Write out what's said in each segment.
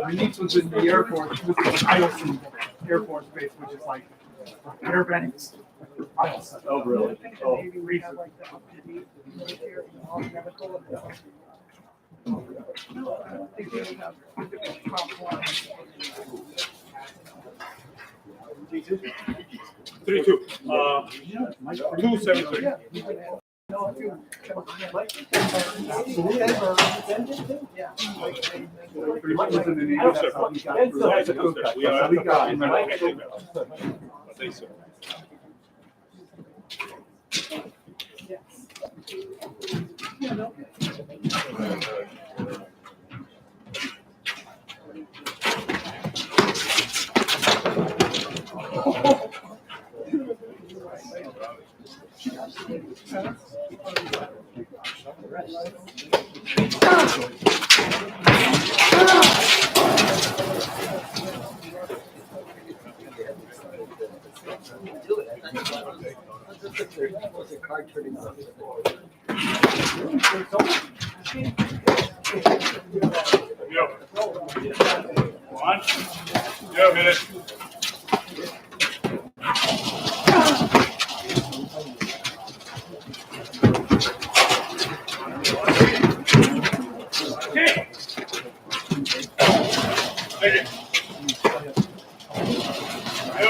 Unique was in the Air Force, which is Eielson Air Force Base, which is like Fairbanks. Oh, really? Oh. Three two. 273. Pretty much was in the Navy, that's how he got through. That's how he got in the I think so. One. Go, hit it. Okay. Take it. Go.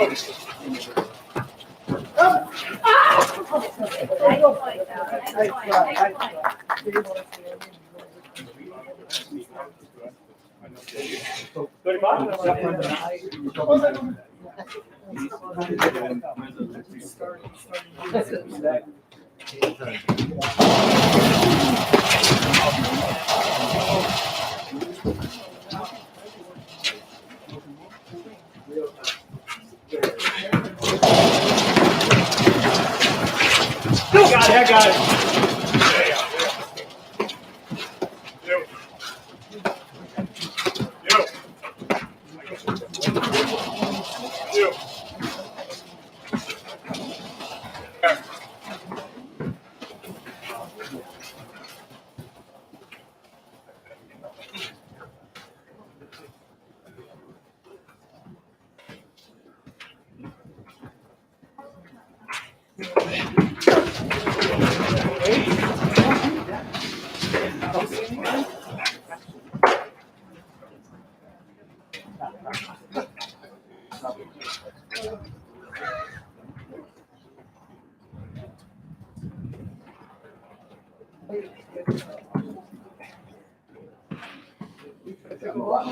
I got it.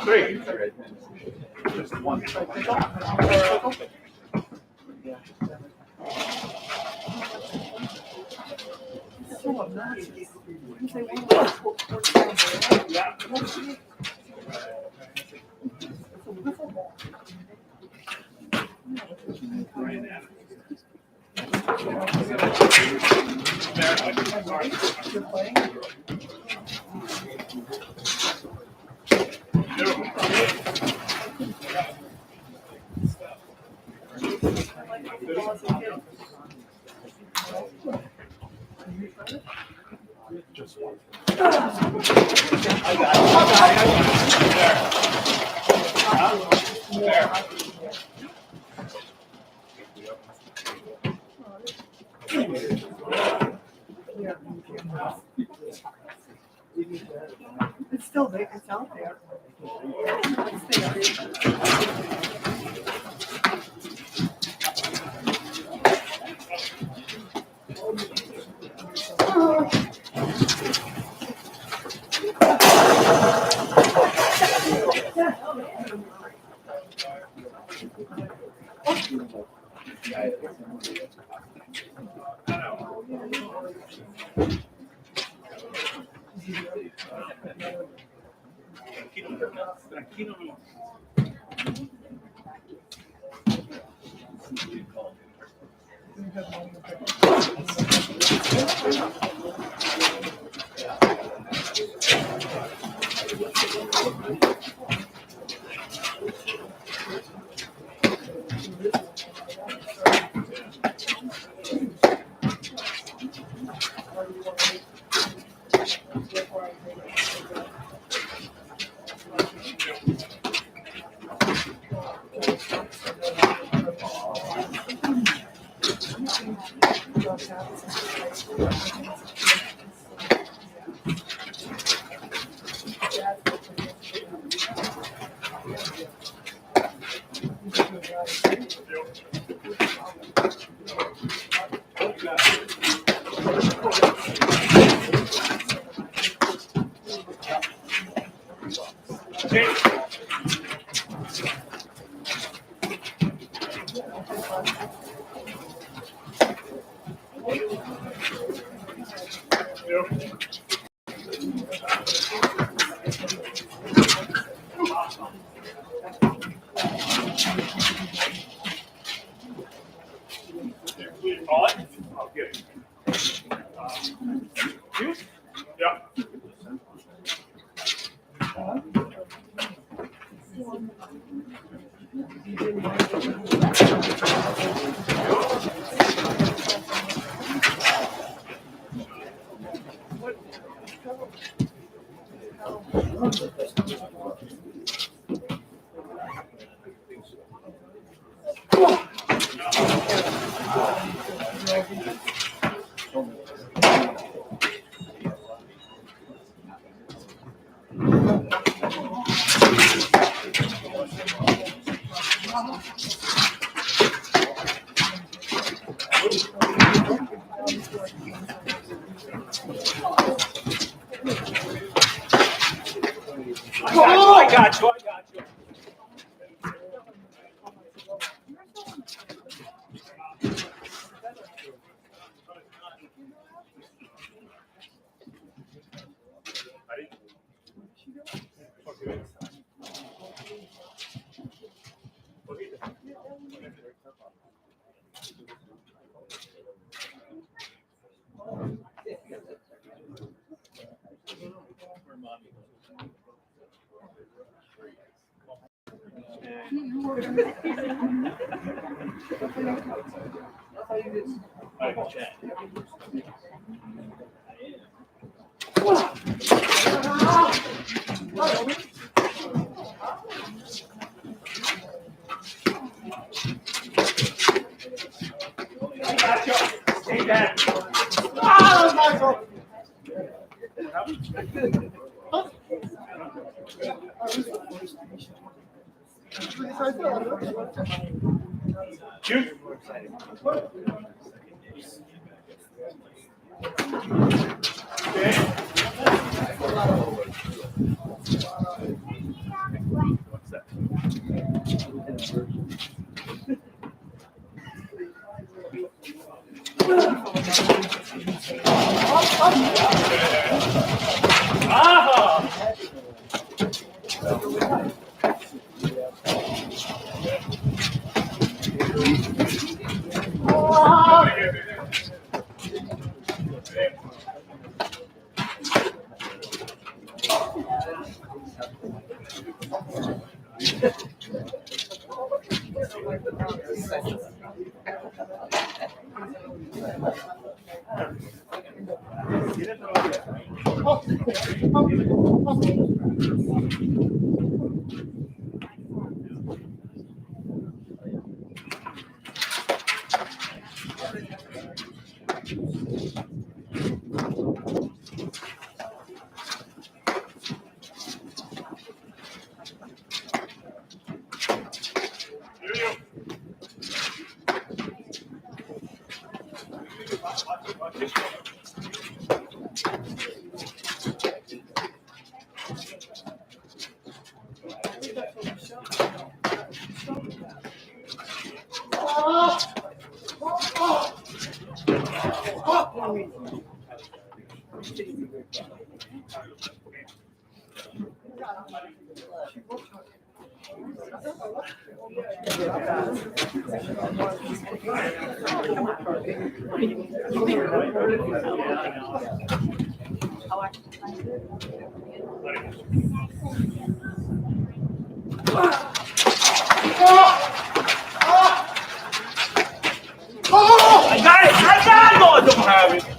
Three. Just one. Just one. It's still there, it's out there. Call it? Oh, good. You? Yeah. I got you. Ready? Stay back. Shoot. Okay. What's that? I got it! I don't have it!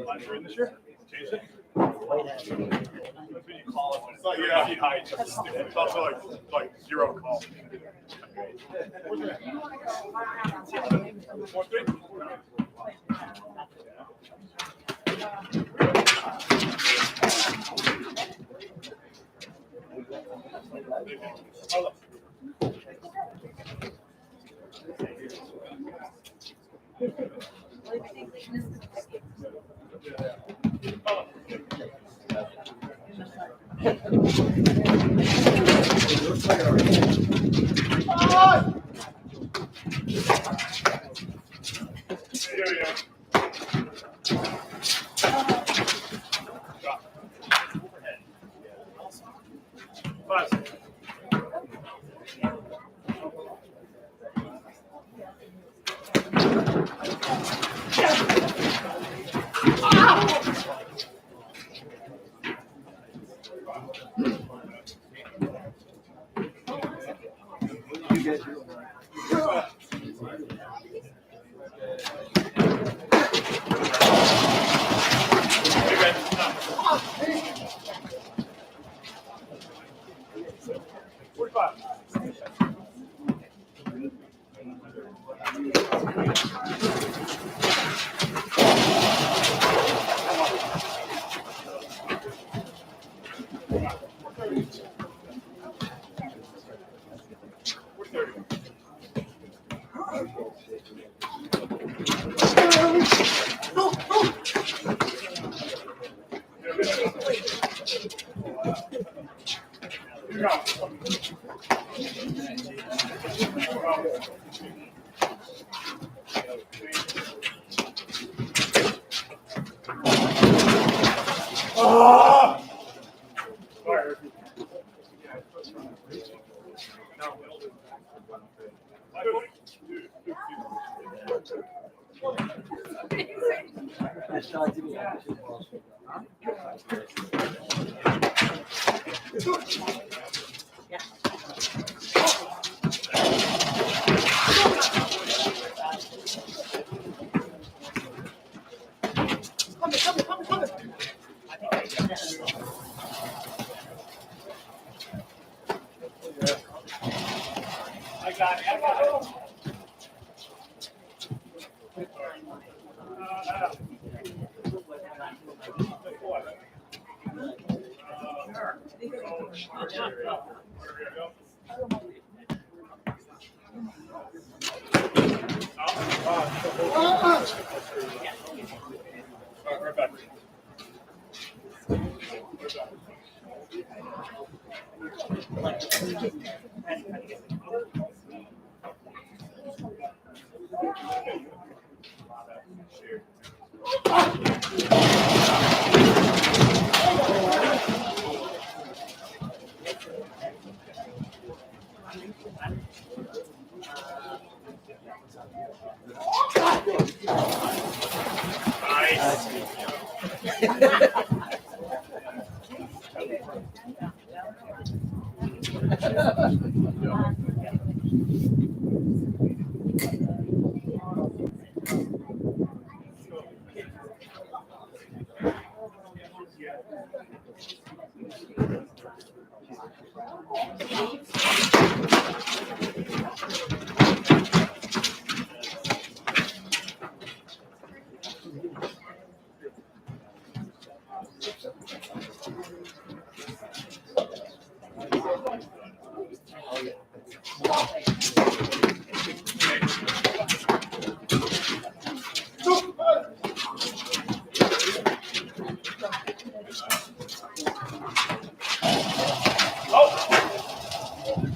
Lines are in this year? Change it? That's what you call it when it's like, yeah, height. It's also like zero call.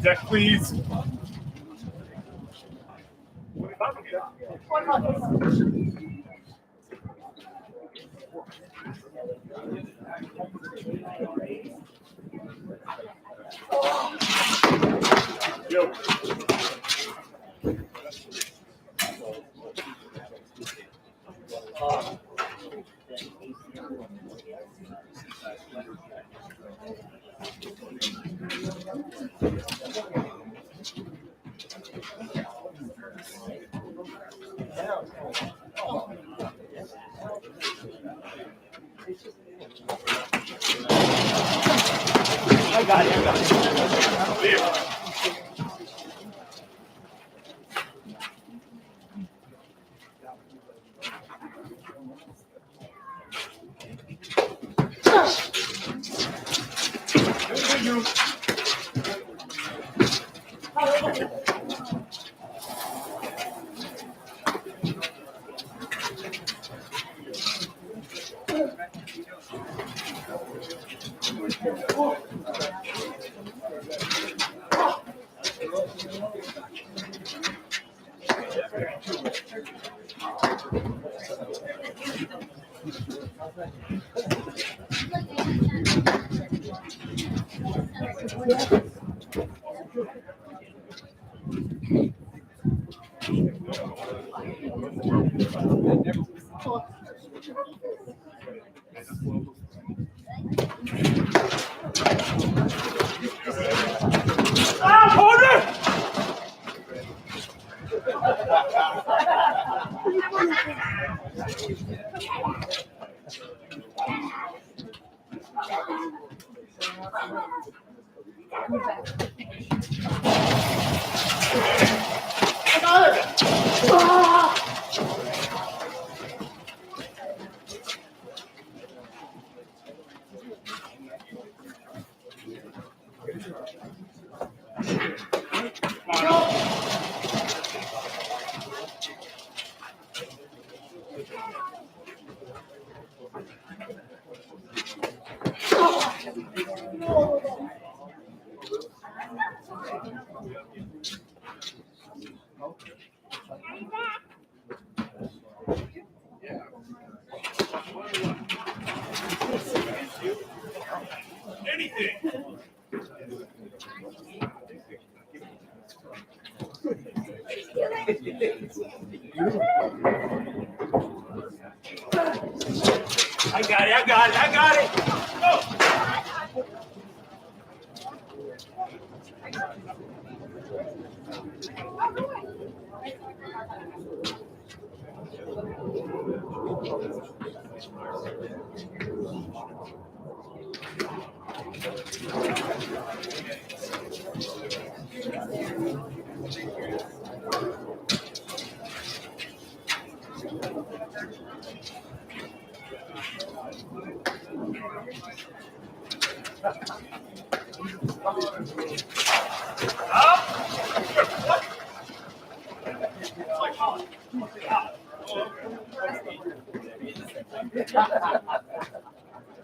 Deck, please. Yo. I got it. Yeah. Anything. I got it. Go.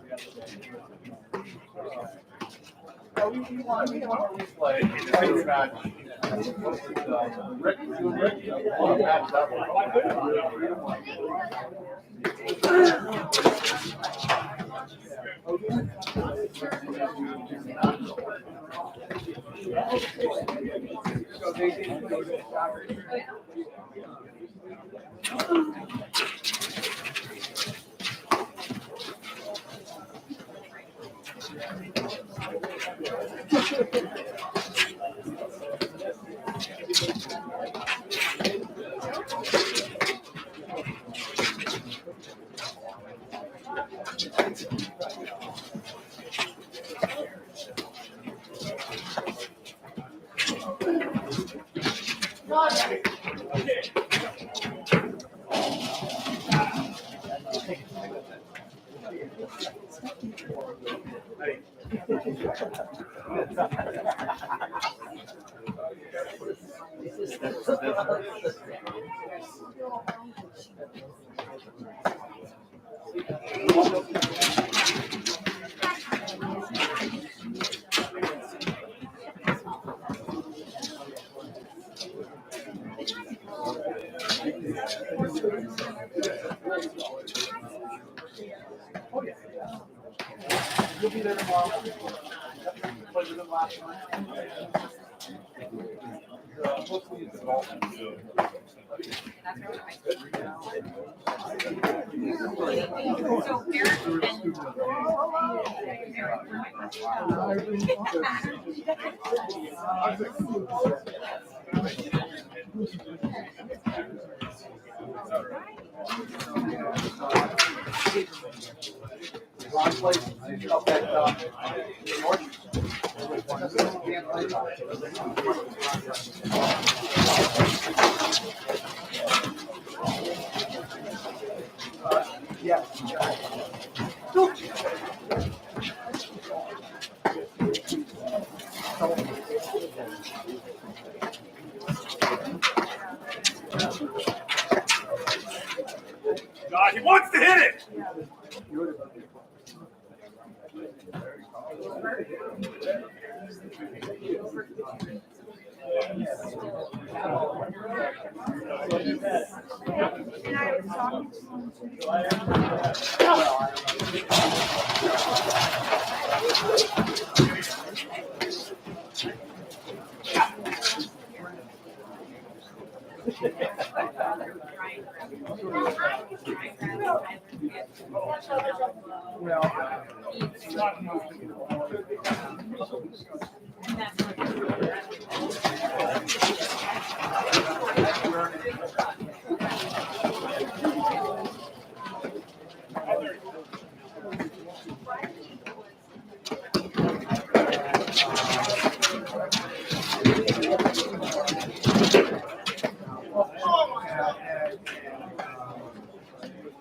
God, he wants to hit it.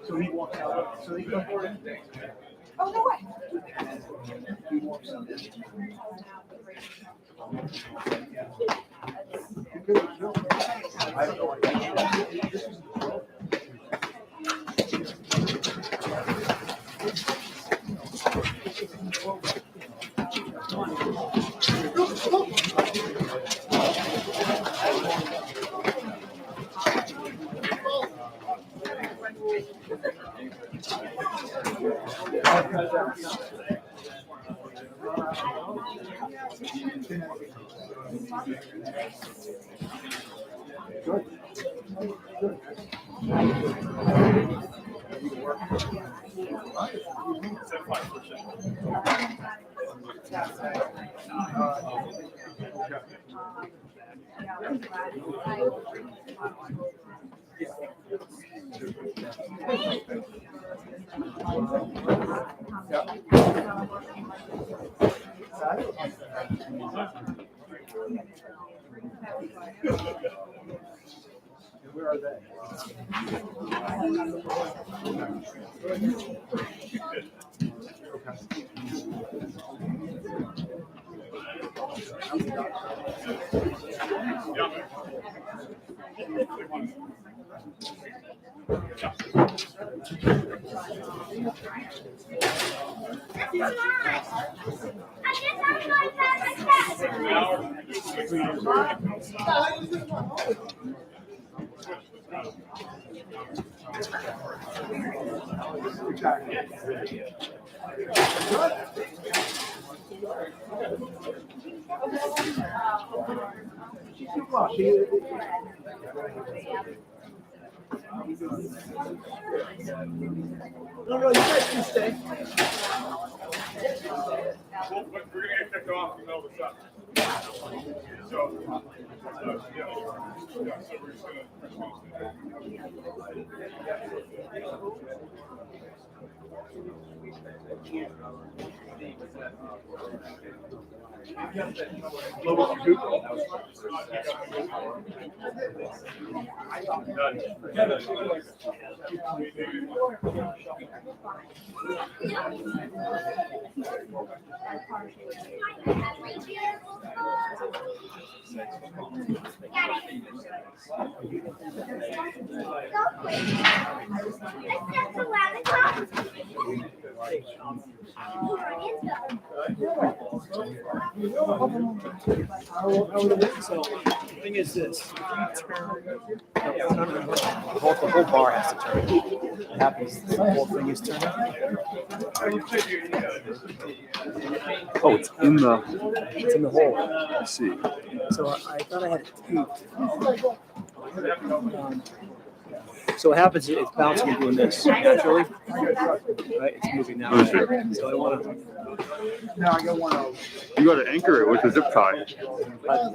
So he walked out. So he come forward. Oh, no way. He walks out. I don't know. Where are they? No, you guys can stay. Well, we're gonna get kicked off in the middle of the shot. So, yeah, so we're just So the thing is this, if you turn, the whole bar has to turn. It happens, the whole thing is turning. Oh, it's in the. It's in the hole. I see. So I thought I had it taped. So what happens is it's bouncing and doing this naturally. Right? It's moving that way. So I want to. No, I got one of You got to anchor it with a zip tie.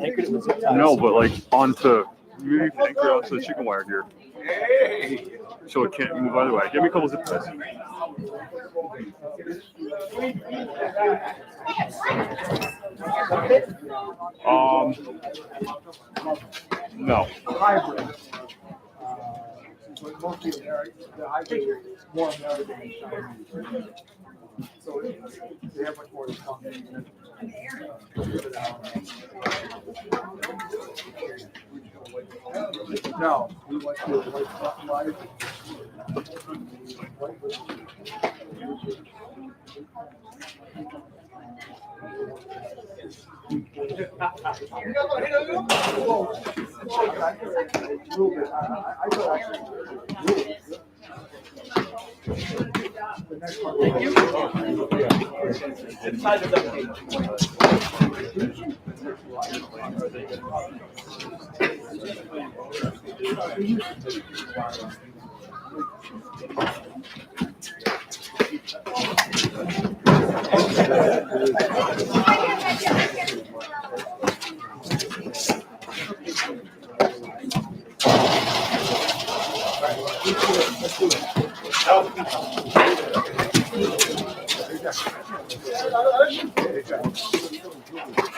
Anchored it with zip ties. No, but like onto. Maybe you can anchor it onto the chicken wire here. So it can't move either way. Give me a couple zip ties. No. hybrid. But most people, the hybrid is more American than Chinese. So they have much more to come in. No, we went to white life. Thank you. Inside of the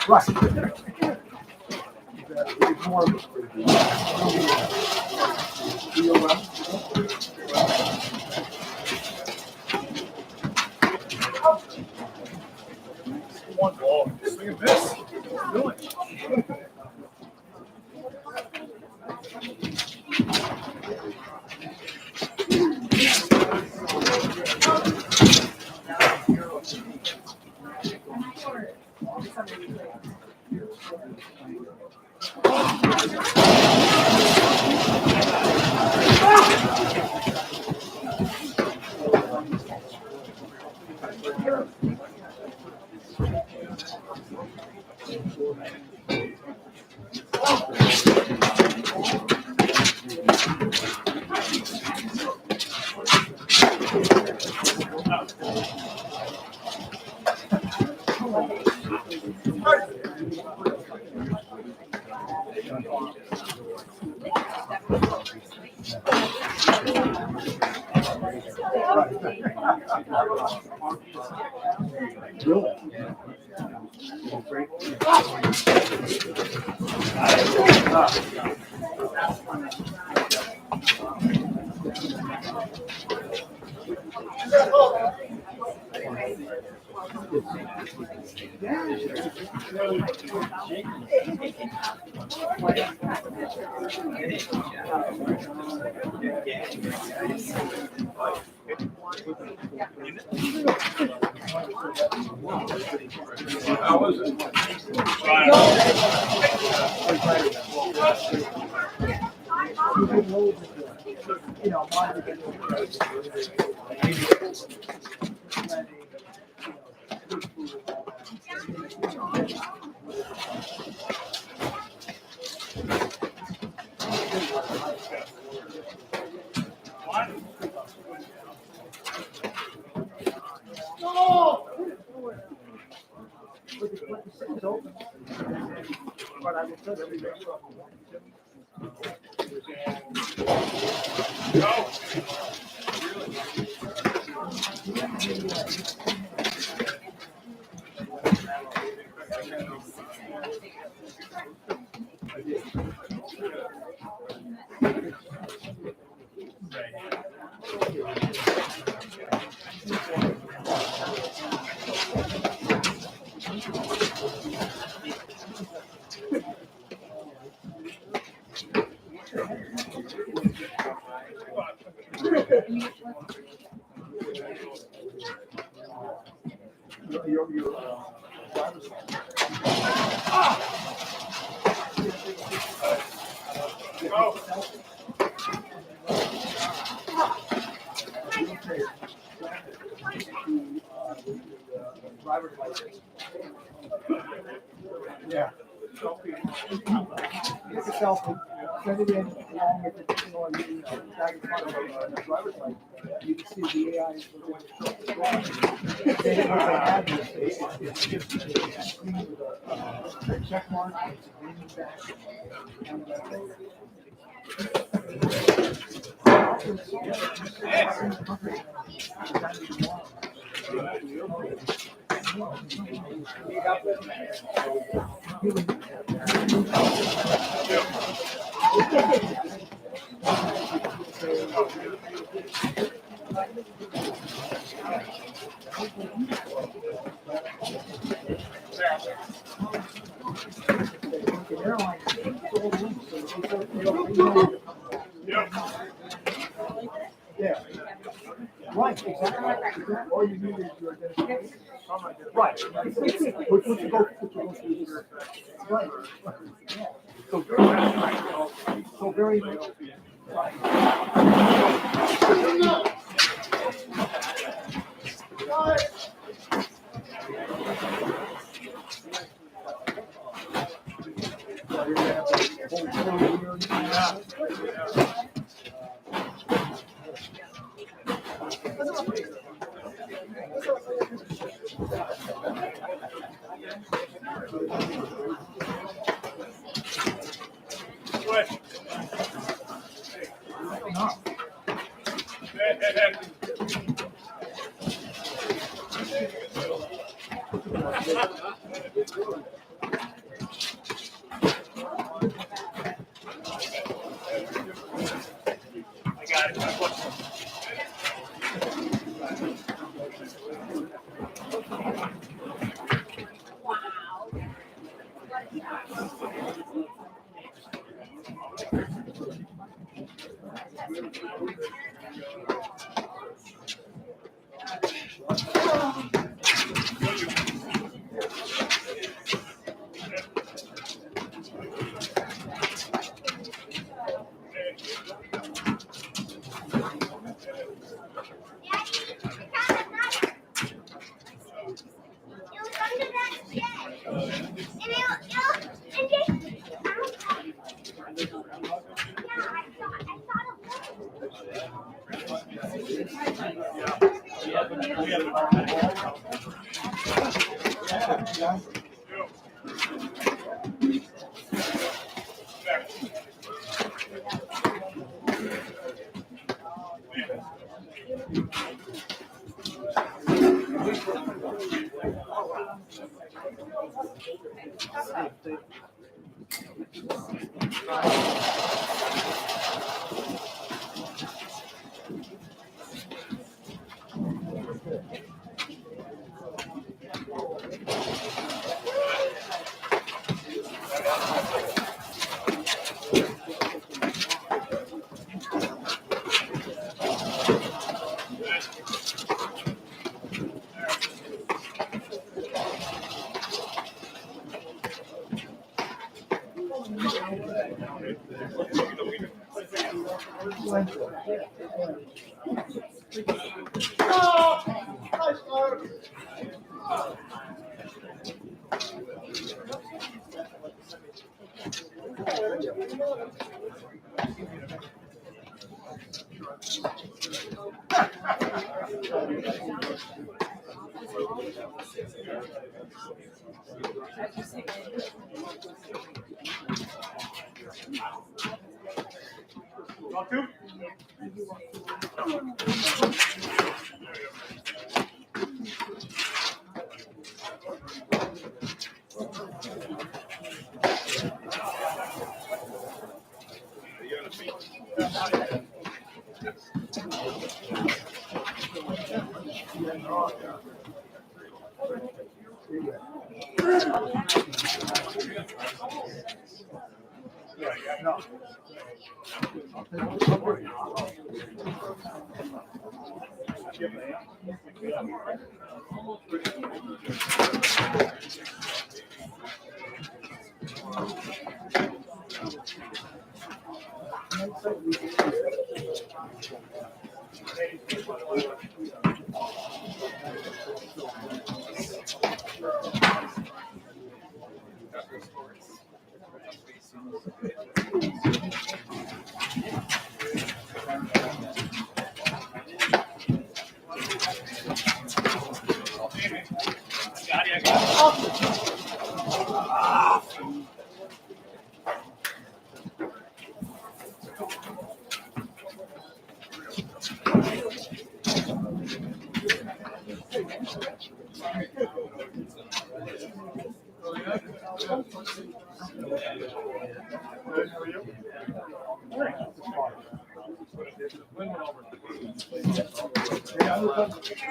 Right. One ball. Swing and miss. Do it. Yeah. Take a selfie, send it in along with the, you know, tag in front of a driver's license. You can see the AI is going to show the drive. Then what they have is it's just a screen with a check mark, it's a green back, and yeah. Right, exactly. All you need is your identification. Right. Which you go through your, right. Yeah. So very,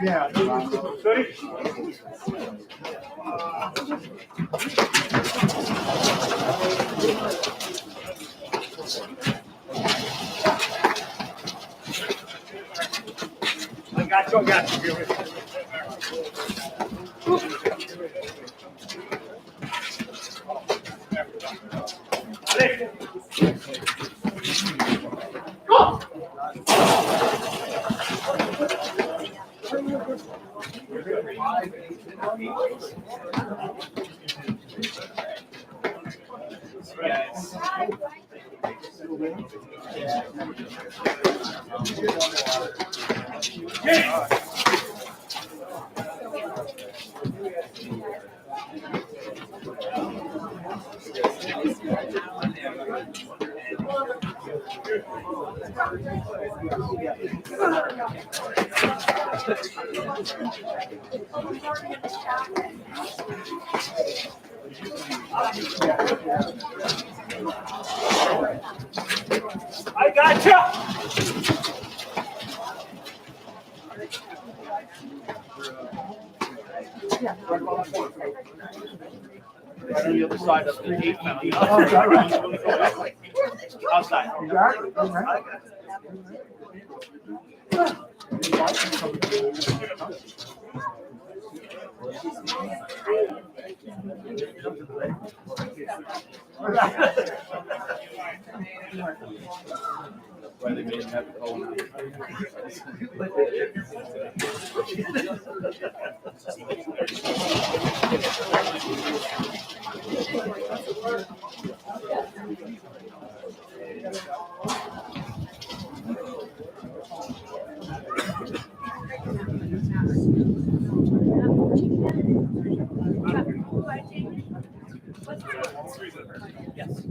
Yeah. I got you. I got you. I got you. Right on the other side of the gate. Outside. Exactly. Right. Why they made him have to go. Yes.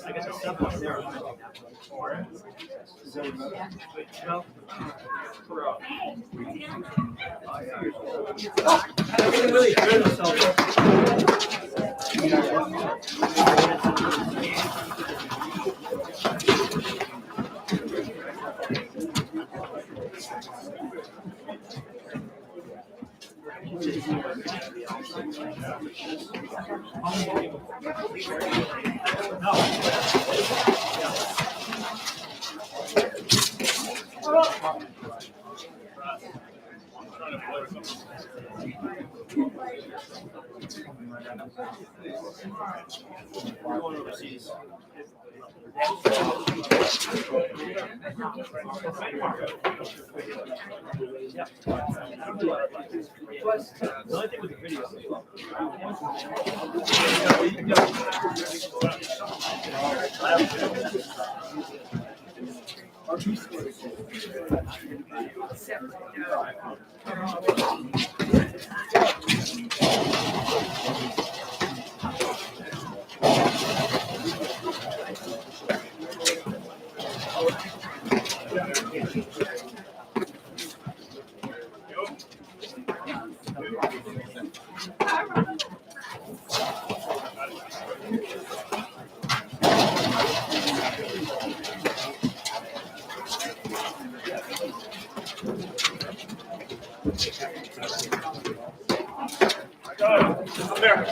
I guess the stuff up there. Really good We're going overseas. Yeah. The only thing with the video. Up there.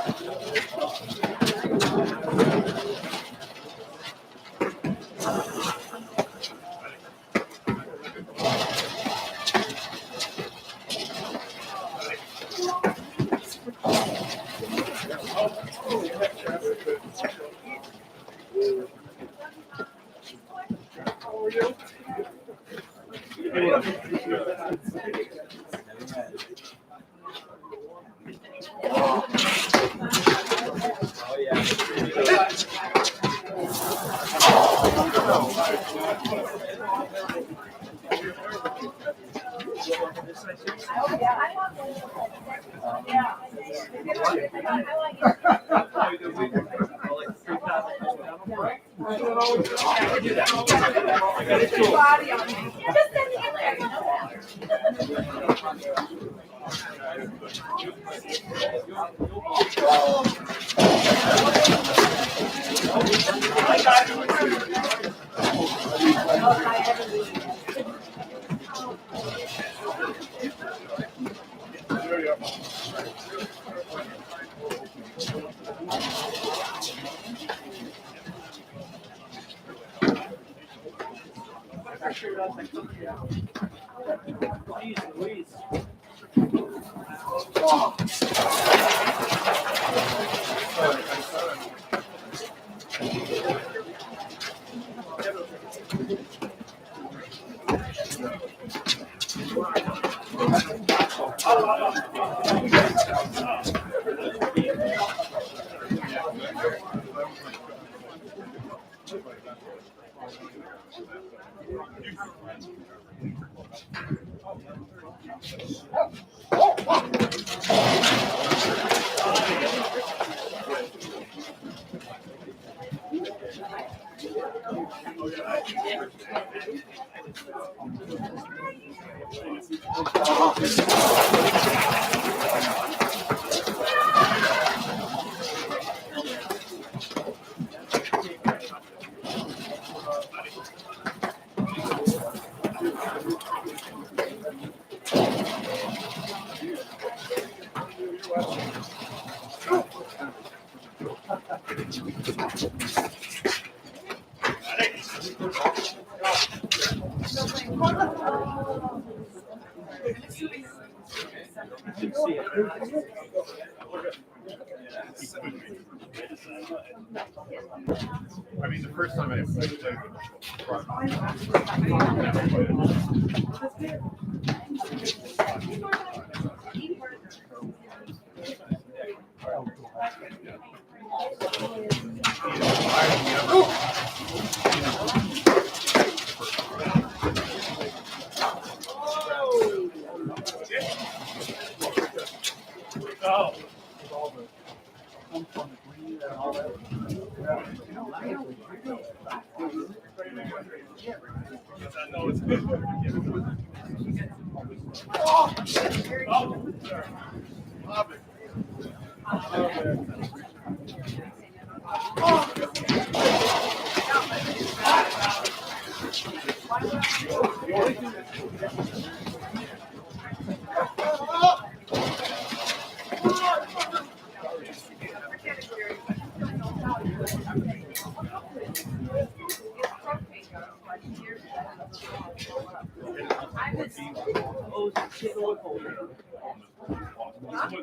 I mean, the first time I played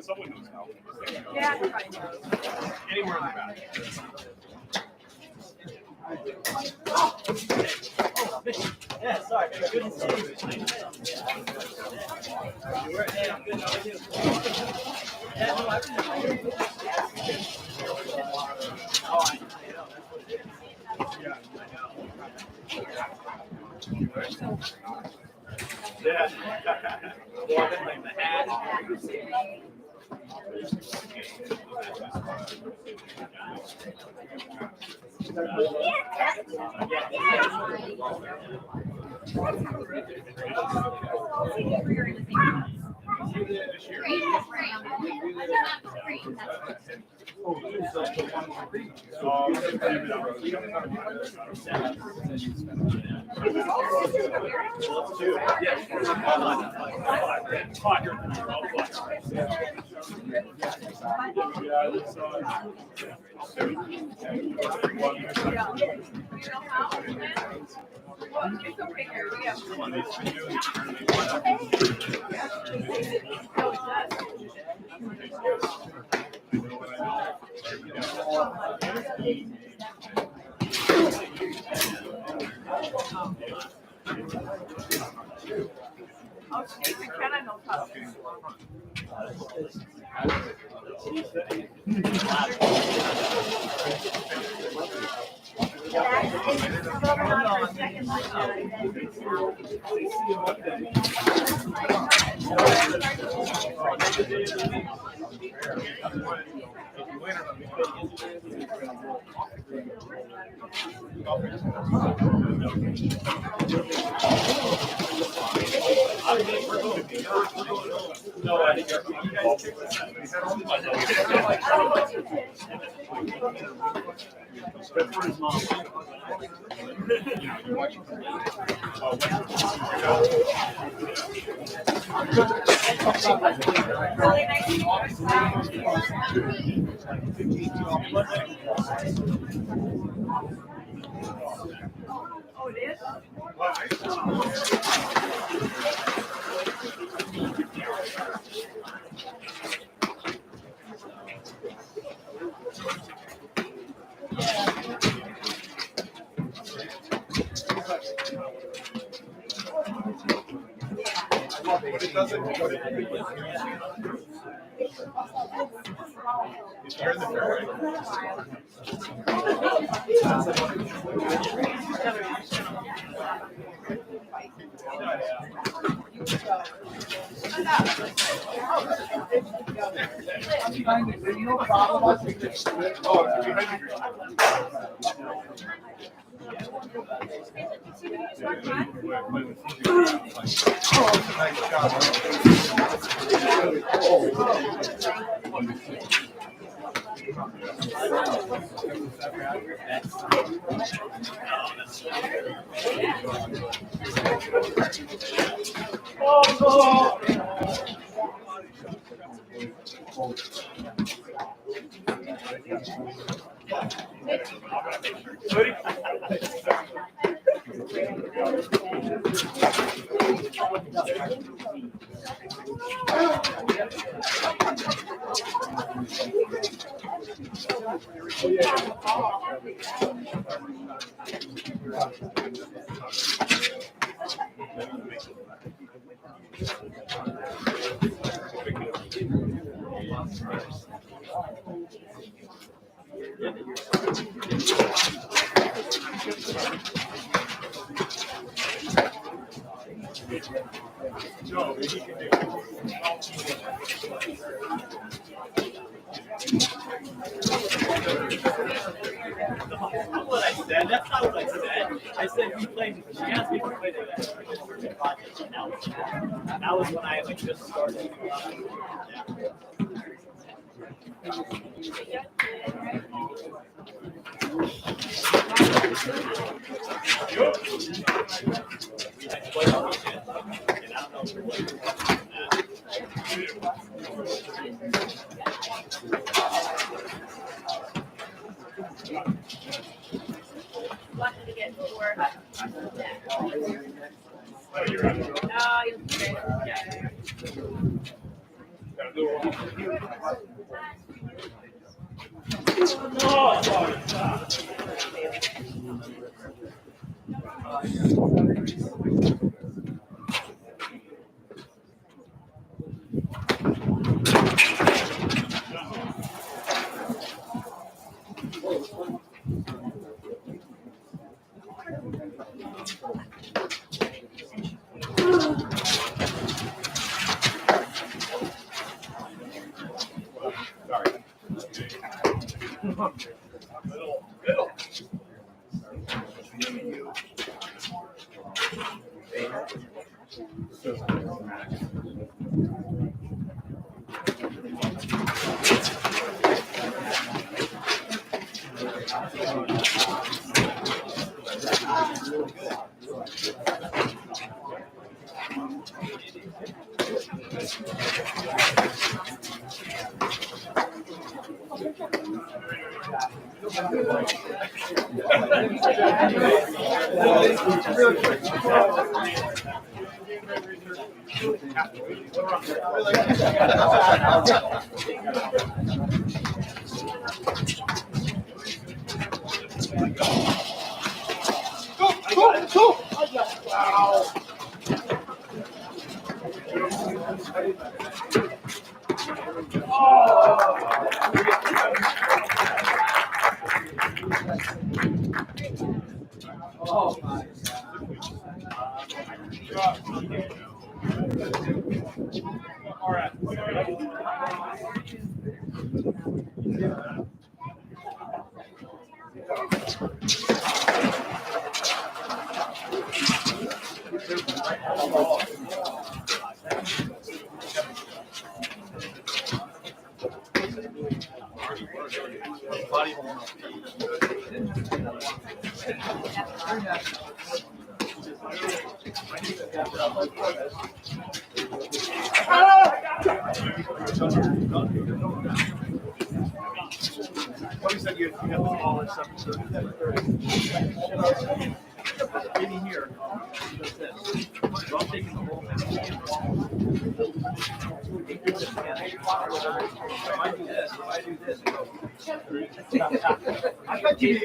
Someone knows how. Yeah, everybody knows. Anywhere in the back. Yeah, sorry. Good to see Yeah. Oh, it is? If you're in the fairway. No problem. Oh, it's behind you. What I said. That's not what I said. I said we played. She asked me to play that. That was when I like just started. Wanted to get more. Oh, you're great. Yeah. What you said you got the ball at 7:30. In here. So I'm taking the whole thing. If I do this, it goes. I bet you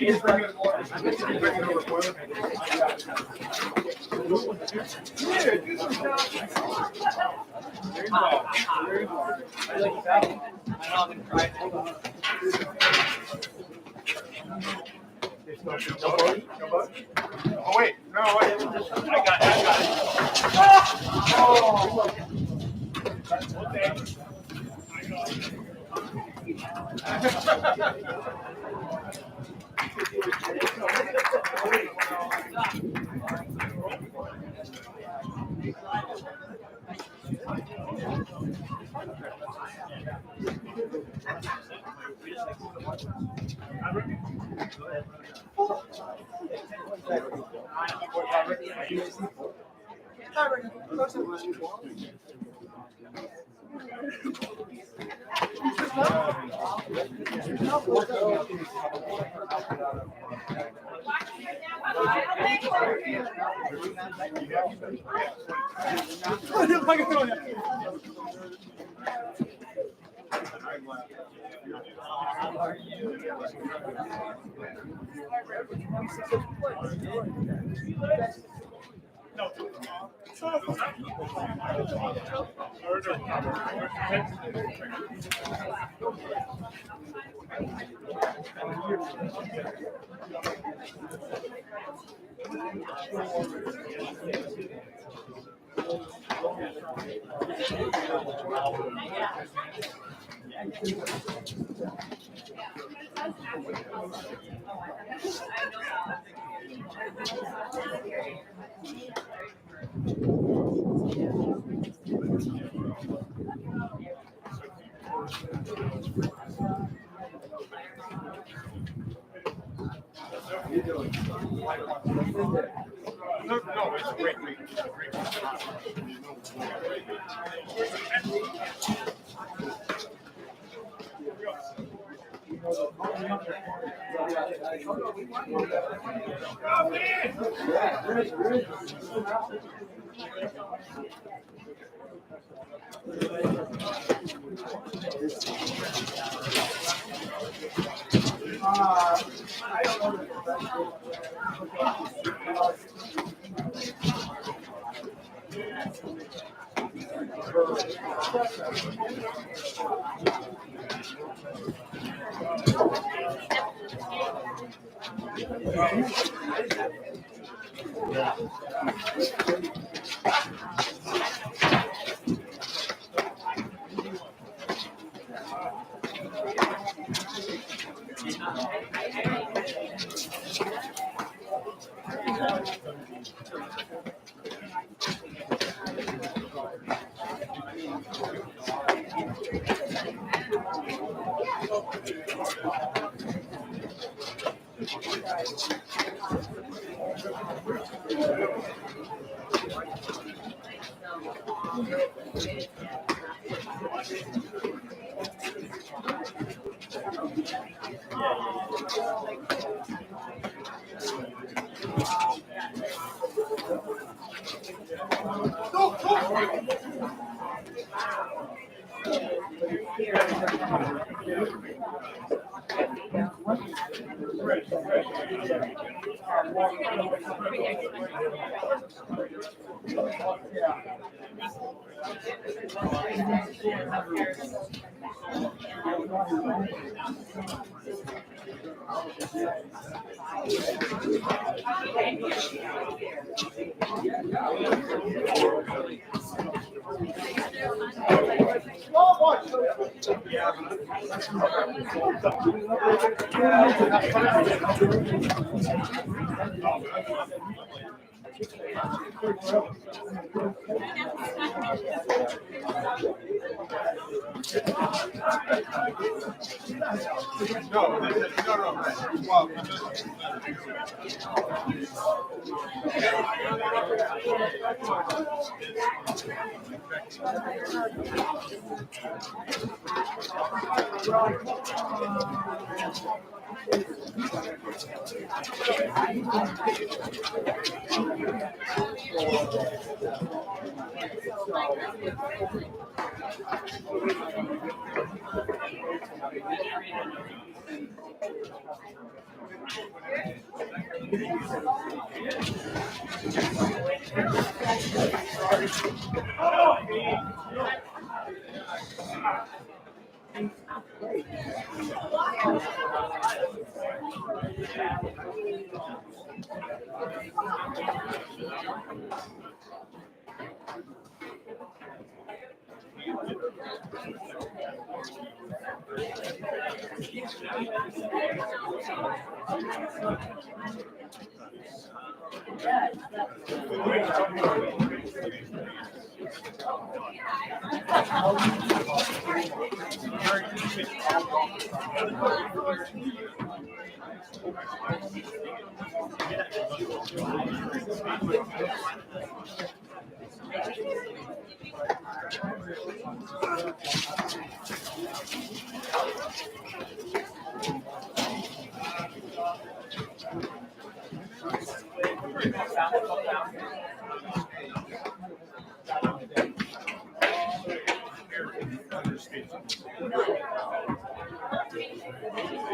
just bring it over. I bet you bring it over for yeah, do some stuff. There you go. I like that. I know I'm gonna try it. Oh wait, no wait. I got it. Oh. Okay. I got it. No, it's great. I don't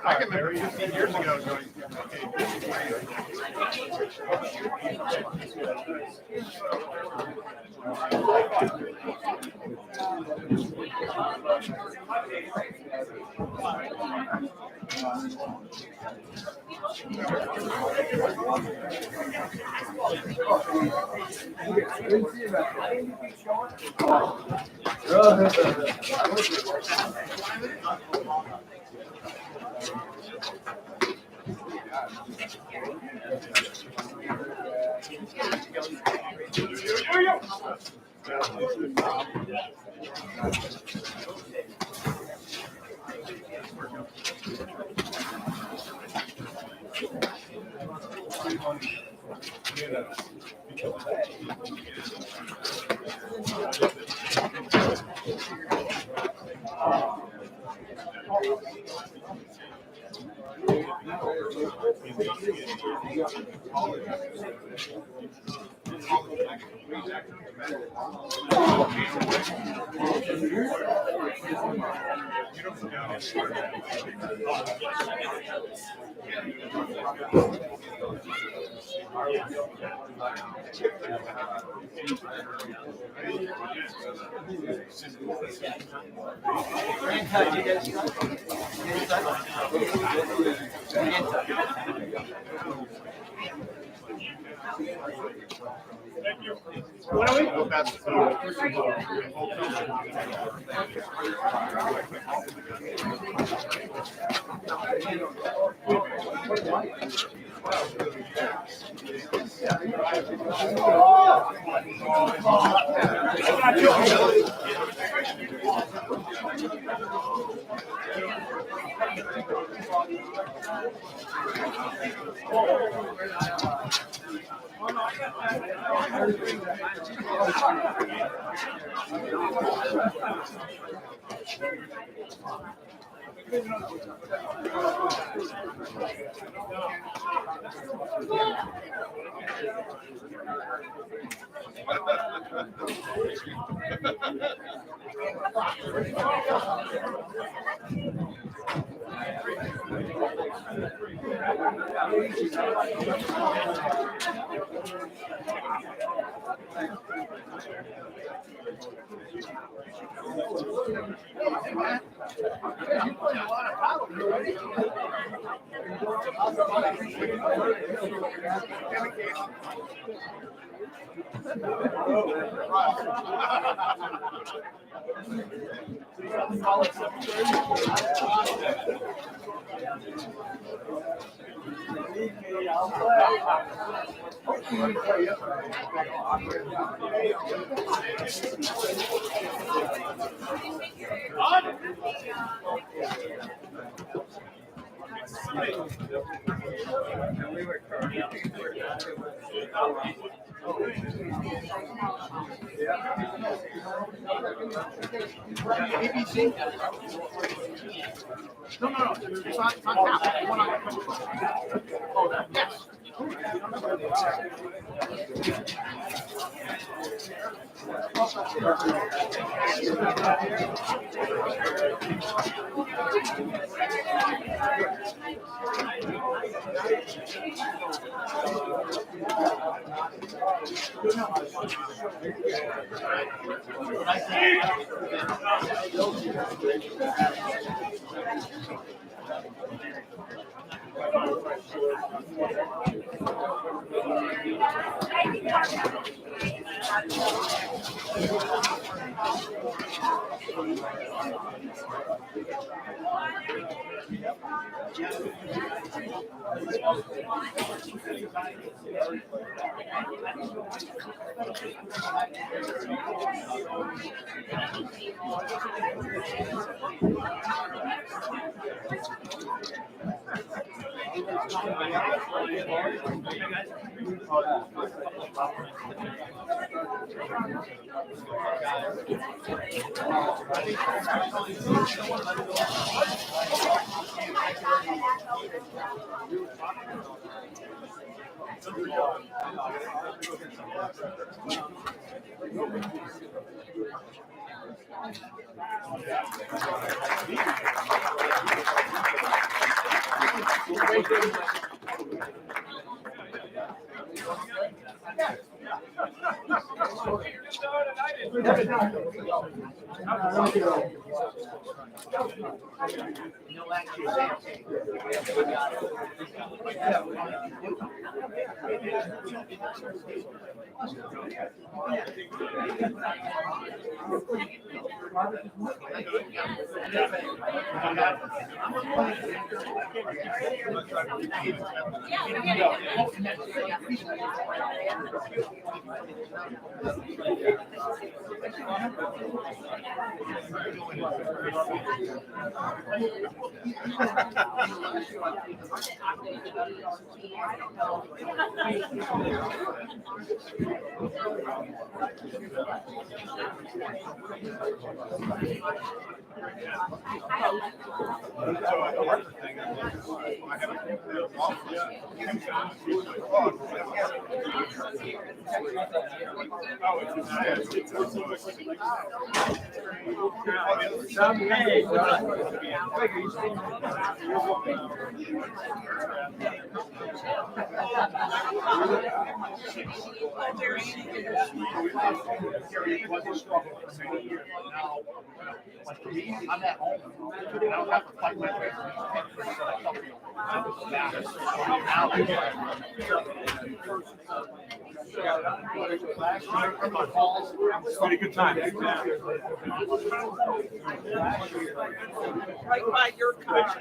I can remember 15 years ago going, What are we? well, that's ABC? No, it's on tap. One on- Oh, that, yes. I'm at home. I don't have to fight my way. Pretty good time. Right by your car.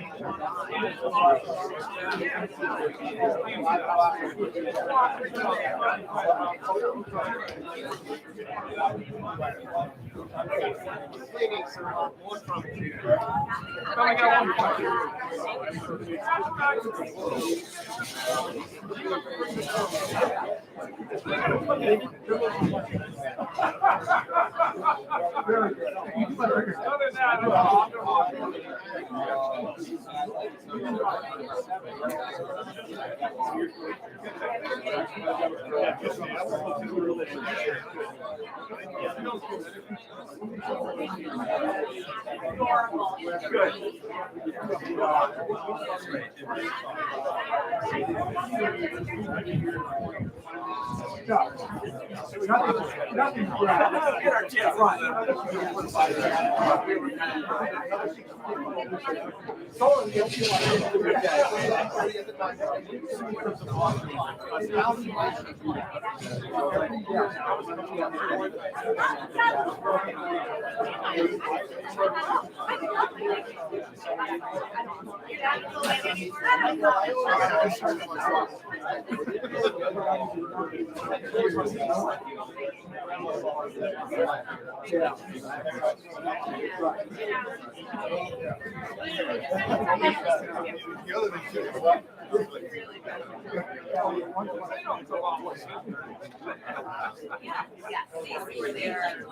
Yeah, Stacy were there.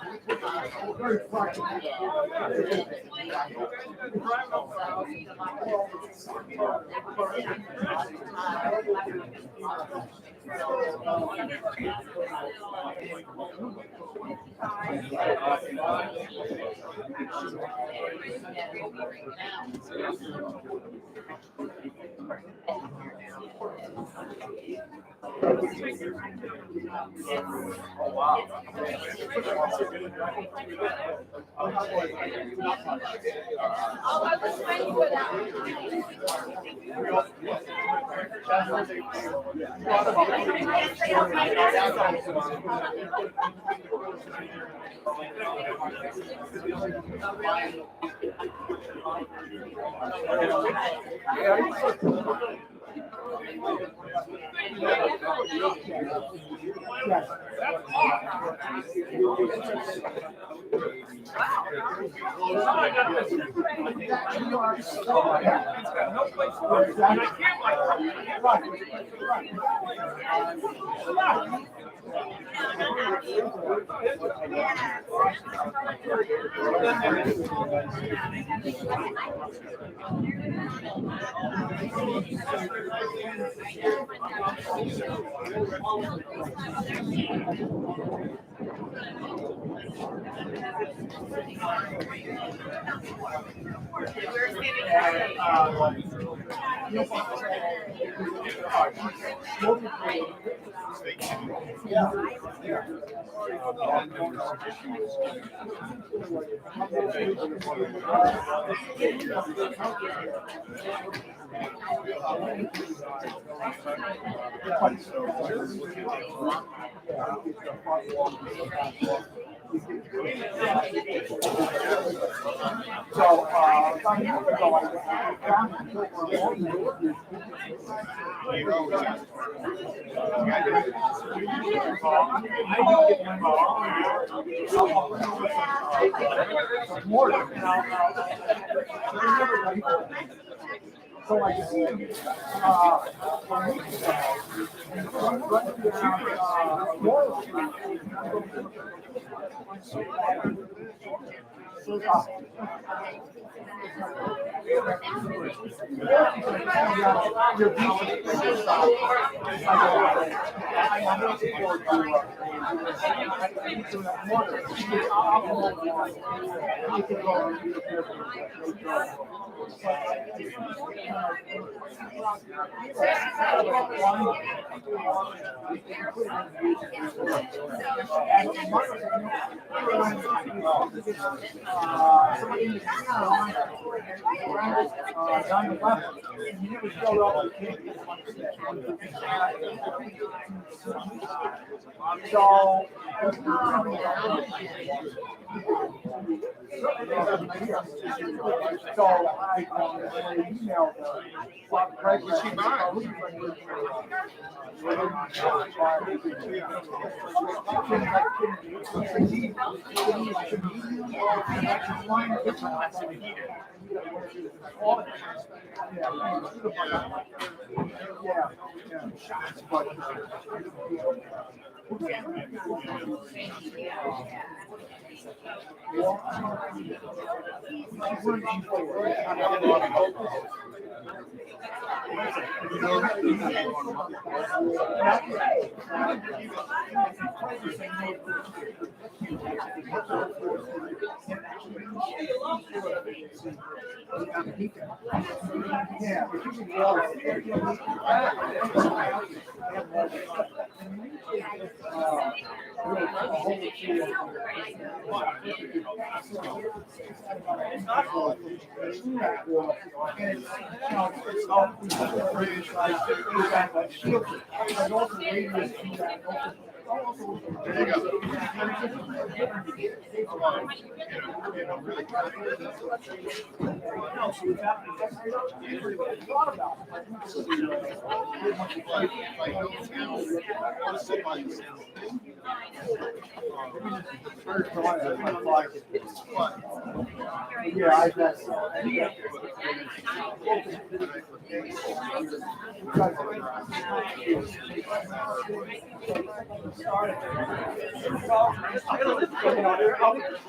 Very practical. Oh, I was trying for that. Yes. So, about a year ago, I was down in Kilburn. So I see him, a week ago, and I'm running down, Laurel he never showed up. So, I emailed Bob Craig. Yeah, I bet so.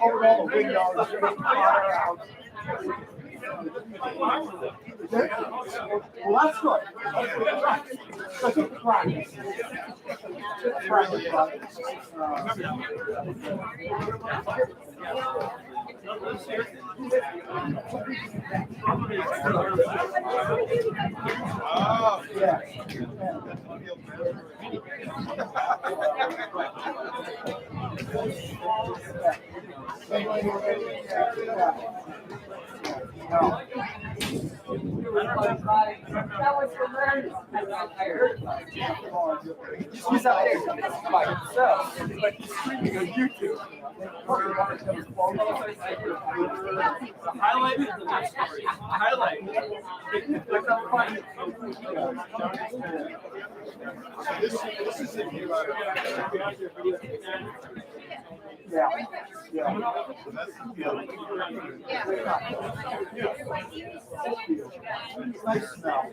Overall, windows, out. Well, that's good. So keep practice. Oh, Yeah. That was hilarious. I heard about it. He's out there by himself, but he's streaming on YouTube. The highlight is the next story. Highlight. this is if you Yeah. Yeah. that's the feeling. Nice smell.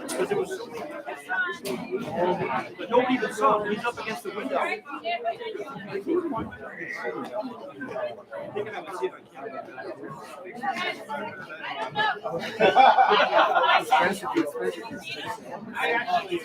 Because it was so but nobody even saw him. He's up against the window. I think I'm gonna see if I I actually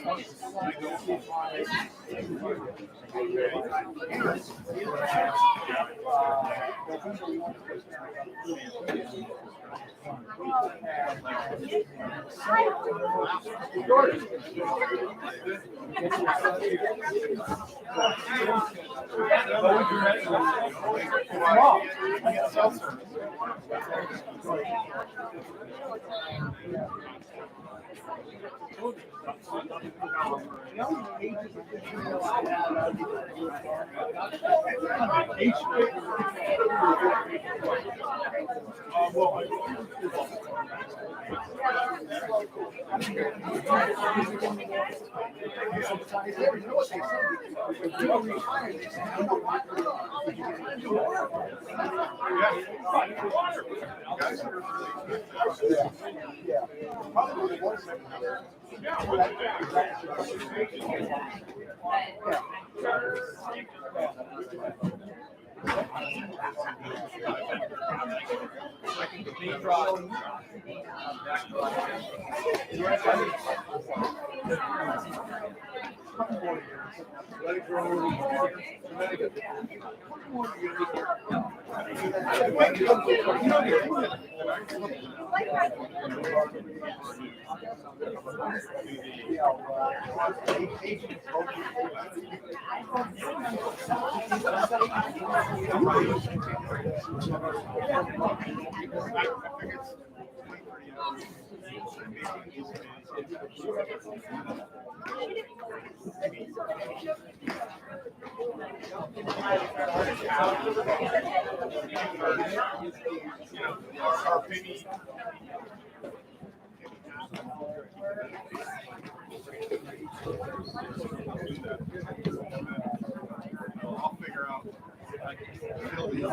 I'll figure out if I can fill these.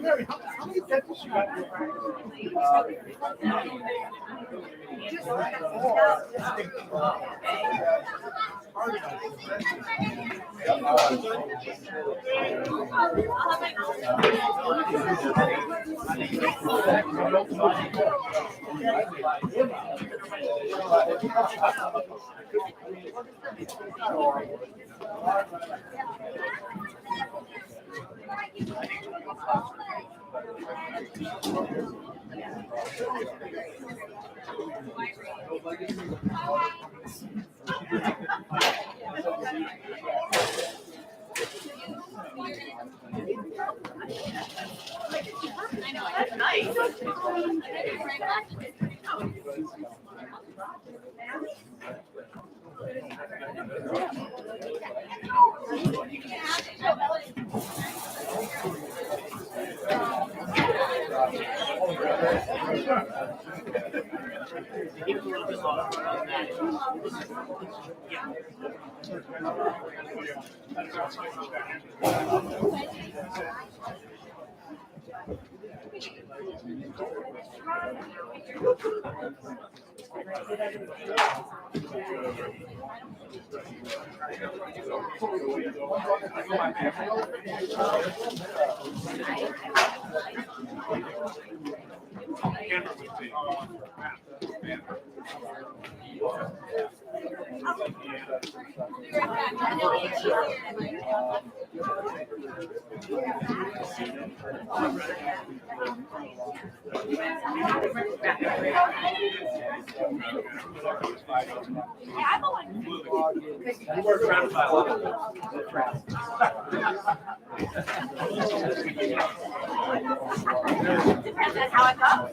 Mary, how many dentists you got in your practice? Depends on how it goes.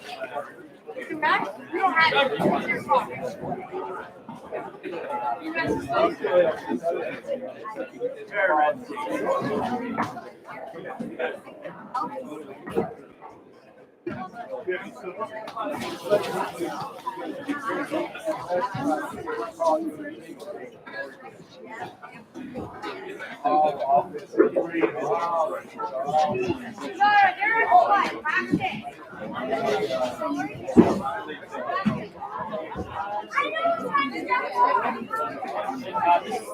Correct? You don't have it. It's your fault. You guys are so good. They're what? Practice.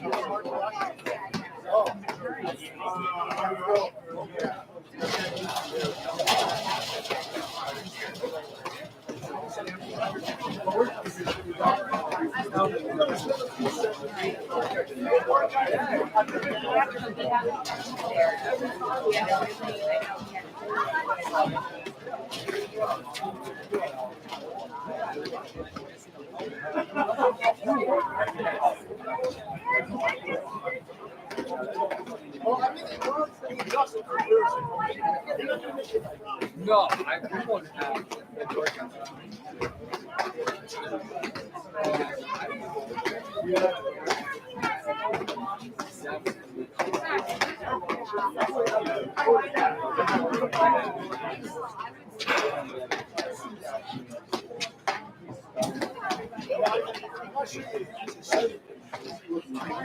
No, we won't have the workout.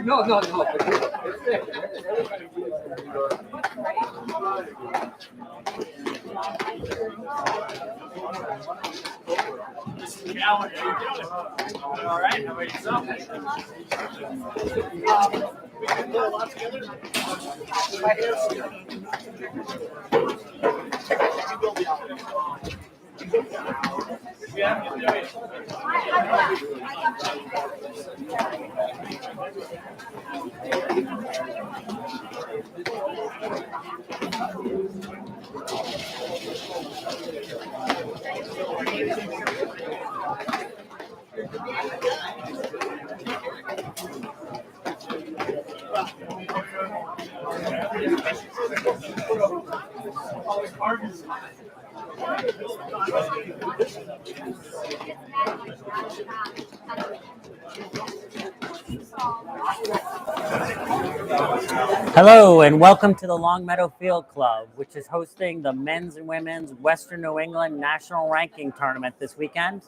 No. Calendar, you doing? All right, how about yourself? We can do a lot together. Yeah, enjoy it. Hello and welcome to the Long Meadow Field Club, which is hosting the men's and women's Western New England National Ranking Tournament this weekend.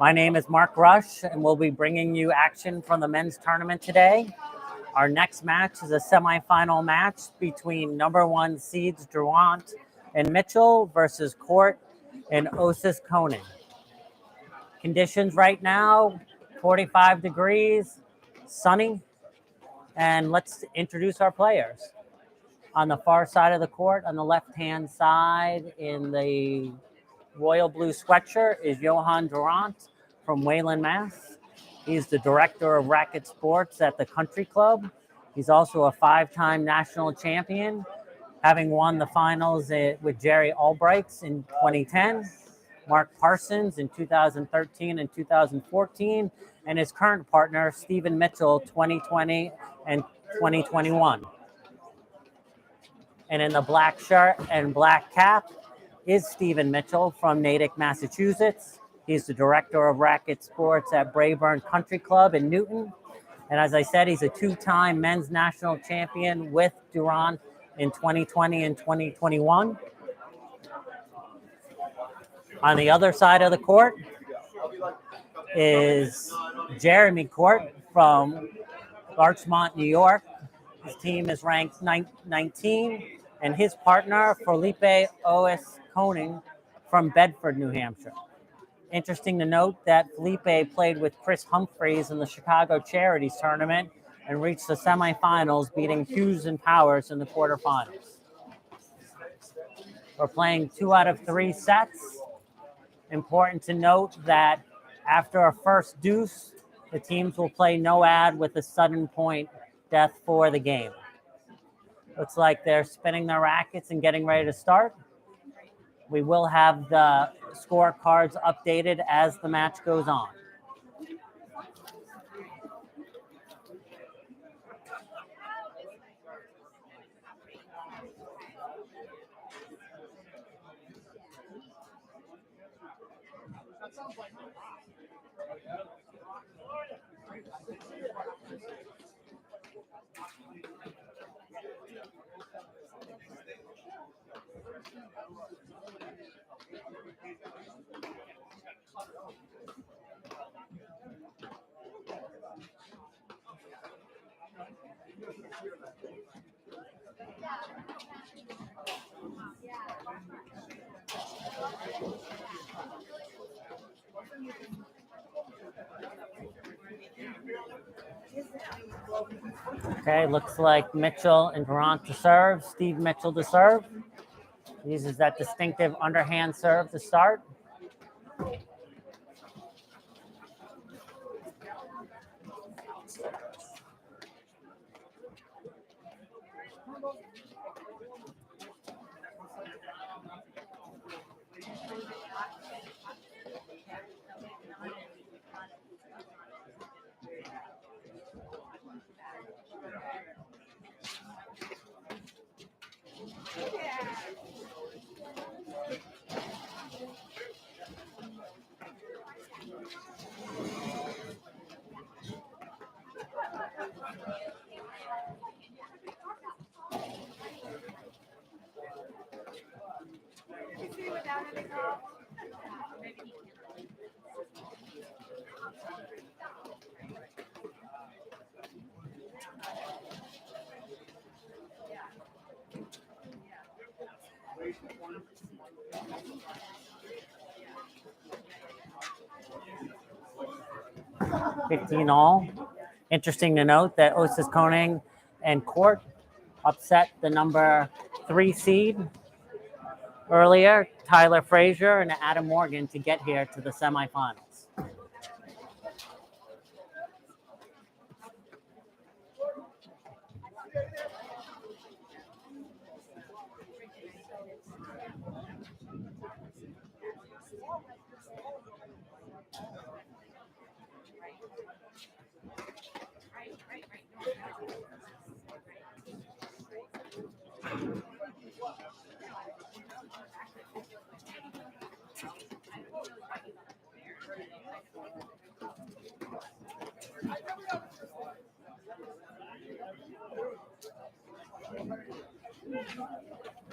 My name is Mark Rush and we'll be bringing you action from the men's tournament today. Our next match is a semifinal match between number 1 seeds Durant and Mitchell versus Court and Osis Koning. Conditions right now, 45 degrees, sunny. And let's introduce our players. On the far side of the court, on the left-hand side in the royal blue sweatshirt is Johan Durant from Wayland, Mass. He's the director of racket sports at the country club. He's also a 5-time national champion, having won the finals with Jerry Albrights in 2010, Mark Parsons in 2013 and 2014, and his current partner, Stephen Mitchell, 2020 and 2021. And in the black shirt and black cap is Stephen Mitchell from Natick, Massachusetts. He's the director of racket sports at Brayburn Country Club in Newton. And as I said, he's a 2-time men's national champion with Durant in 2020 and 2021. On the other side of the court is Jeremy Court from Larchmont, New York. His team is ranked 19, and his partner, Felipe O.S. Koning from Bedford, New Hampshire. Interesting to note that Felipe played with Chris Humphreys in the Chicago Charities Tournament and reached the semifinals, beating Hughes and Powers in the quarterfinals. We're playing 2 out of 3 sets. Important to note that after a first deuce, the teams will play no ad with a sudden point death for the game. Looks like they're spinning their rackets and getting ready to start. We will have the scorecards updated as the match goes on. Okay, looks like Mitchell and Durant to serve. Steve Mitchell to serve. Uses that distinctive underhand serve to start. $15 all. Interesting to note that Osis Koning and Court upset the number 3 seed earlier, Tyler Frazier and Adam Morgan, to get here to the semifinals.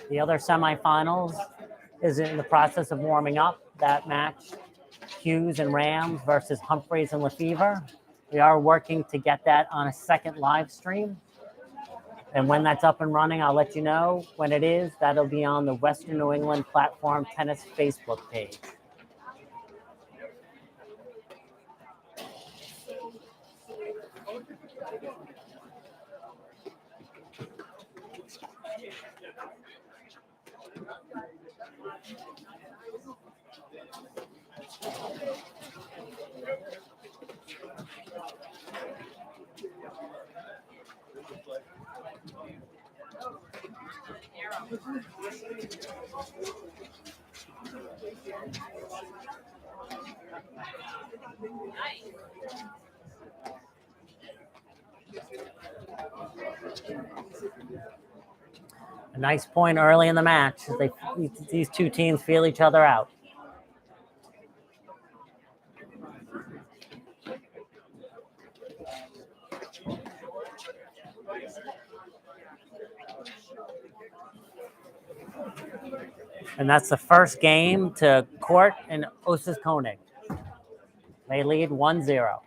The other semifinals is in the process of warming up. That match, Hughes and Rams versus Humphreys and Lefevre. We are working to get that on a second live stream. And when that's up and running, I'll let you know. When it is, that'll be on the Western New England Platform Tennis Facebook page. A nice point early in the match. These two teams feel each other out. And that's the first game to Court and Osis Koning. They lead 1-0.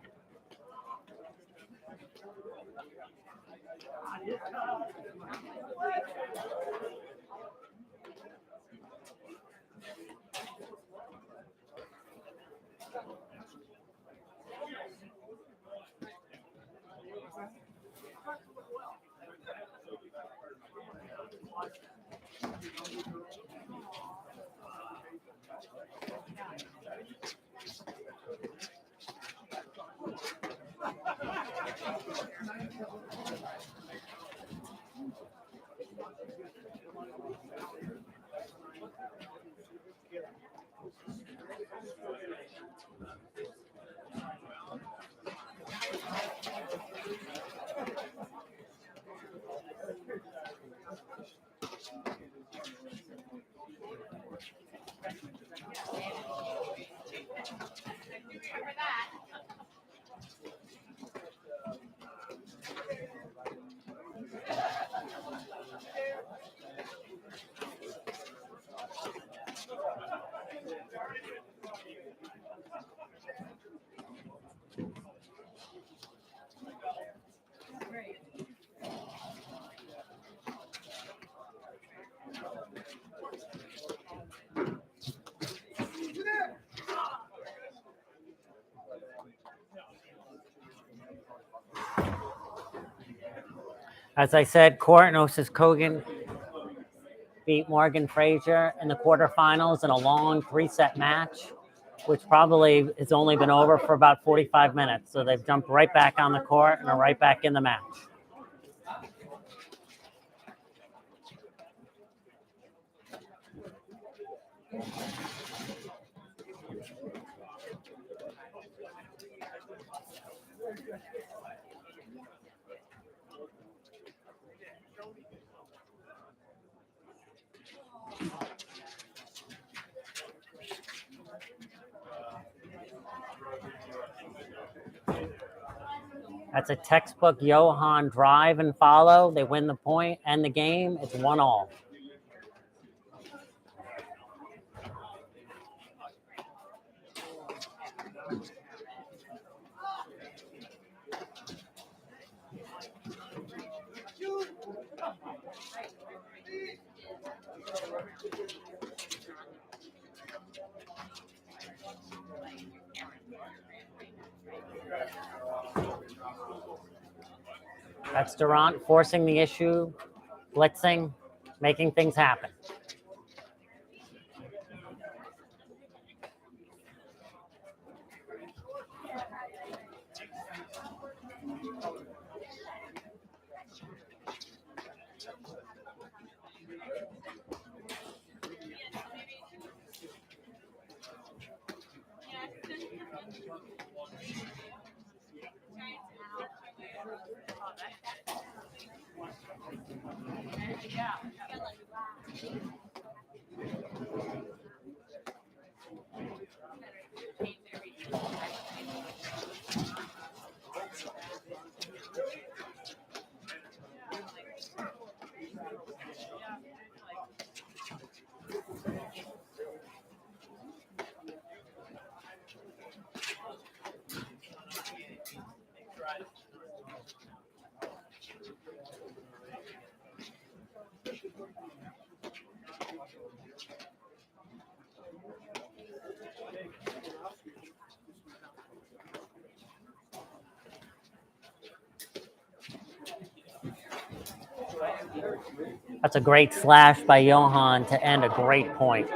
As I said, Court and Osis Kogan beat Morgan Fraser in the quarterfinals in a long 3-set match, which probably has only been over for about 45 minutes. So they've jumped right back on the court and are right back in the match. That's a textbook Johan drive and follow. They win the point and the game. It's 1-1. That's Durant forcing the issue, blitzing, making things happen. That's a great slash by Johan to end a great point.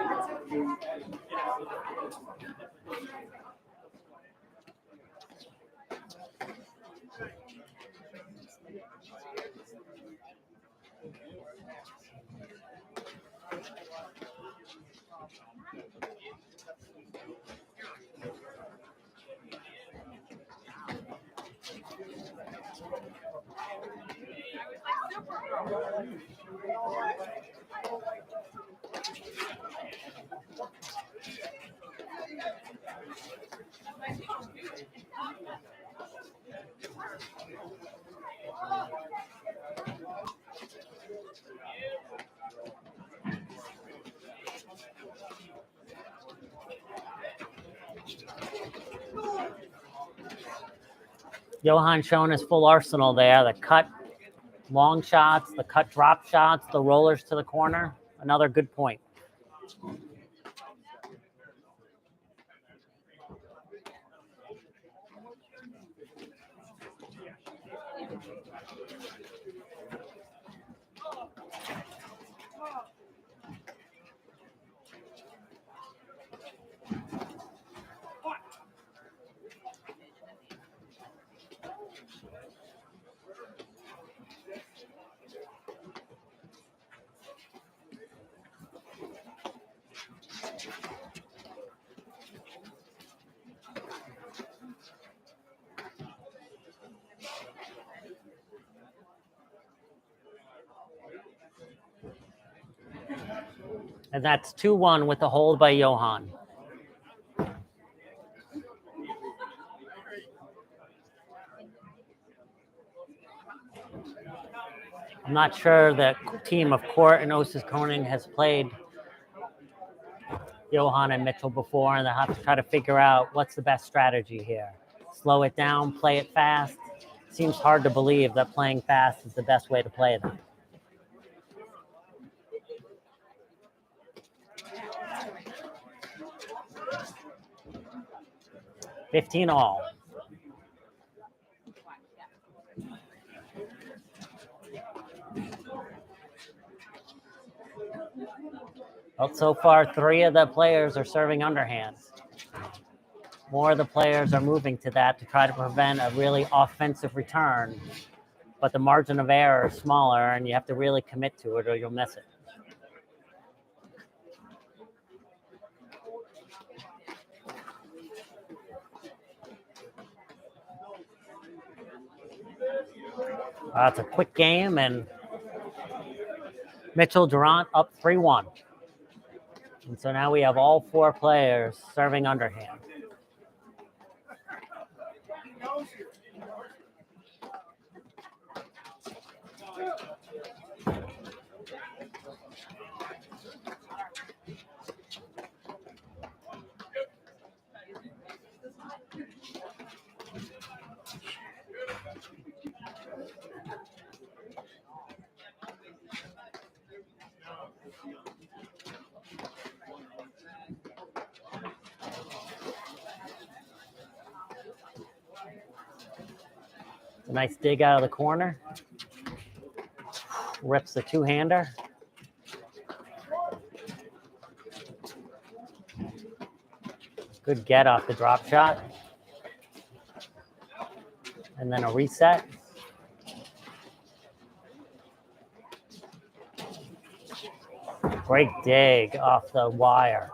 Johan showing his full arsenal there. The cut long shots, the cut drop shots, the rollers to the corner. Another good point. And that's 2-1 with the hold by Johan. I'm not sure the team of Court and Osis Koning has played Johan and Mitchell before, and they'll have to try to figure out what's the best strategy here. Slow it down, play it fast. Seems hard to believe that playing fast is the best way to play them. $15-all. Well, so far, 3 of the players are serving underhands. More of the players are moving to that to try to prevent a really offensive return, but the margin of error is smaller, and you have to really commit to it or you'll miss it. It's a quick game, and Mitchell Durant up 3-1. And so now we have all 4 players serving underhand. A nice dig out of the corner. Rips the two-hander. Good get off the drop shot. And then a reset. Great dig off the wire.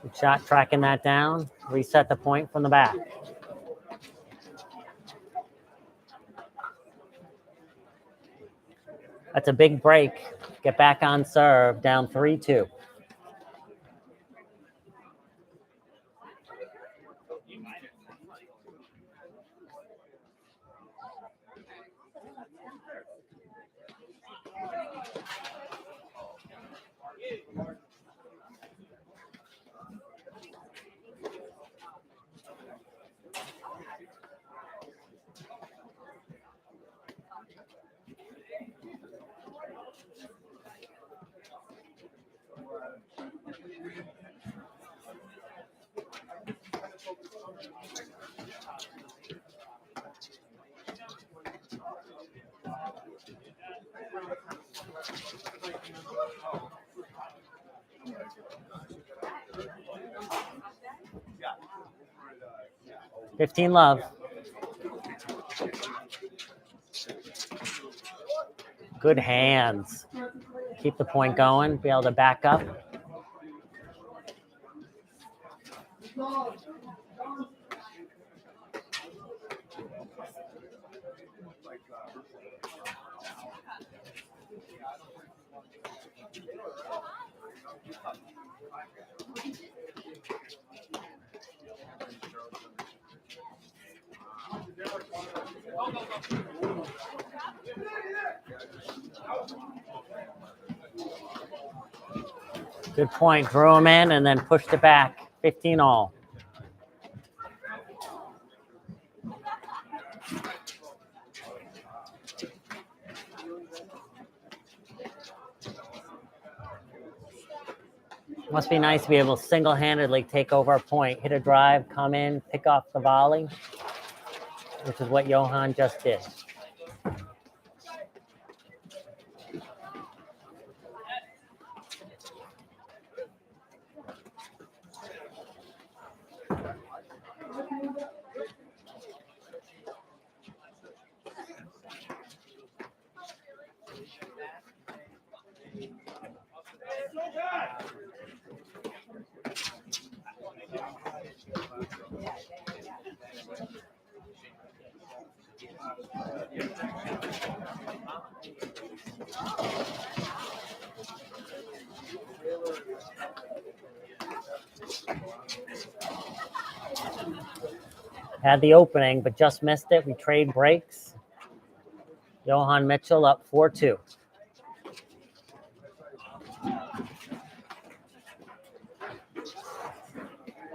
Good shot tracking that down. Reset the point from the back. That's a big break. Get back on serve, down 3-2. 15 love. Good hands. Keep the point going. Be able to back up. Good point. Drew him in and then pushed it back. 15 all. Must be nice to be able to single-handedly take over a point, hit a drive, come in, pick off the volley, which is what Johan just did. Had the opening, but just missed it. We trade breaks. Johan Mitchell up 4-2.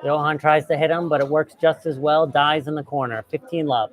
Johan tries to hit him, but it works just as well. Dies in the corner. 15 love.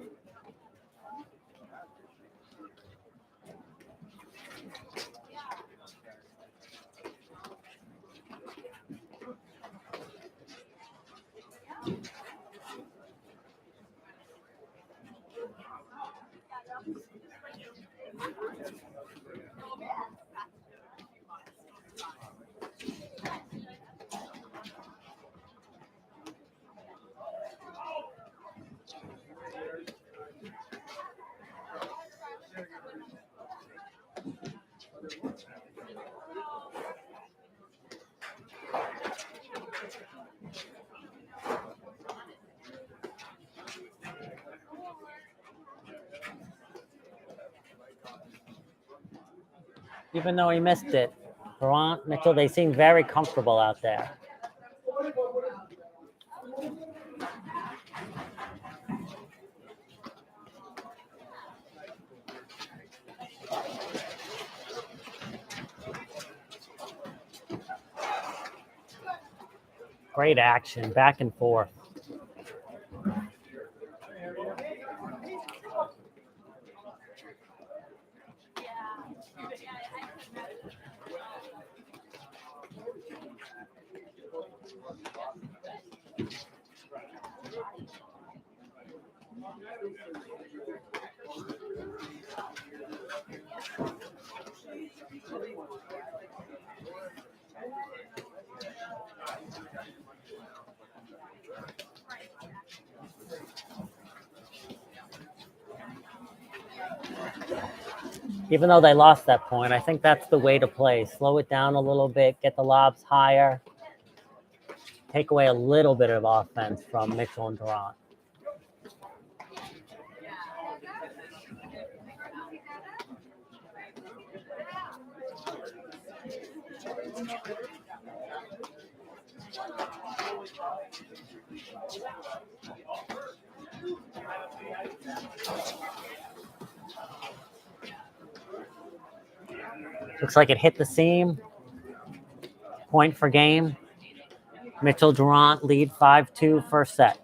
Even though he missed it, Durant, Mitchell, they seem very comfortable out there. Great action, back and forth. Even though they lost that point, I think that's the way to play. Slow it down a little bit, get the lobs higher, take away a little bit of offense from Mitchell and Durant. Looks like it hit the seam. Point for game. Mitchell Durant lead 5-2 first set.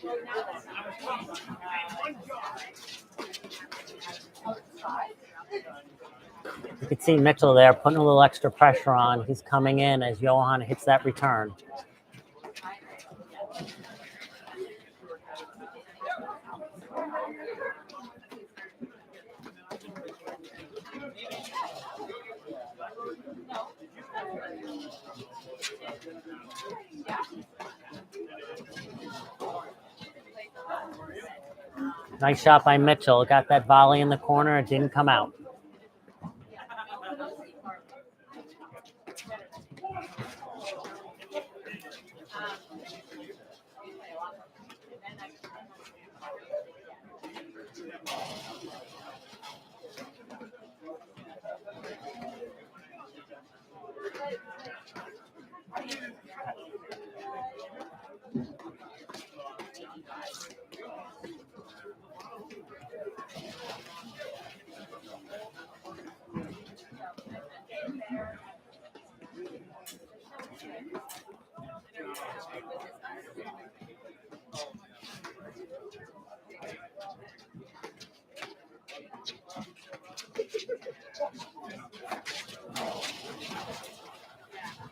You can see Mitchell there putting a little extra pressure on. He's coming in as Johan hits that return. Nice shot by Mitchell. Got that volley in the corner. It didn't come out.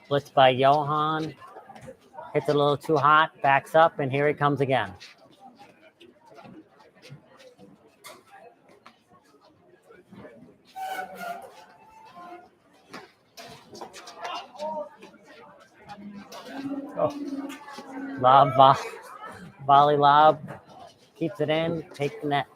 Blitz by Johan. Hits it a little too hot. Backs up, and here he comes again. Oh. Lob, volley lob. Keeps it in. Take the net.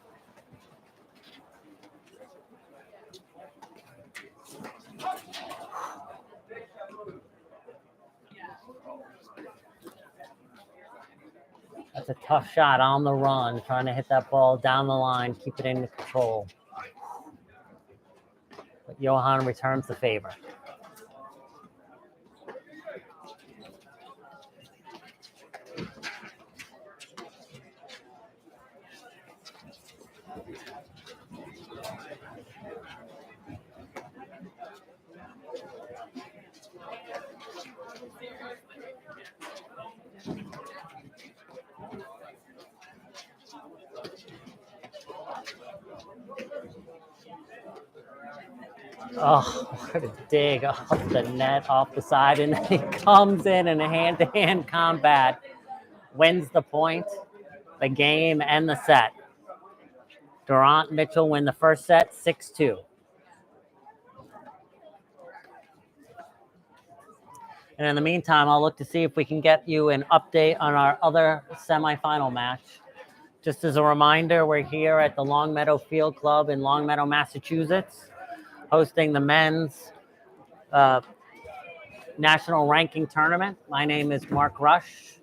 That's a tough shot on the run, trying to hit that ball down the line, keep it in control. But Johan returns the favor. Oh, what a dig off the net, off the side, and then he comes in a hand-to-hand combat, wins the point, the game, and the set. Durant Mitchell win the first set, 6-2. And in the meantime, I'll look to see if we can get you an update on our other semifinal match. Just as a reminder, we're here at the Longmeadow Field Club in Longmeadow, Massachusetts, hosting the men's national ranking tournament. My name is Mark Rush,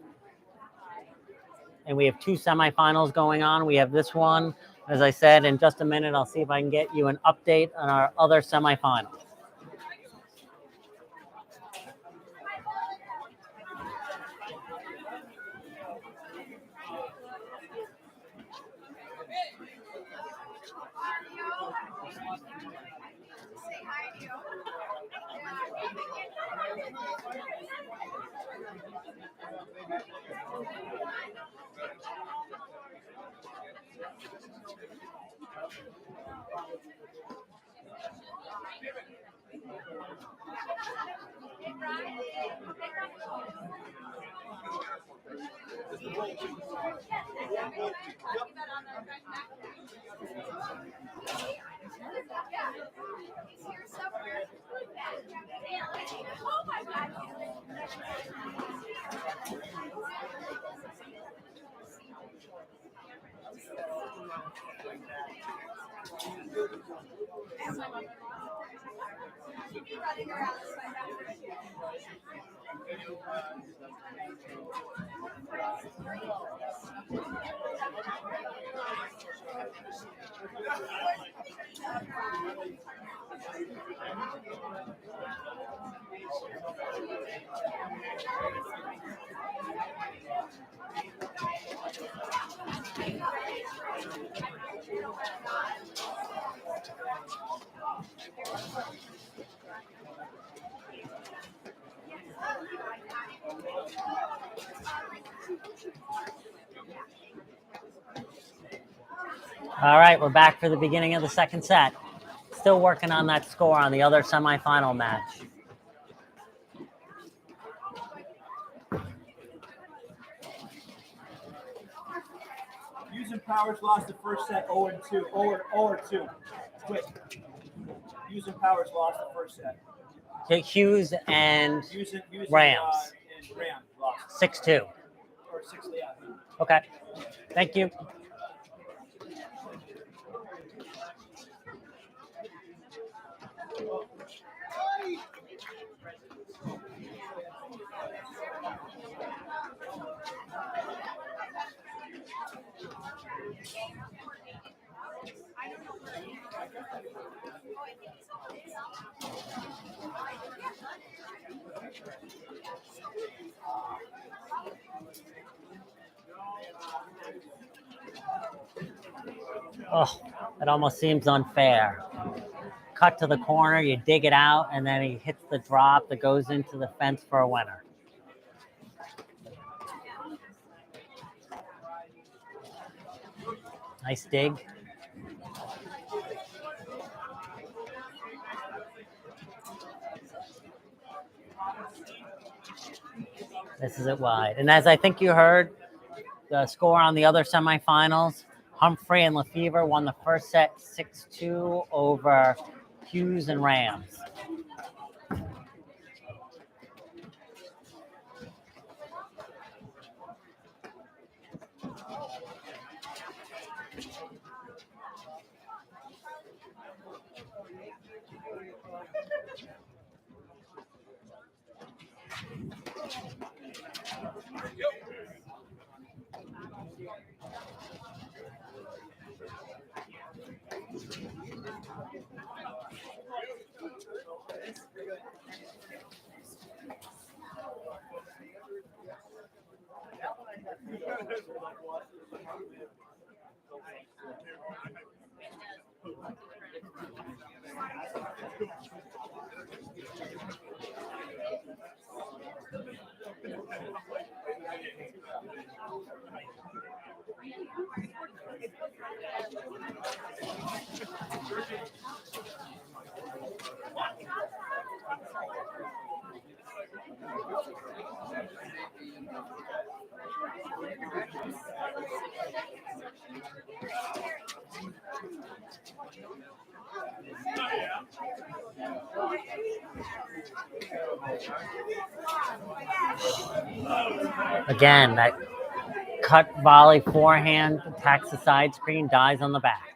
and we have two semifinals going on. We have this one, as I said, in just a minute. I'll see if I can get you an update on our other semifinal. All right, we're back for the beginning of the second set. Still working on that score on the other semifinal match. Hughes and Powers lost the first set 0-2. 0-2. Quick. Hughes and Powers lost the first set. Okay, Hughes and Hughes and Rams. And Rams lost. 6-2. Or 6, yeah. Okay. Thank you. Oh, it almost seems unfair. Cut to the corner, you dig it out, and then he hits the drop that goes into the fence for a winner. Nice dig. This is it wide. And as I think you heard, the score on the other semifinals, Humphrey and Lefevre won the first set 6-2 over Hughes and Rams. Again, that cut volley forehand attacks the side screen, dies on the back.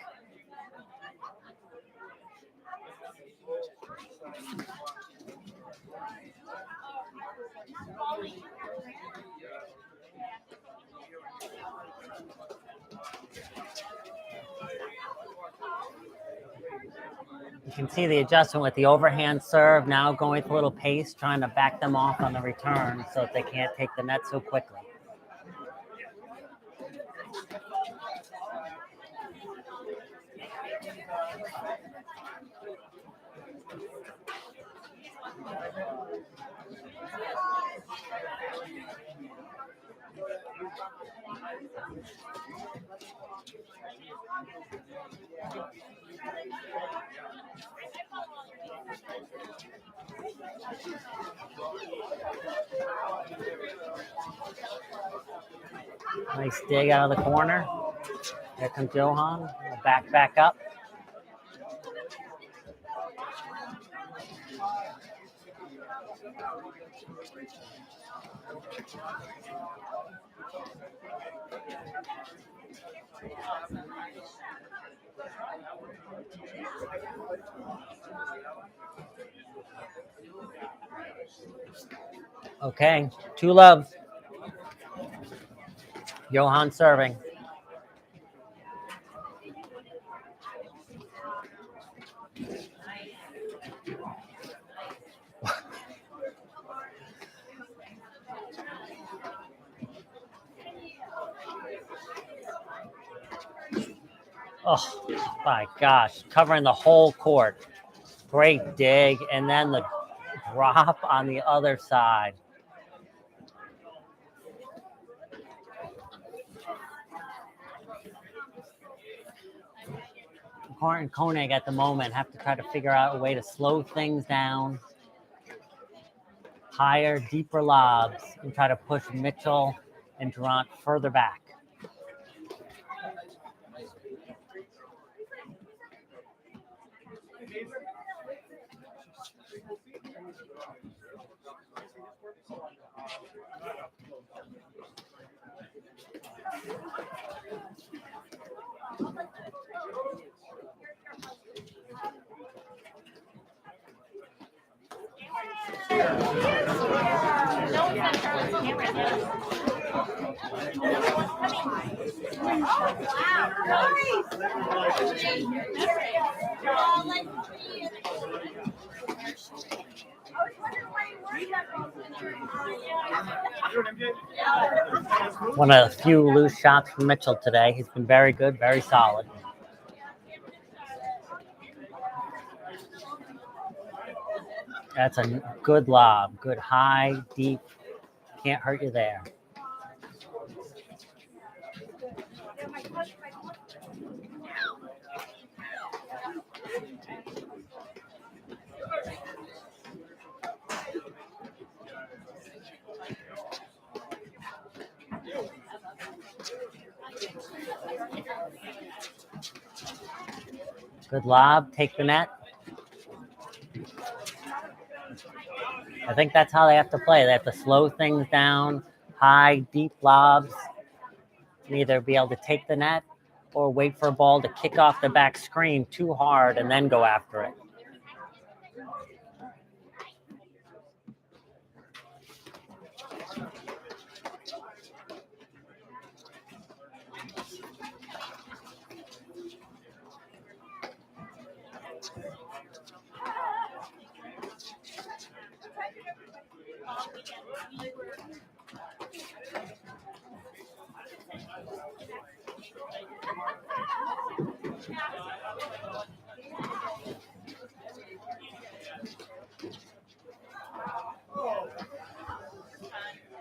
You can see the adjustment with the overhand serve, now going with a little pace, trying to back them off on the return so that they can't take the net so quickly. Nice dig out of the corner. Here comes Johan. Back up. Okay, 2-love. Johan serving. Oh my gosh, covering the whole court. Great dig, and then the drop on the other side. and Koenig at the moment have to try to figure out a way to slow things down, higher, deeper lobs, and try to push Mitchell and Durant further back. One of the few loose shots from Mitchell today. He's been very good, very solid. That's a good lob. Good high, deep. Can't hurt you there. Good lob. Take the net. I think that's how they have to play. They have to slow things down, high, deep lobs, and either be able to take the net or wait for a ball to kick off the back screen too hard and then go after it.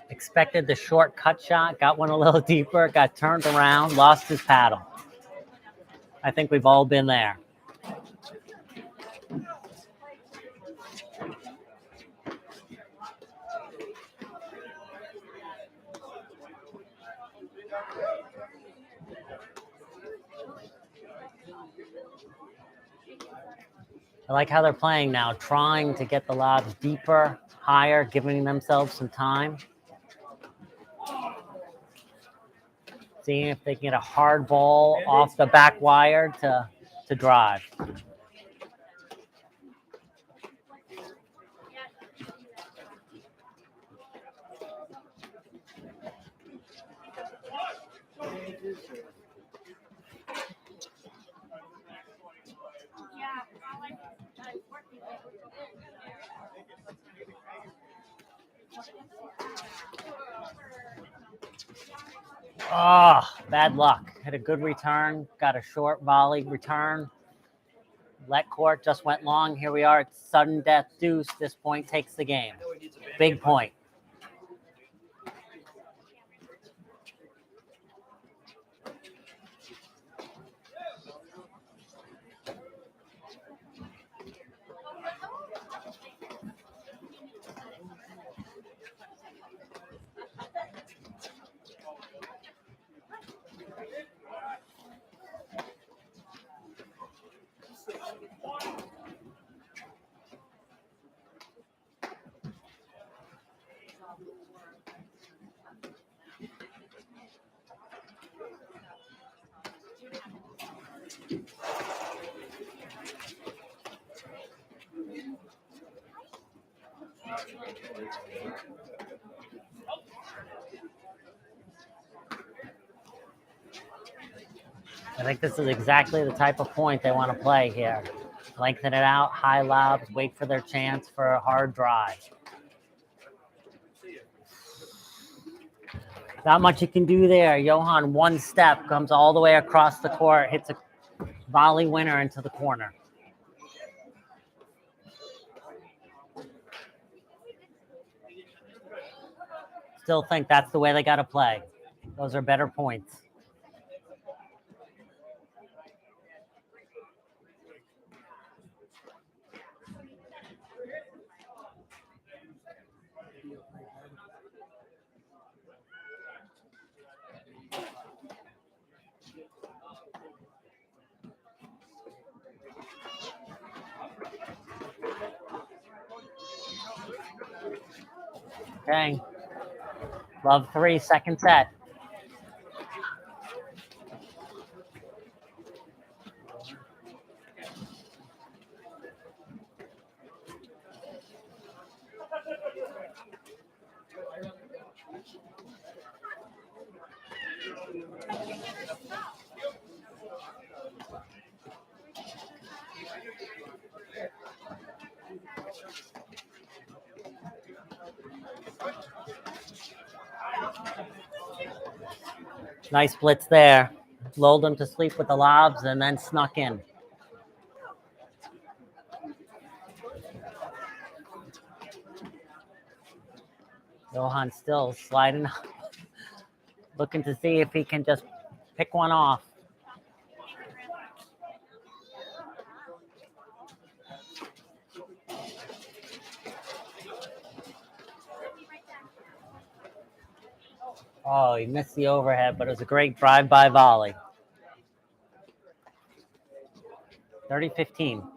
Expected the short cut shot, got one a little deeper, got turned around, lost his paddle. I think we've all been there. I like how they're playing now, trying to get the lobs deeper, higher, giving themselves some time. Seeing if they can get a hard ball off the back wire to drive. Oh, bad luck. Had a good return, got a short volley return. Let court just went long. Here we are at sudden death deuce. This point takes the game. Big point. I think this is exactly the type of point they want to play here. Lengthen it out, high lobs, wait for their chance for a hard drive. Not much you can do there. Johan, one step, comes all the way across the court, hits a volley winner into the corner. Still think that's the way they got to play. Those are better points. Okay. Love 3, second set. Nice blitz there. Lulled him to sleep with the lobs and then snuck in. Johan still sliding up, looking to see if he can just pick one off. Oh, he missed the overhead, but it was a great drive-by volley. 30-15.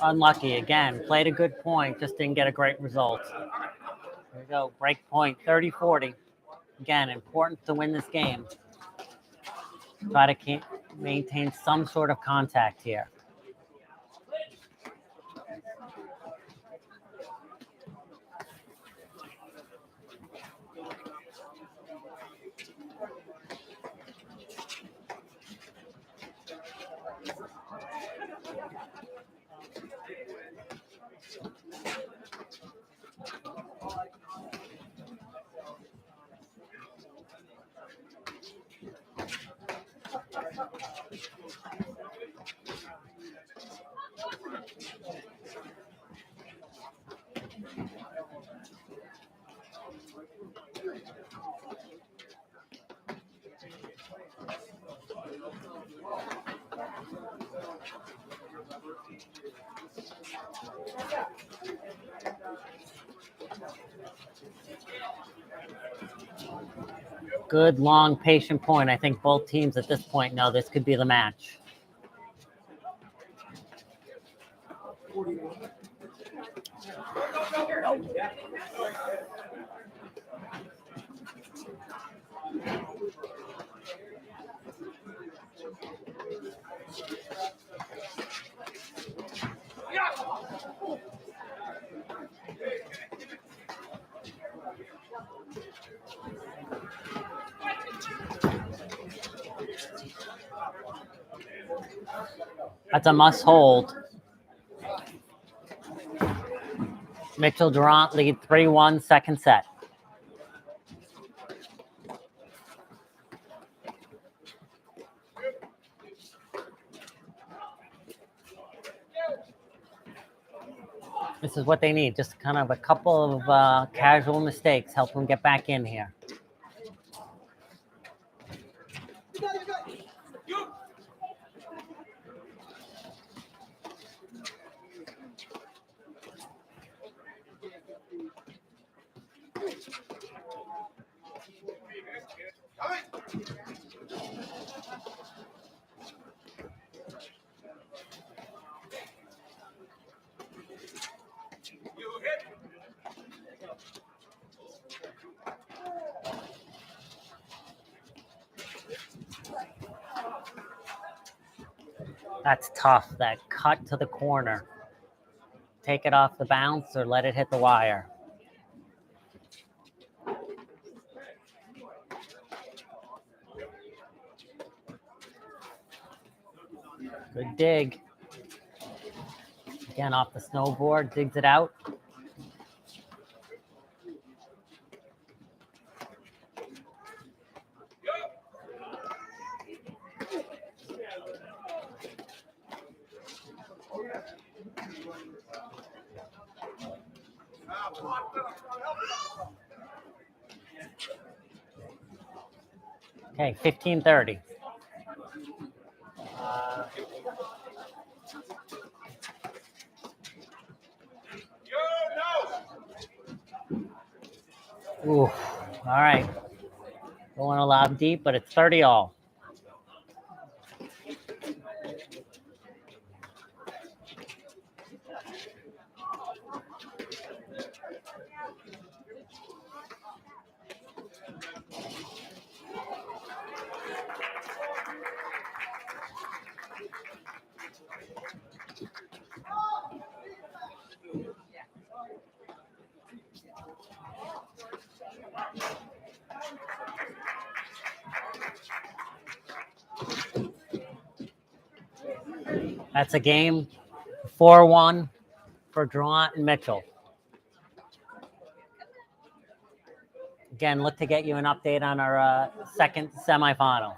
Unlucky again. Played a good point, just didn't get a great result. There we go. Break point, 30-40. Again, important to win this game. Try to maintain some sort of contact here. Good, long, patient point. I think both teams at this point know this could be the match. That's a must hold. Mitchell Durant lead 3-1, second set. This is what they need, just kind of a couple of casual mistakes, help them get back in here. That's tough, that cut to the corner. Take it off the bounce or let it hit the wire. Good dig. Again, off the snowboard, digs it out. Okay, 15-30. Ooh, all right. Don't want to lob deep, but it's 30 all. That's a game. 4-1 for Durant and Mitchell. Again, look to get you an update on our second semifinals.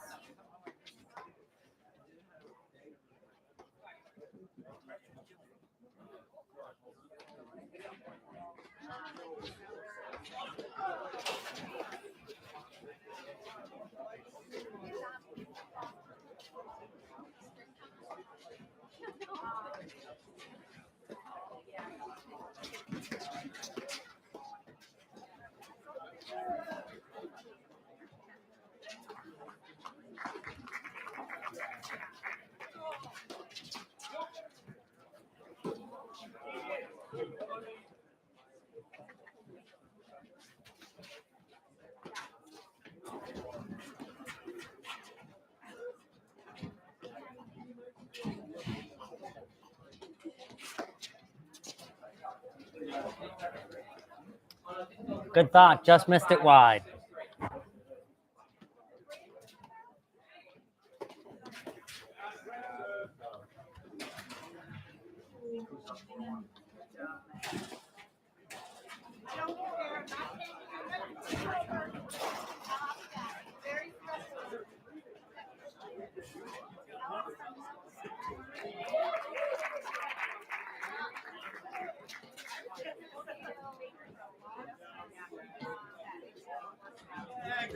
Good thought, just missed it wide.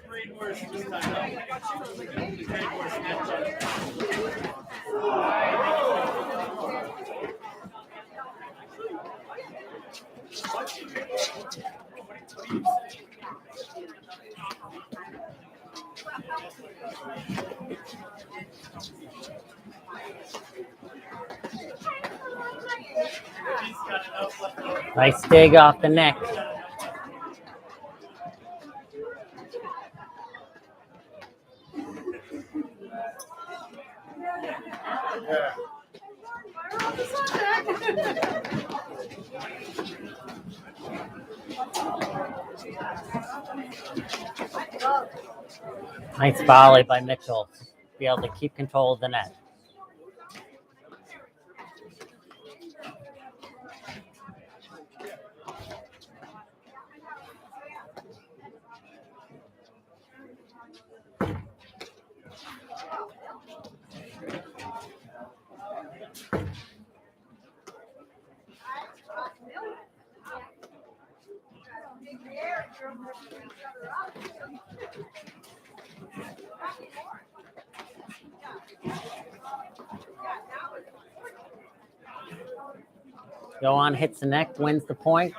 Great horse this time. Great horse matchup. Nice dig off the neck. Nice volley by Mitchell. Be able to keep control of the net. Johan hits the neck, wins the point.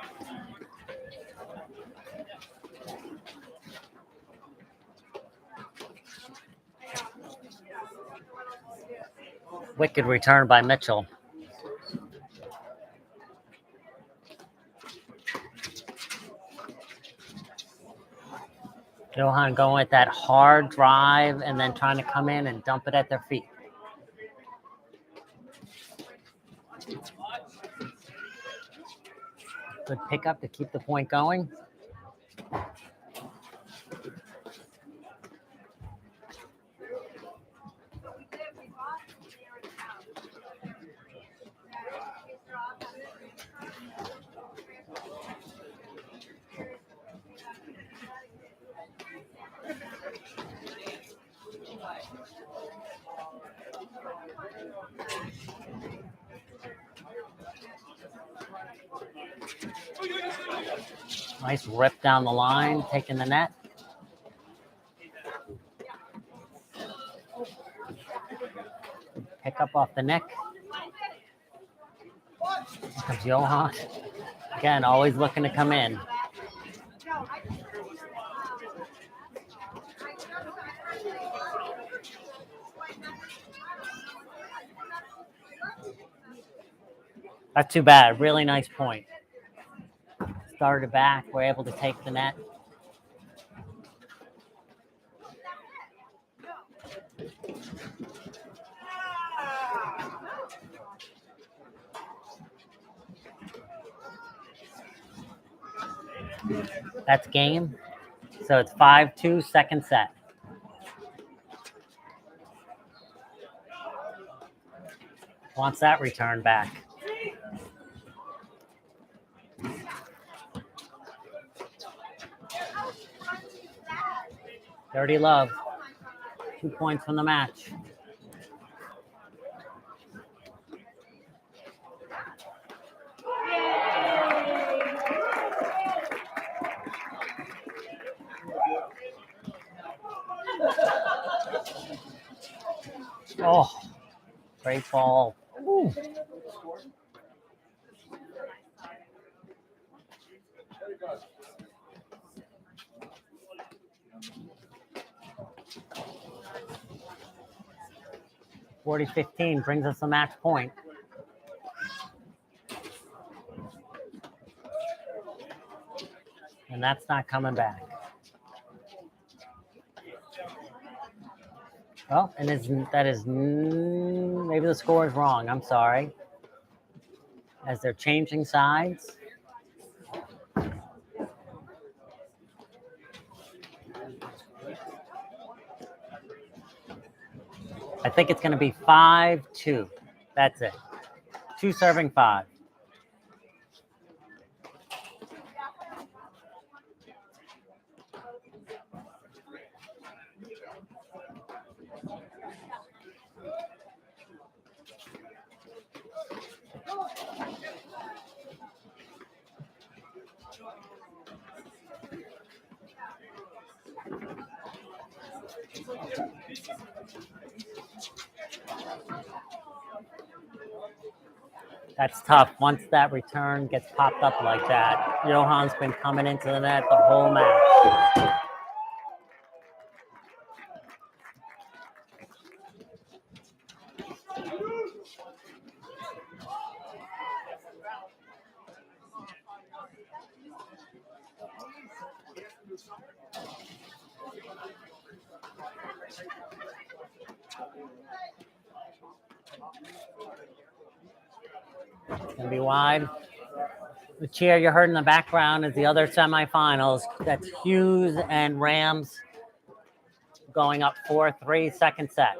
Wicked return by Mitchell. Johan going with that hard drive and then trying to come in and dump it at their feet. Good pickup to keep the point going. Nice rip down the line, taking the net. Pick up off the neck. Here comes Johan. Again, always looking to come in. That's too bad. Really nice point. Started back. We're able to take the net. That's game. So it's 5-2, second set. Wants that return back. Dirty Love. 2 points from the match. Oh, great ball. Ooh. (40-15) brings us a match point. And that's not coming back. Oh, and maybe the score is wrong. I'm sorry. As they're changing sides. I think it's going to be 5-2. That's it. 2 serving 5. That's tough. Once that return gets popped up like that, Johan's been coming into the net the whole match. Gonna be wide. The cheer you heard in the background is the other semifinals. That's Hughes and Rams going up 4-3, second set.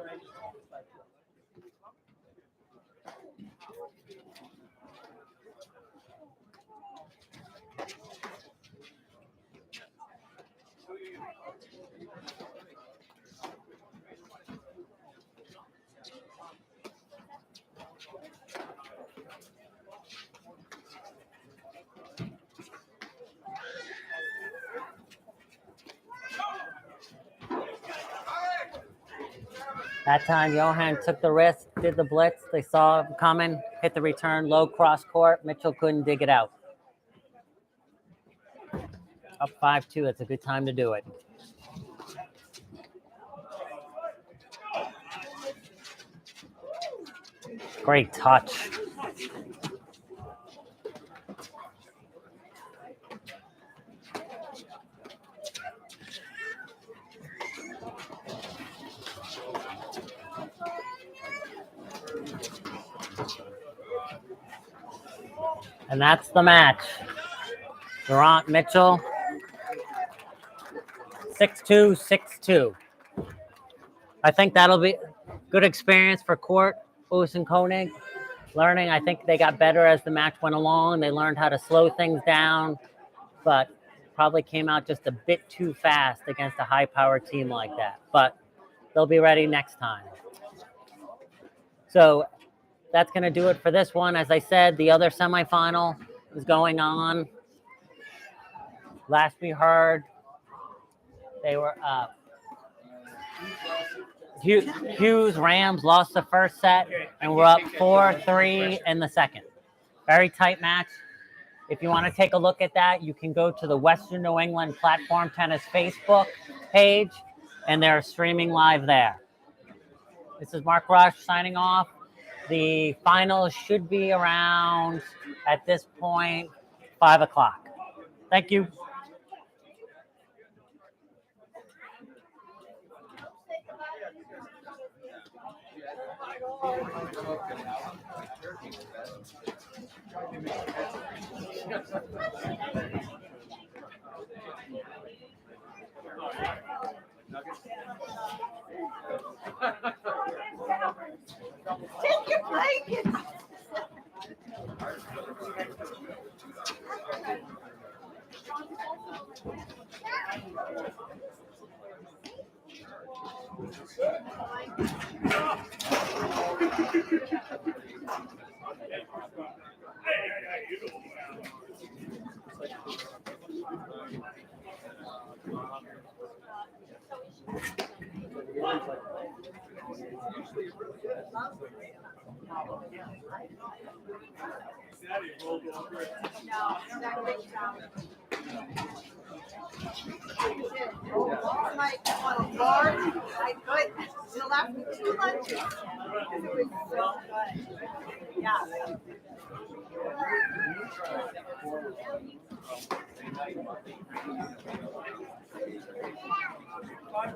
That time, Johan took the risk, did the blitz. They saw it coming, hit the return, low cross court. Mitchell couldn't dig it out. Up 5-2. It's a good time to do it. Great touch. And that's the match. Durant Mitchell, 6-2, 6-2. I think that'll be good experience for Court, Oos, and Koenig. Learning, I think they got better as the match went along. They learned how to slow things down, but probably came out just a bit too fast against a high-powered team like that. But they'll be ready next time. So that's going to do it for this one. As I said, the other semifinal is going on. Last we heard, they were up. Hughes Rams lost the first set, and we're up 4-3 in the second. Very tight match. If you want to take a look at that, you can go to the Western New England Platform Tennis Facebook page, and they're streaming live there. This is Mark Rush signing off. The finals should be around, at this point, 5 o'clock. Thank you. Take your blanket. Like on a bar, I could. She left me 2 lunches. It was so good. Yeah.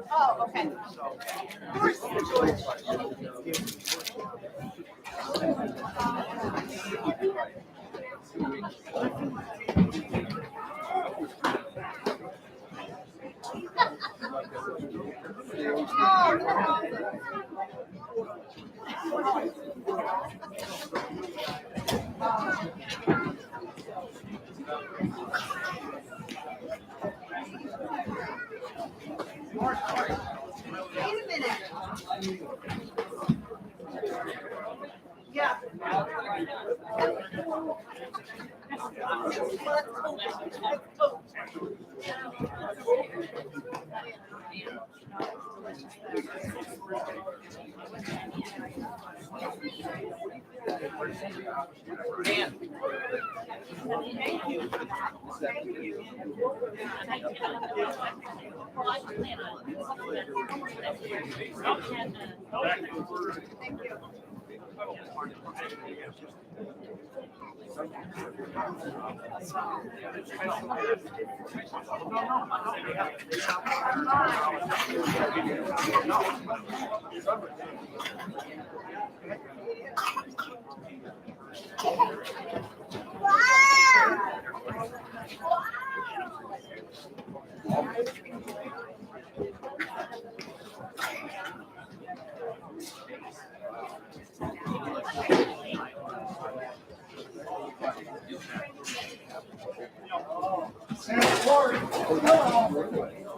Oh, okay. Wait a minute. Yeah.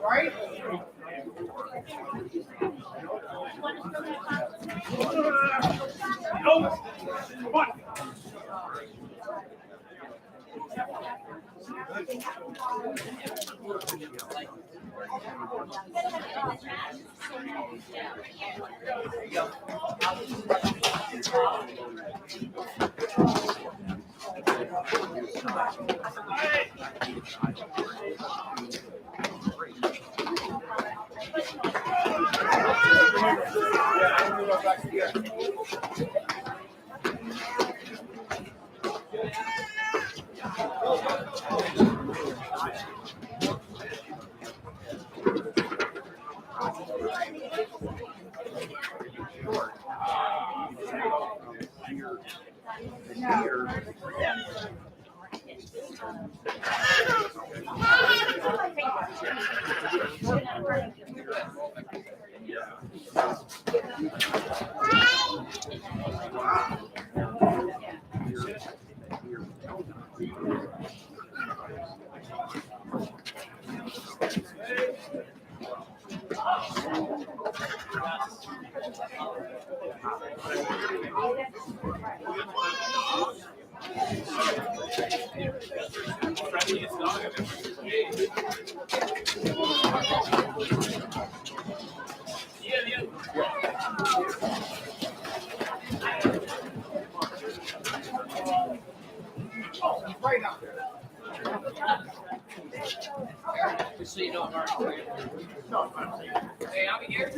Right? No. Come on. Right out there. Just so you know, I'm already. Hey, I'll be here.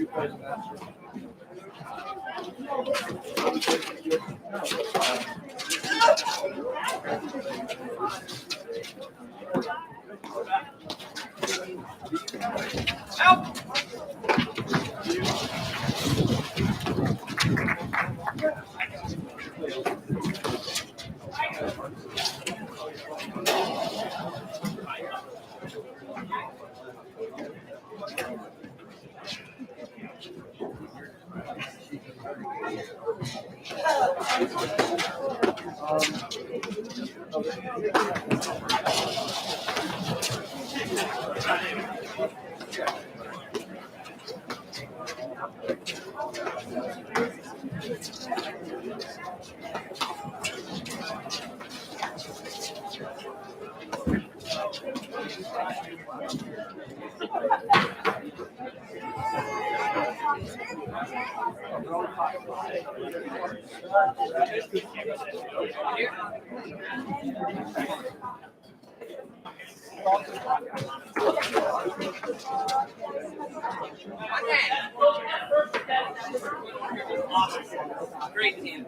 Great team.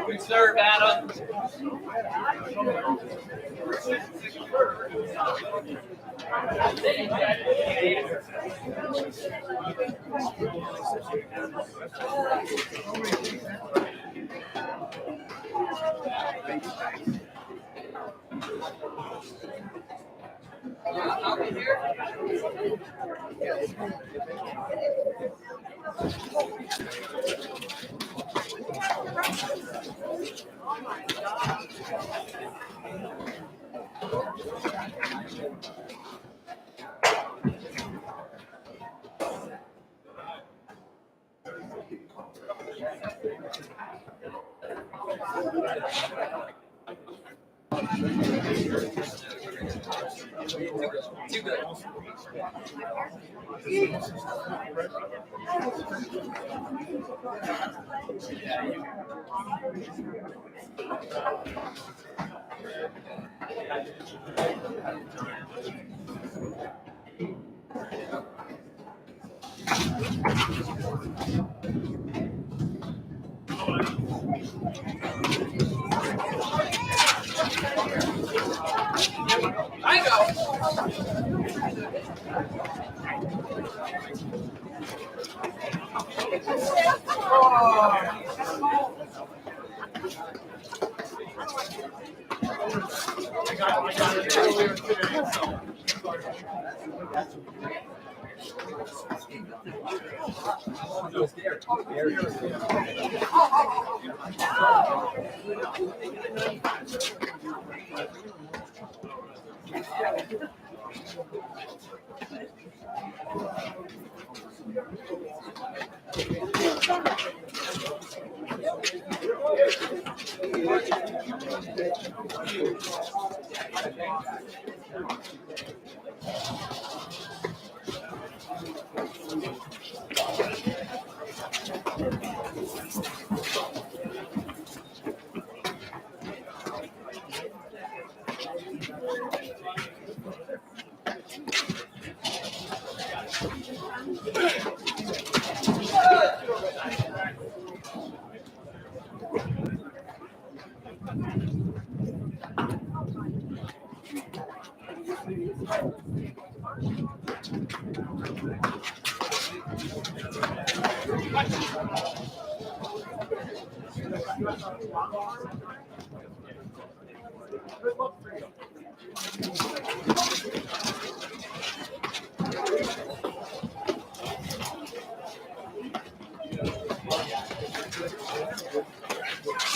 Good serve, Adam. Too good. I go.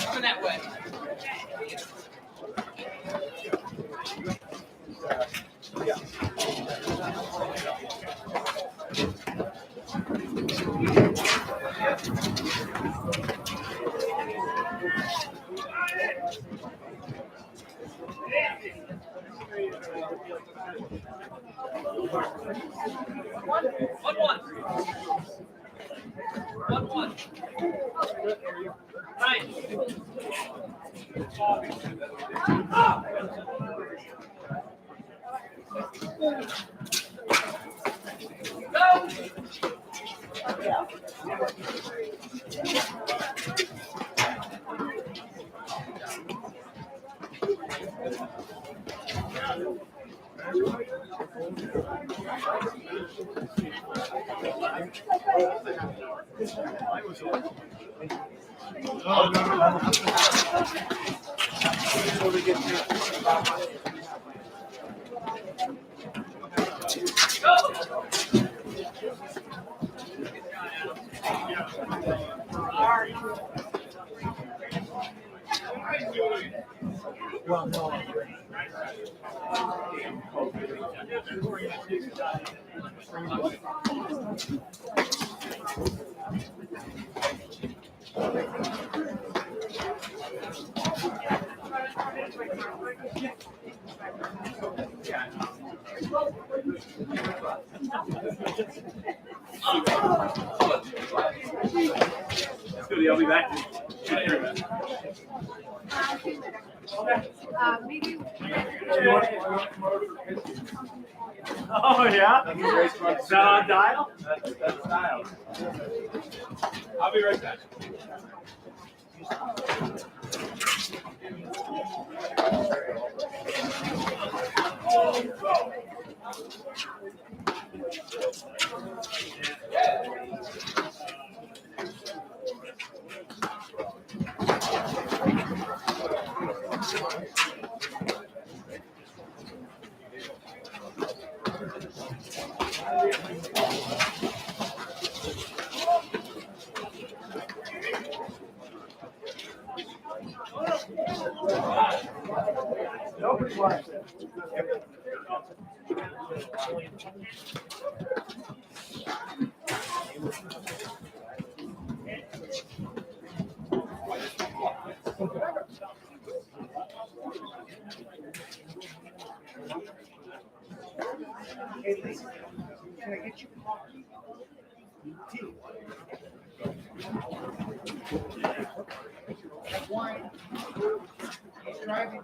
Coming that way. One. Well, no. I'll be back. Maybe. Oh, yeah? Is that on dial? That's dial. I'll be right back. Nobody wants it. Hey, Lisa, can I get you coffee? Tea. Have wine. He's driving.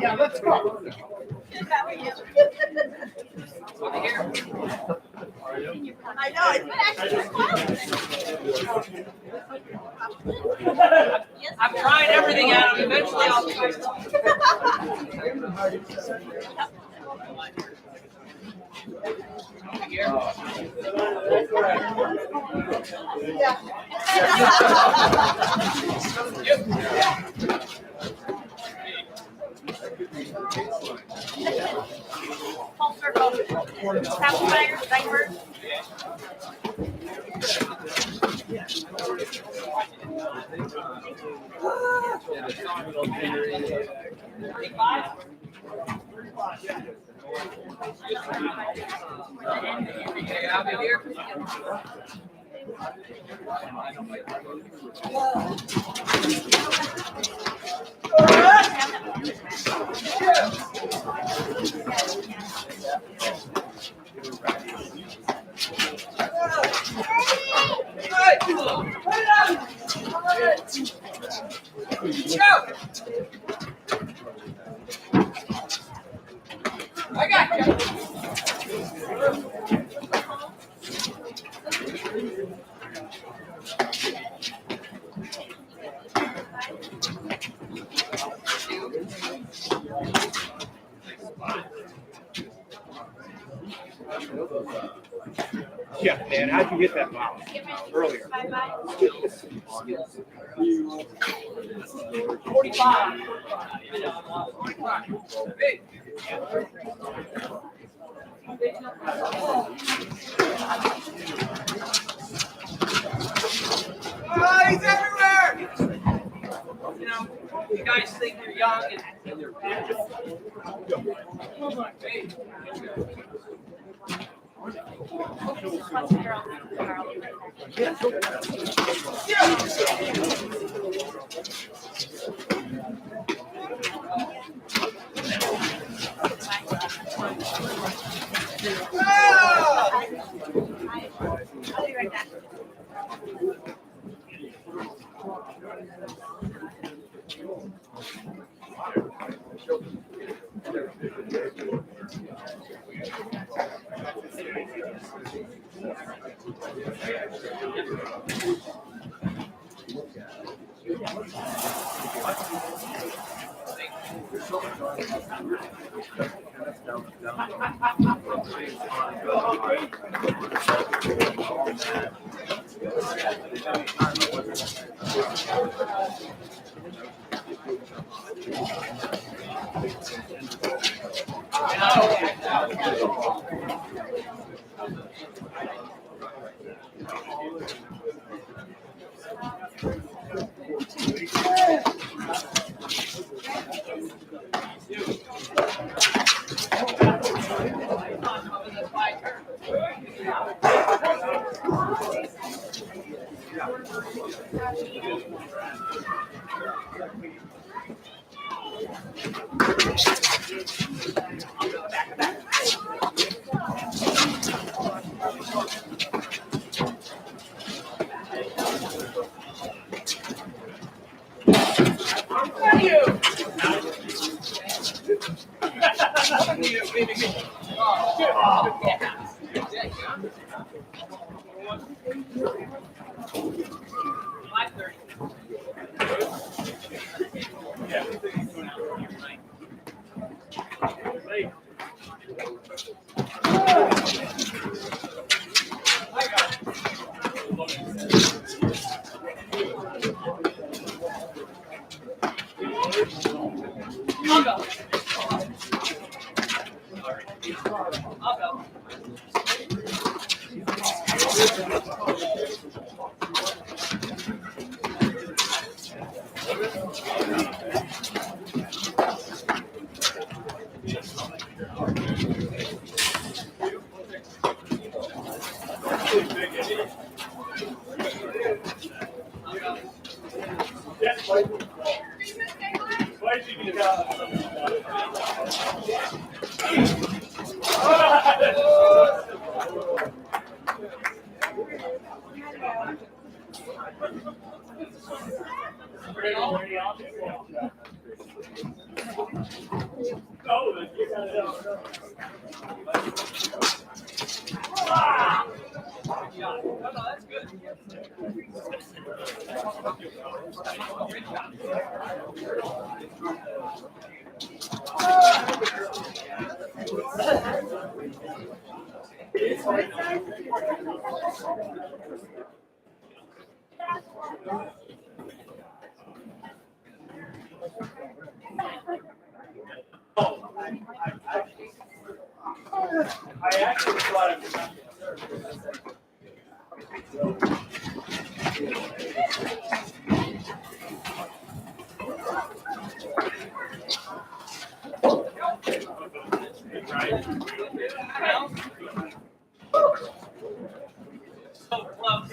Yeah, let's go. I know, it's been actually fun. I'm trying everything, Adam. Eventually I'll try Full circle. Pacifier, diaper. I got you. Yeah, man, how'd you hit that mouse earlier? 45. Hey. Oh, he's everywhere! You know, you guys think you're young and you're bad. Hey. I'll be right back. I'll go. I'll go. That's good. I actually thought it was. So close.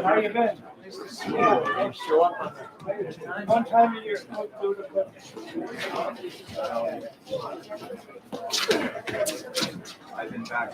How you been? Nice to see you. Show up one time a year. Do the clip. I've been back.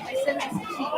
I sent this to you.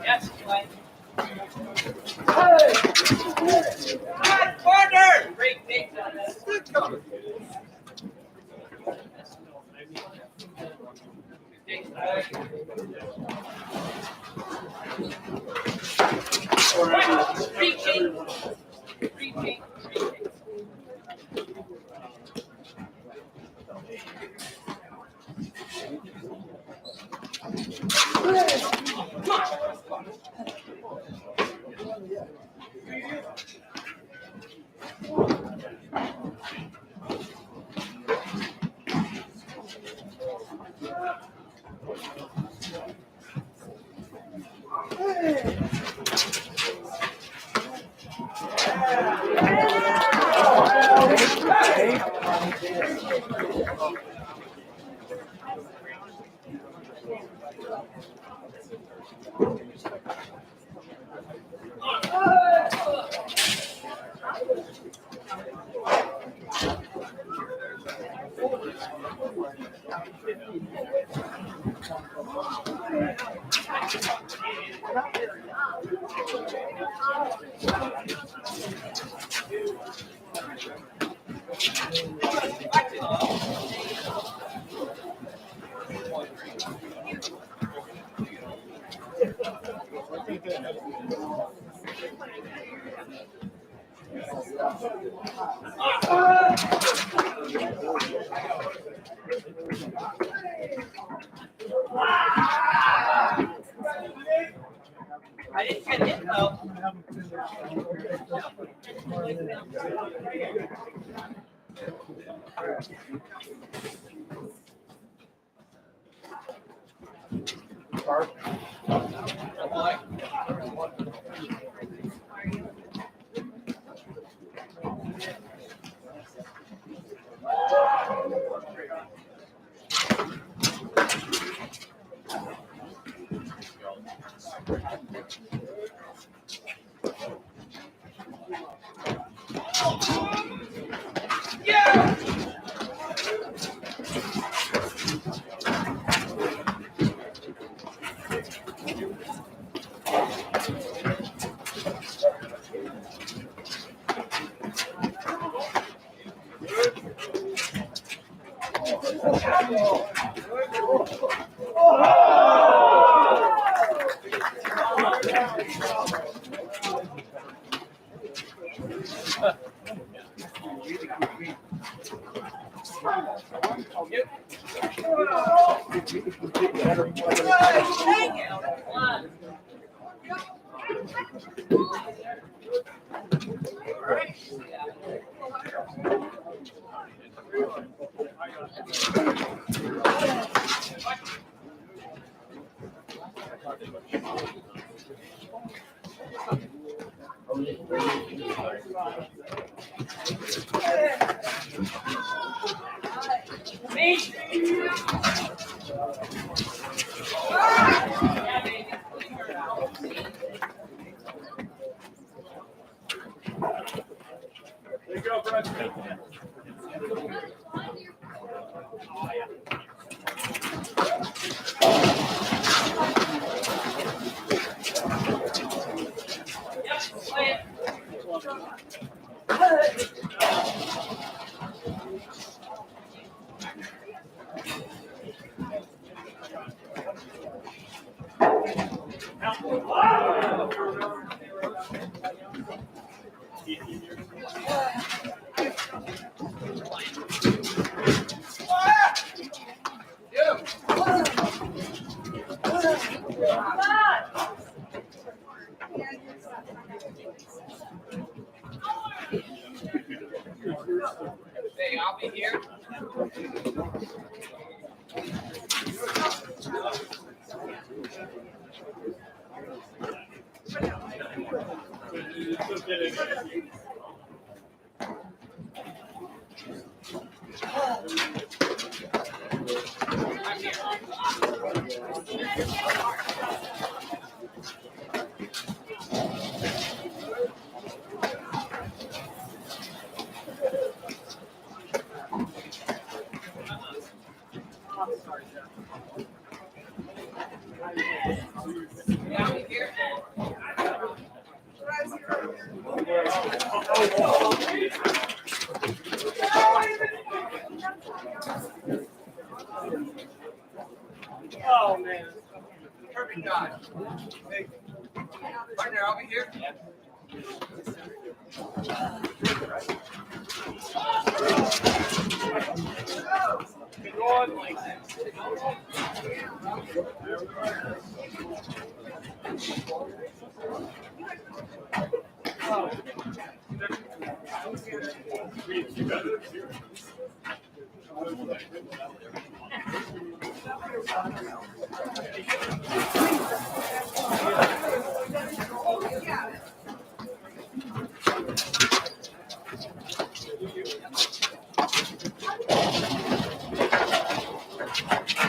Yes, Glenn. Good corner. Great take on this. Good cover. Reaching. Reaching. I didn't get it though. Yeah. There you go, Brett. Hey, I'll be here. Oh man, perfect guy. Hey, partner, I'll be here. Good one, like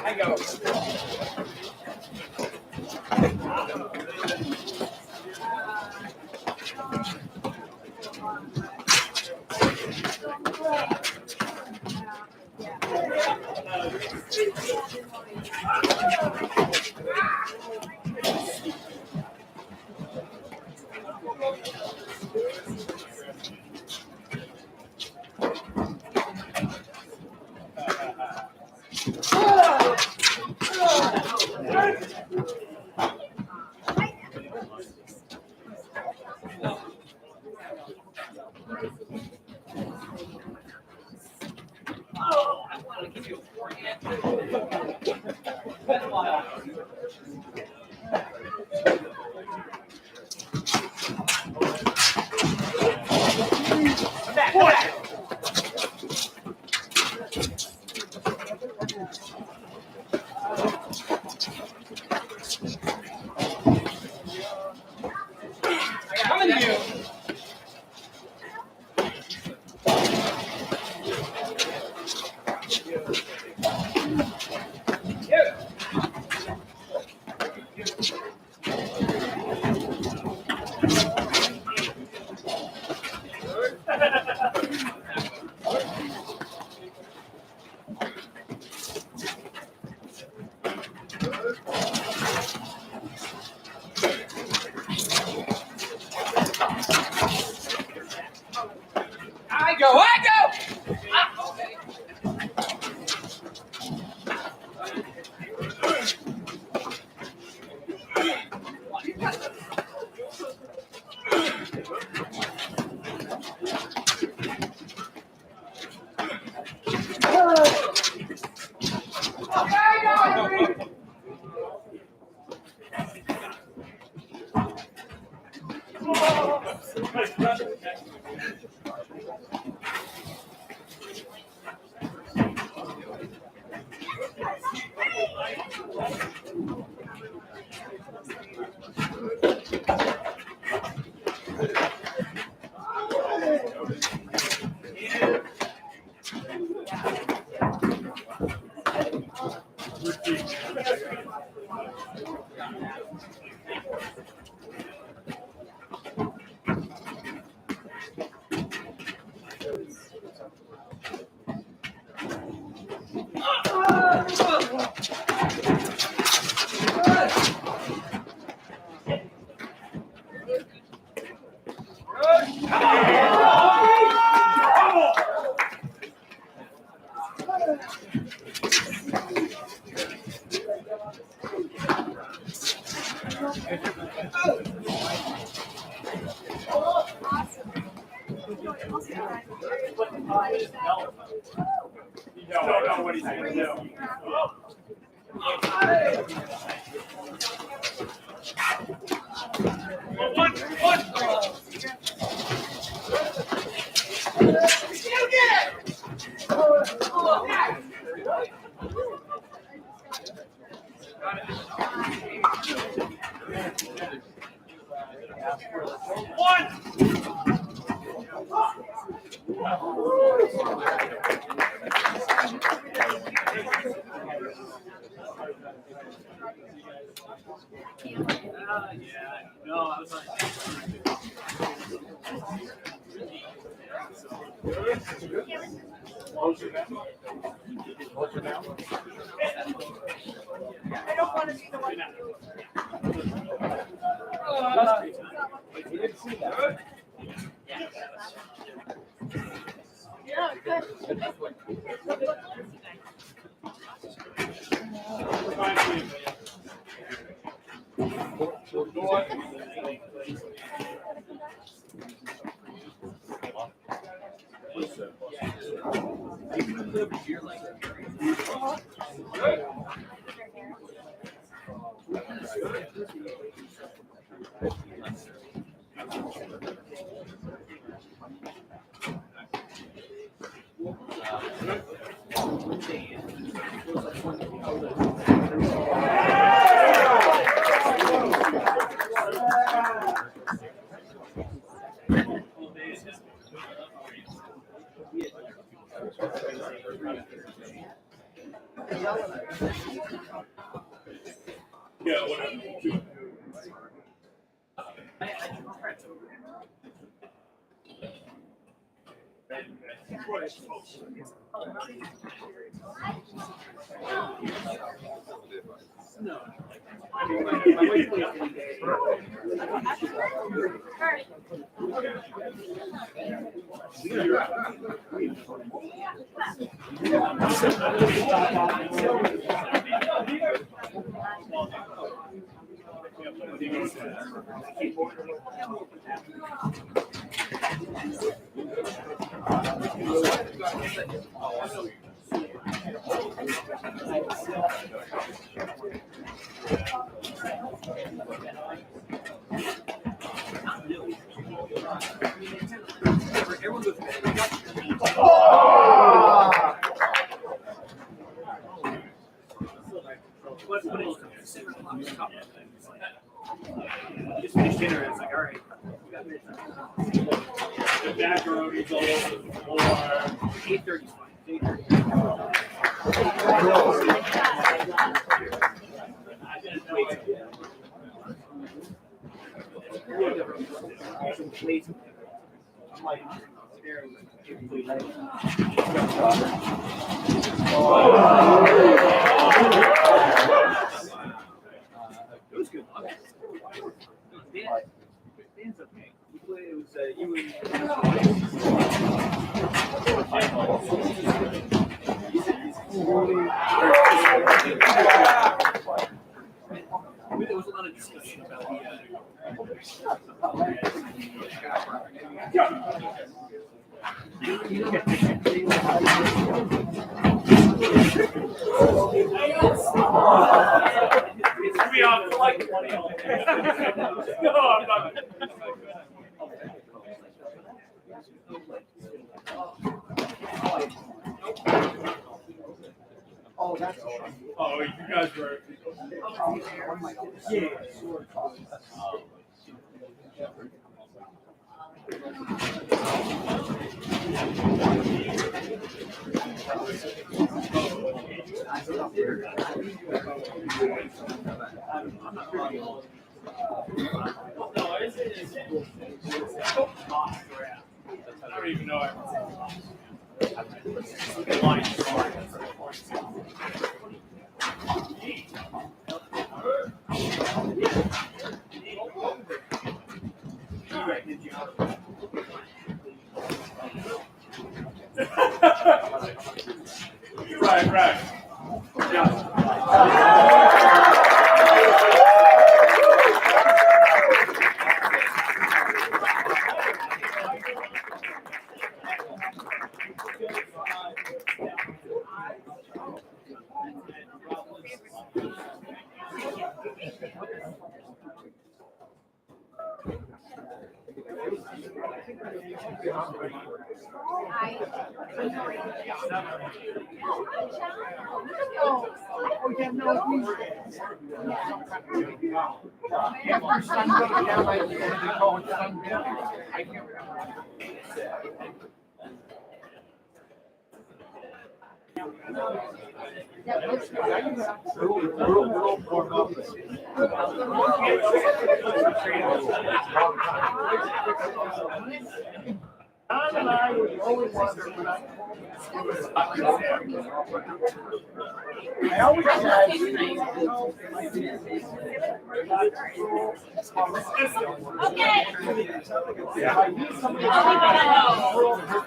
I go. Oh, I want to give you a forehand. Come back. Coming to you. I go. Ah, okay. don't know what he's going to do. No, I was I don't want to be the one. Yeah, good. Yeah, whatever. Just finished dinner. It's like, all right. The macaroni's all over the floor. 8:30 is fine. 8:30. It was good. Dan's okay. It was you there was a lot of discussion about We are like 20. No, I'm not. Oh, that's. Oh, you guys were. Yeah. don't even know it. Right. Don and I would always wonder when I always said,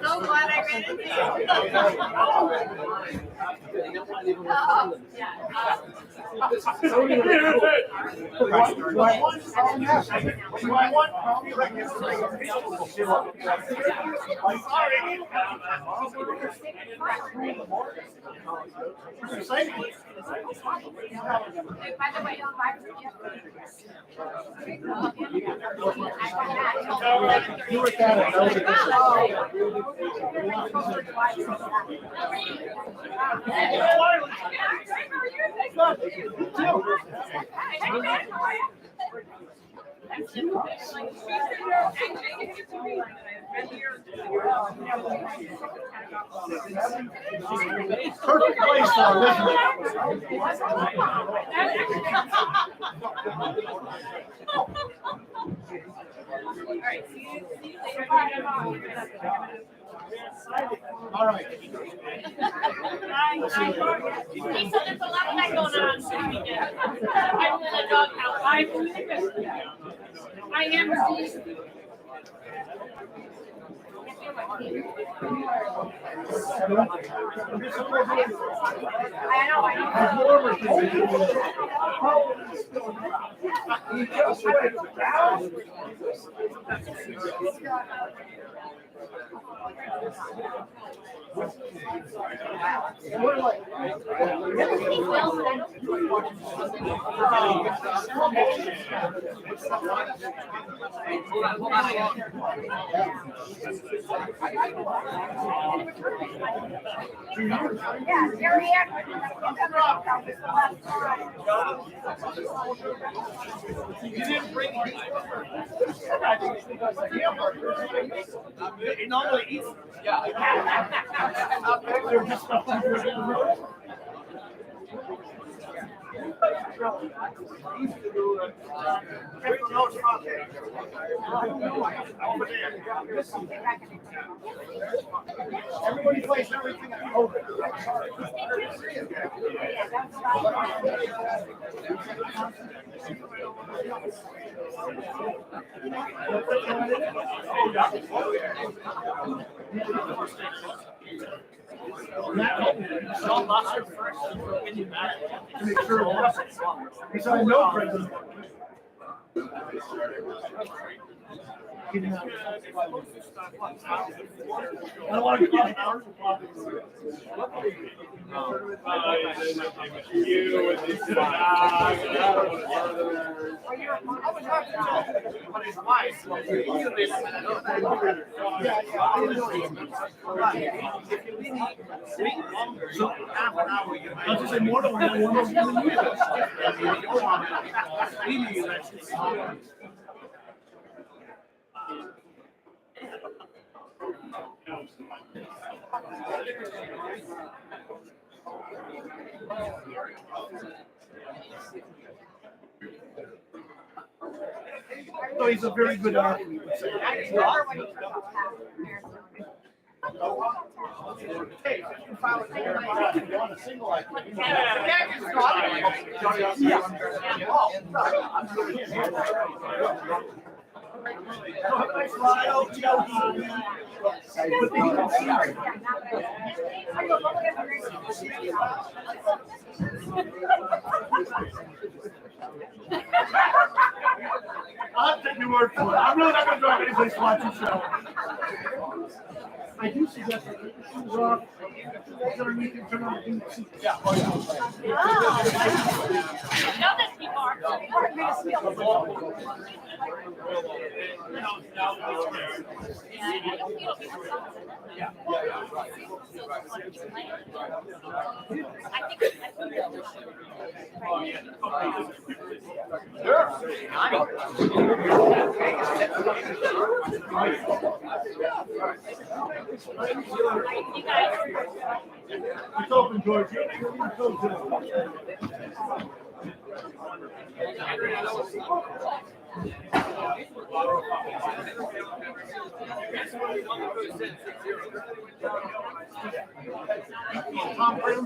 So glad I ran into By the way, you were kind of perfect place for him, isn't it? All right. There's a lot of that going on. I'm in the doghouse. I am. You didn't bring it. It normally eats. Everybody plays everything at home. Sean lost her first when you met. To make sure it was. Because I know President. I don't want to get hours of politics. You with these I'll just say more than one. So he's a very good athlete. I'll take your word for it. I'm really not going to drive anyplace to watch your show. I do suggest that you shoes off, so you can turn on the heat. Yeah. You know this before. Yeah, I don't think it'll be much fun. You guys. It's open, George. It's open. Tom Brady.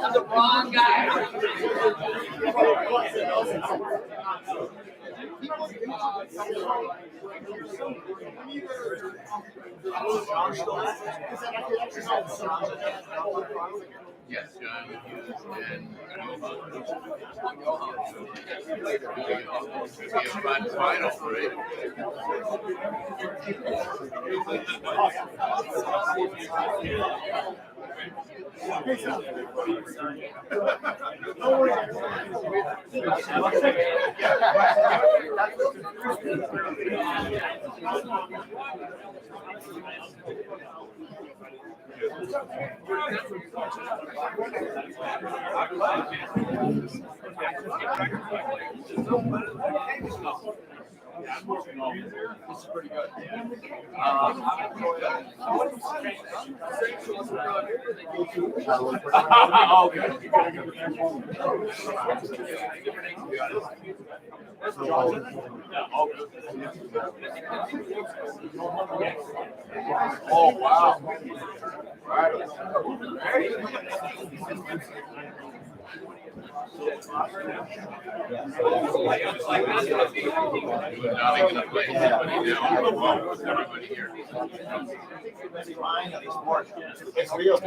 I'm the wrong guy. Yes, John, and final, right? This is pretty good. Oh, wow. Everybody here. It's real.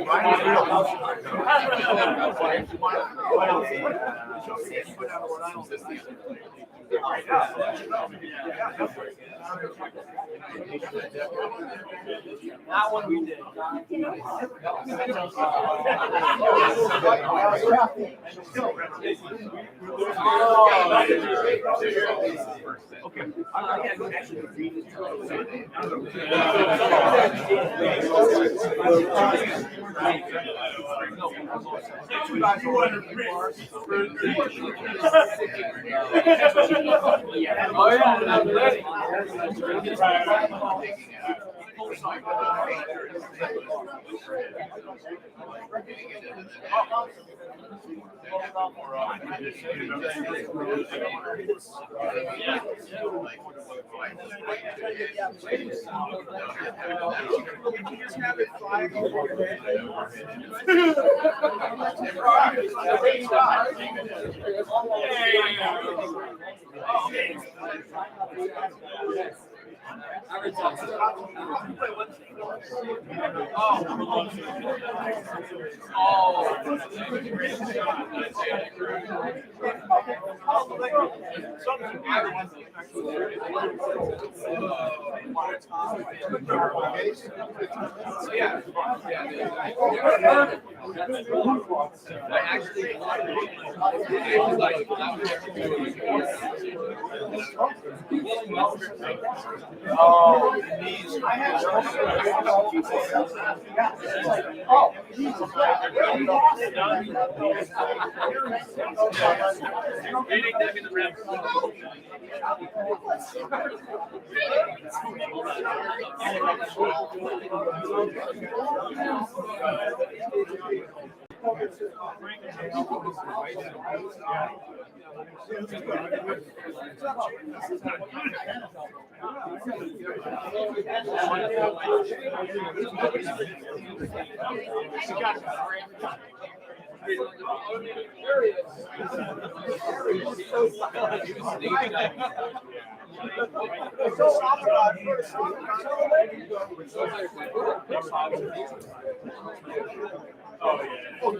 That one we did. Okay. two guys who are just have it fly over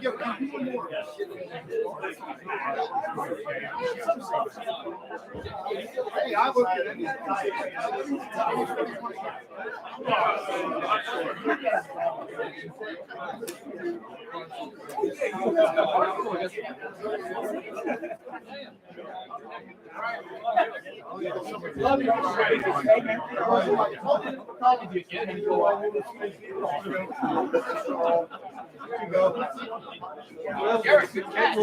your Hey, I look at Garrett, good catch.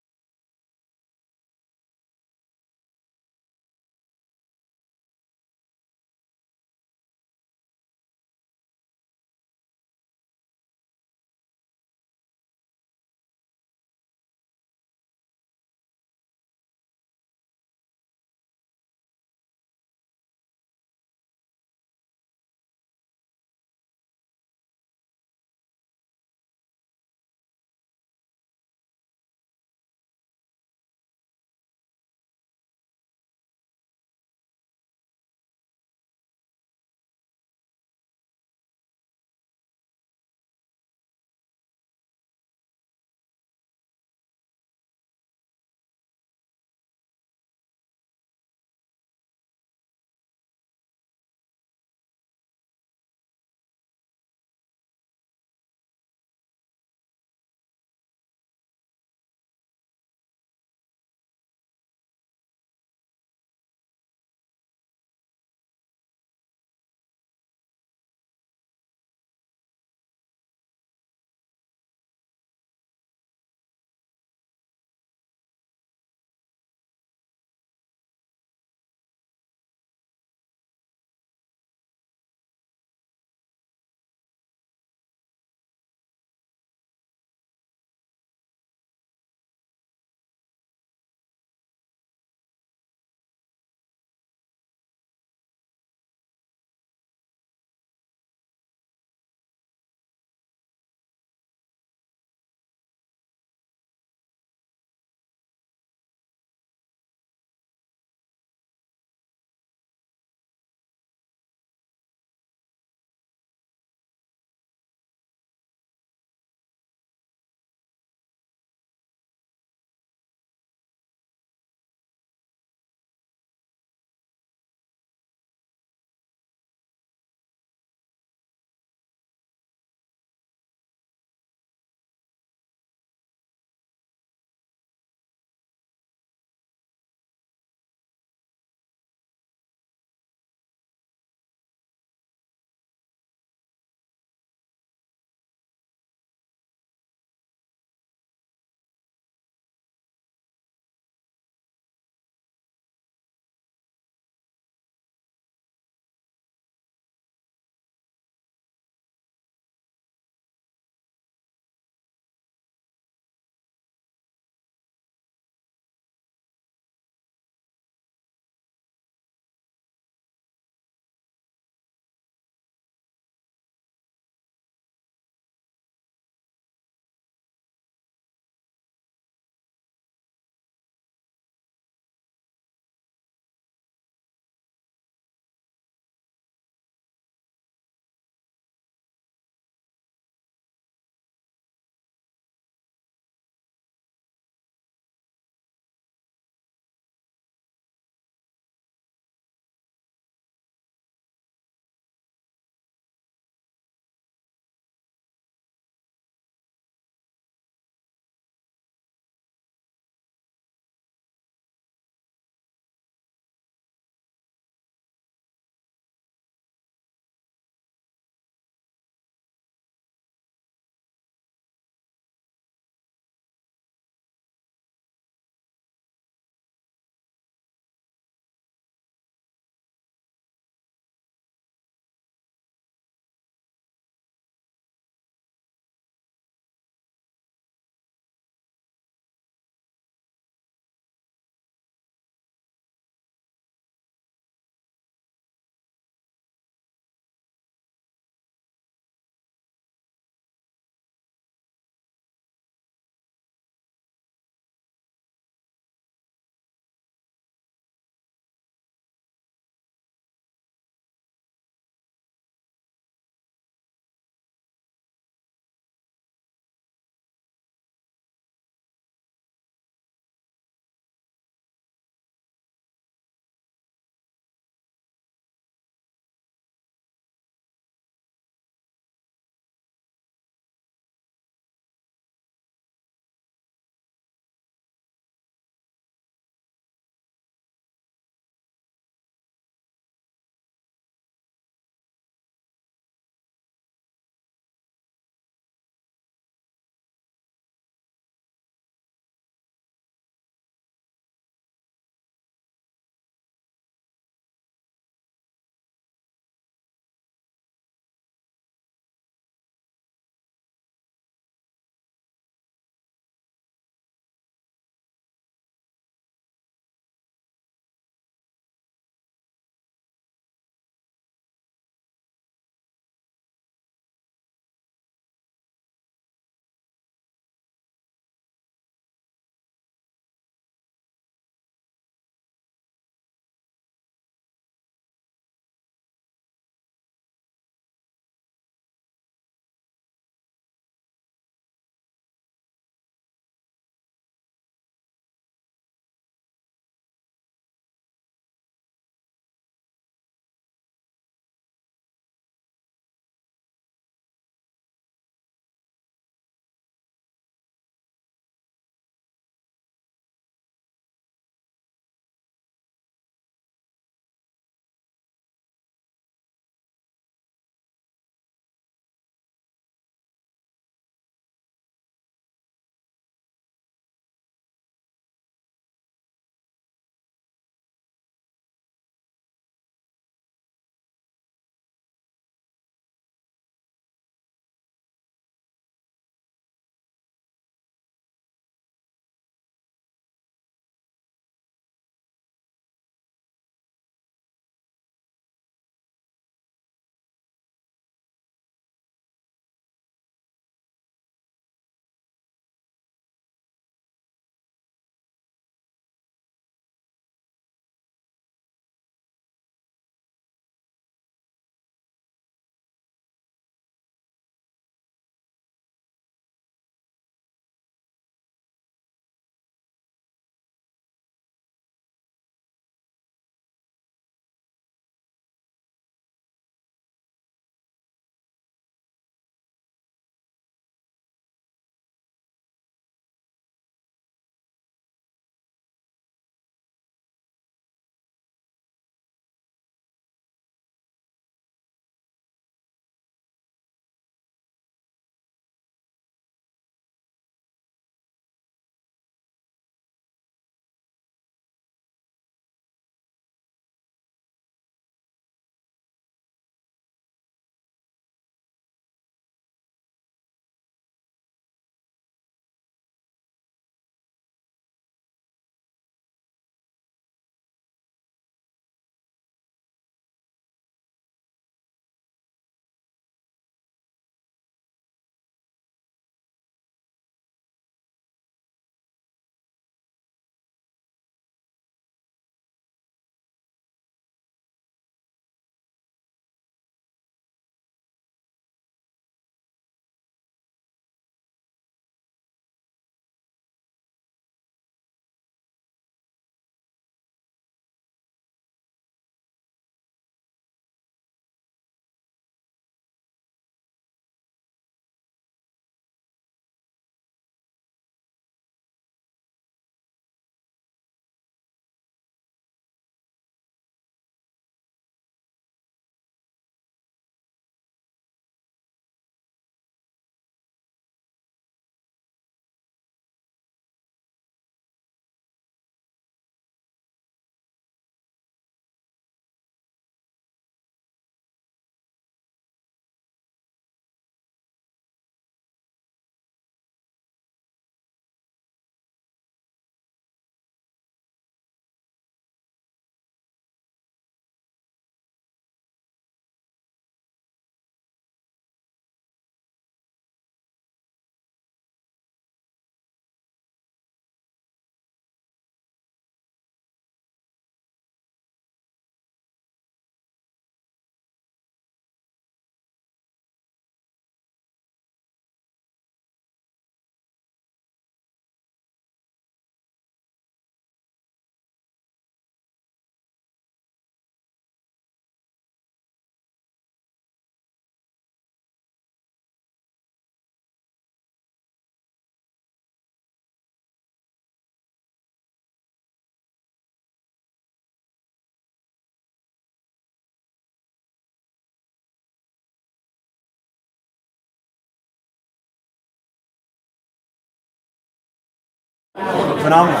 Phenomenal.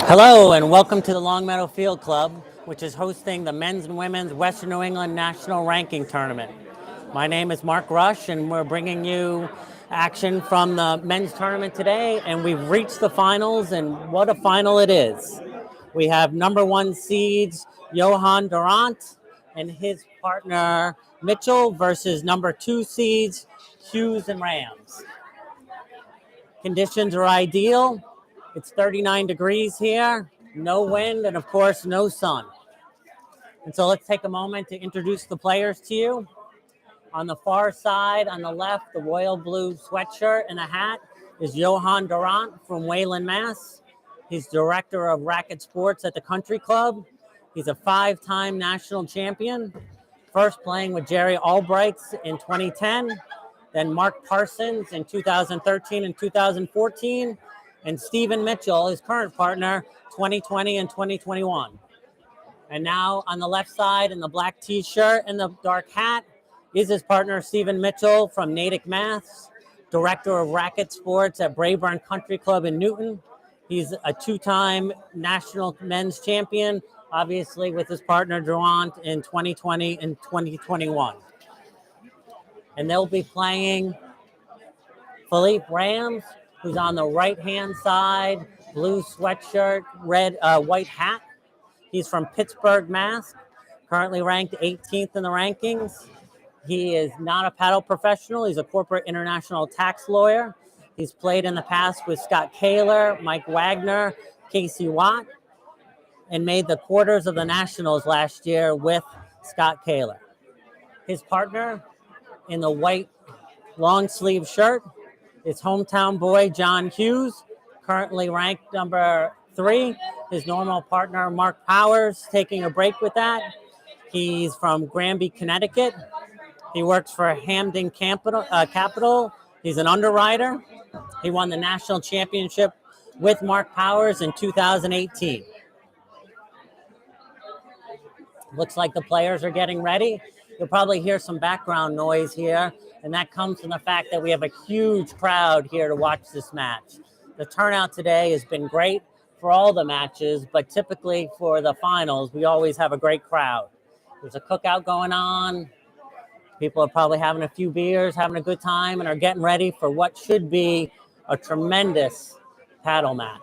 Hello, and welcome to the Longmeadow Field Club, which is hosting the men's and women's Western New England National Ranking Tournament. My name is Mark Rush, and we're bringing you action from the men's tournament today, and we've reached the finals, and what a final it is. We have number 1 seeds Johan Durant and his partner Mitchell versus number 2 seeds Hughes and Rams. Conditions are ideal. It's 39 degrees here, no wind, and of course, no sun. And so let's take a moment to introduce the players to you. On the far side, on the left, the royal blue sweatshirt and a hat is Johan Durant from Wayland, Mass. He's director of racket sports at the Country Club. He's a 5-time national champion, first playing with Jerry Albrights in 2010, then Mark Parsons in 2013 and 2014, and Stephen Mitchell, his current partner, 2020 and 2021. And now on the left side in the black t-shirt and the dark hat is his partner, Stephen Mitchell from Natick, Mass, director of racket sports at Brayburn Country Club in Newton. He's a 2-time national men's champion, obviously with his partner Durant in 2020 and 2021. And they'll be playing Philippe Rams, who's on the right-hand side, blue sweatshirt, white hat. He's from Pittsburgh, Mass, currently ranked 18th in the rankings. He is not a paddle professional. He's a corporate international tax lawyer. He's played in the past with Scott Kaler, Mike Wagner, Casey Watt, and made the quarters of the Nationals last year with Scott Kaler. His partner in the white long sleeve shirt is hometown boy John Hughes, currently ranked number 3. His normal partner Mark Powers taking a break with that. He's from Granby, Connecticut. He works for Hamden Capital. He's an underwriter. He won the national championship with Mark Powers in 2018. Looks like the players are getting ready. You'll probably hear some background noise here, and that comes from the fact that we have a huge crowd here to watch this match. The turnout today has been great for all the matches, but typically for the finals, we always have a great crowd. There's a cookout going on. People are probably having a few beers, having a good time, and are getting ready for what should be a tremendous paddle match.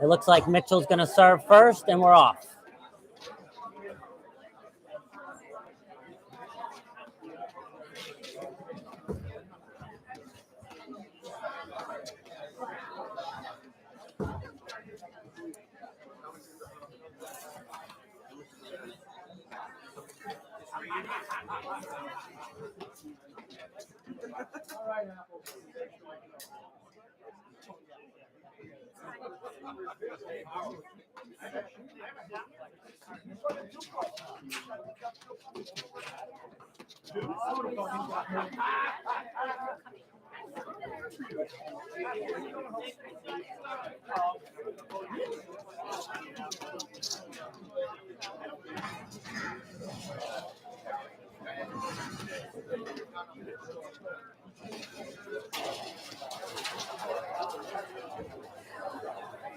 It looks like Mitchell's going to serve first, and we're off.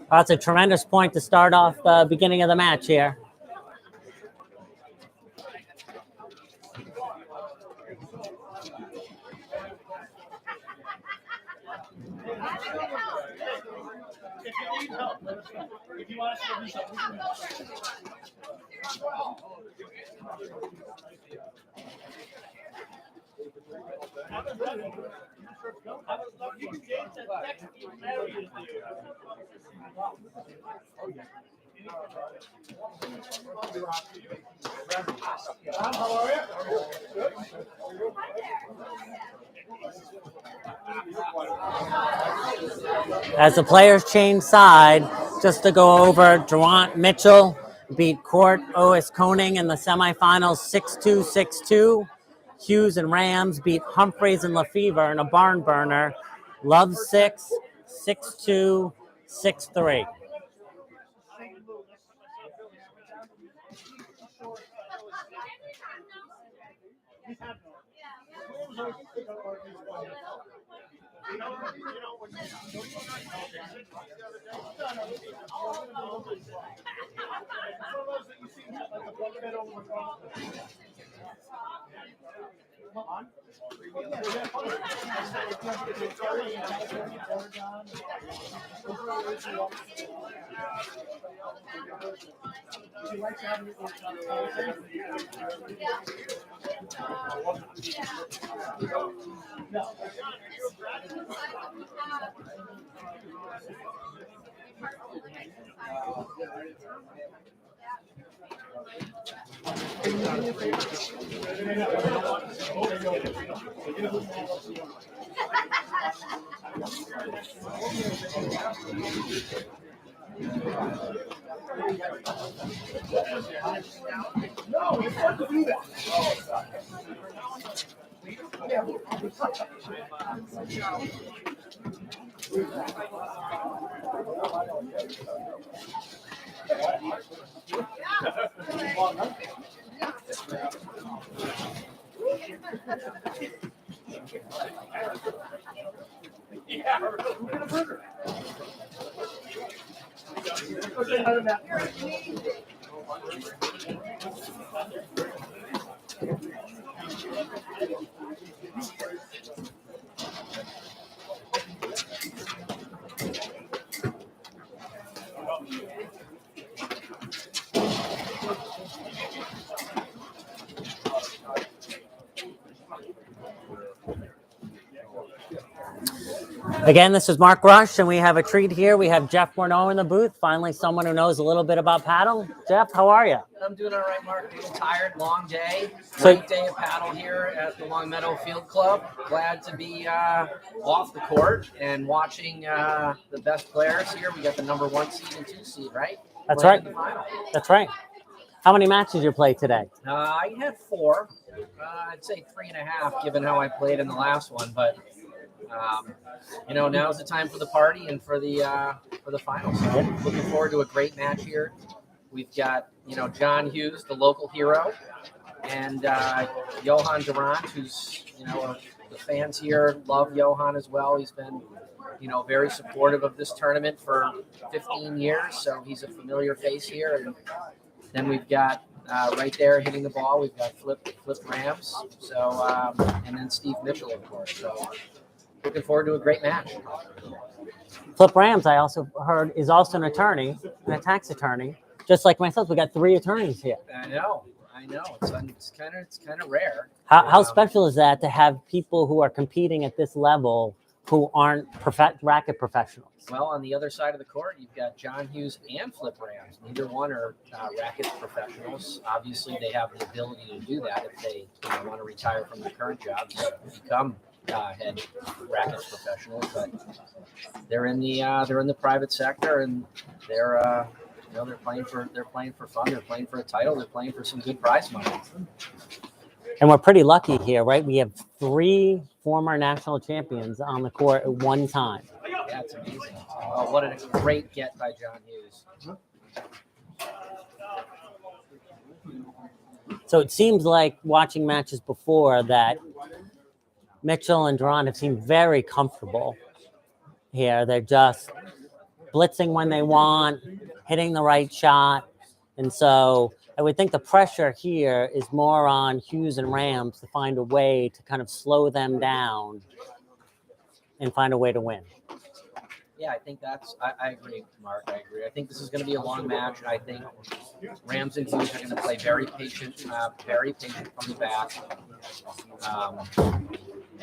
That's a tremendous point to start off the beginning of the match here. As the players change side, just to go over, Durant Mitchell beat Court O.S. Koning in the semifinals 6-2, 6-2. Hughes and Rams beat Humphreys and Lefevre in a barn burner, Love 6, 6-2, 6-3. No, it's hard to do that. Yeah. Again, this is Mark Rush, and we have a treat here. We have Jeff Morneau in the booth. Finally, someone who knows a little bit about paddle. Jeff, how are you? I'm doing all right, Mark. I'm tired, long day. So- Great day of paddle here at the Long Meadow Field Club. Glad to be off the court and watching the best players here. We got the number 1 seed and 2 seed, right? That's Playing right. in the final. That's right. How many matches did you play today? I had 4. I'd say 3.5, given how I played in the last one. But now's the time for the party and for the finals. So looking forward to a great match here. We've got John Hughes, the local hero, and Johan Durant, who's the fans here love Johan as well. He's been very supportive of this tournament for 15 years, so he's a familiar face here. And then we've got right there hitting the ball, we've got Flip Rams, so and then Steve Mitchell, of course. So looking forward to a great match. Flip Rams, I also heard, is also an attorney, a tax attorney. Just like myself, we got 3 attorneys here. I know. It's kind of rare. How special is that to have people who are competing at this level who aren't racket professionals? Well, on the other side of the court, you've got John Hughes and Flip Rams. Neither one are racket professionals. Obviously, they have the ability to do that if they want to retire from their current jobs, become head racket professionals. But they're in the private sector, and they're playing for fun. They're playing for a title. They're playing for some good prize money. And we're pretty lucky here, right? We have 3 former national champions on the court at one time. Yeah, it's amazing. Oh, what a great get by John Hughes. So it seems like watching matches before that Mitchell and Durant have seemed very comfortable here. They're just blitzing when they want, hitting the right shot. And so I would think the pressure here is more on Hughes and Rams to find a way to kind of slow them down and find a way to win. Yeah, I think I agree, Mark. I agree. I think this is going to be a long match. I think Rams and Hughes are going to play very patient from the back,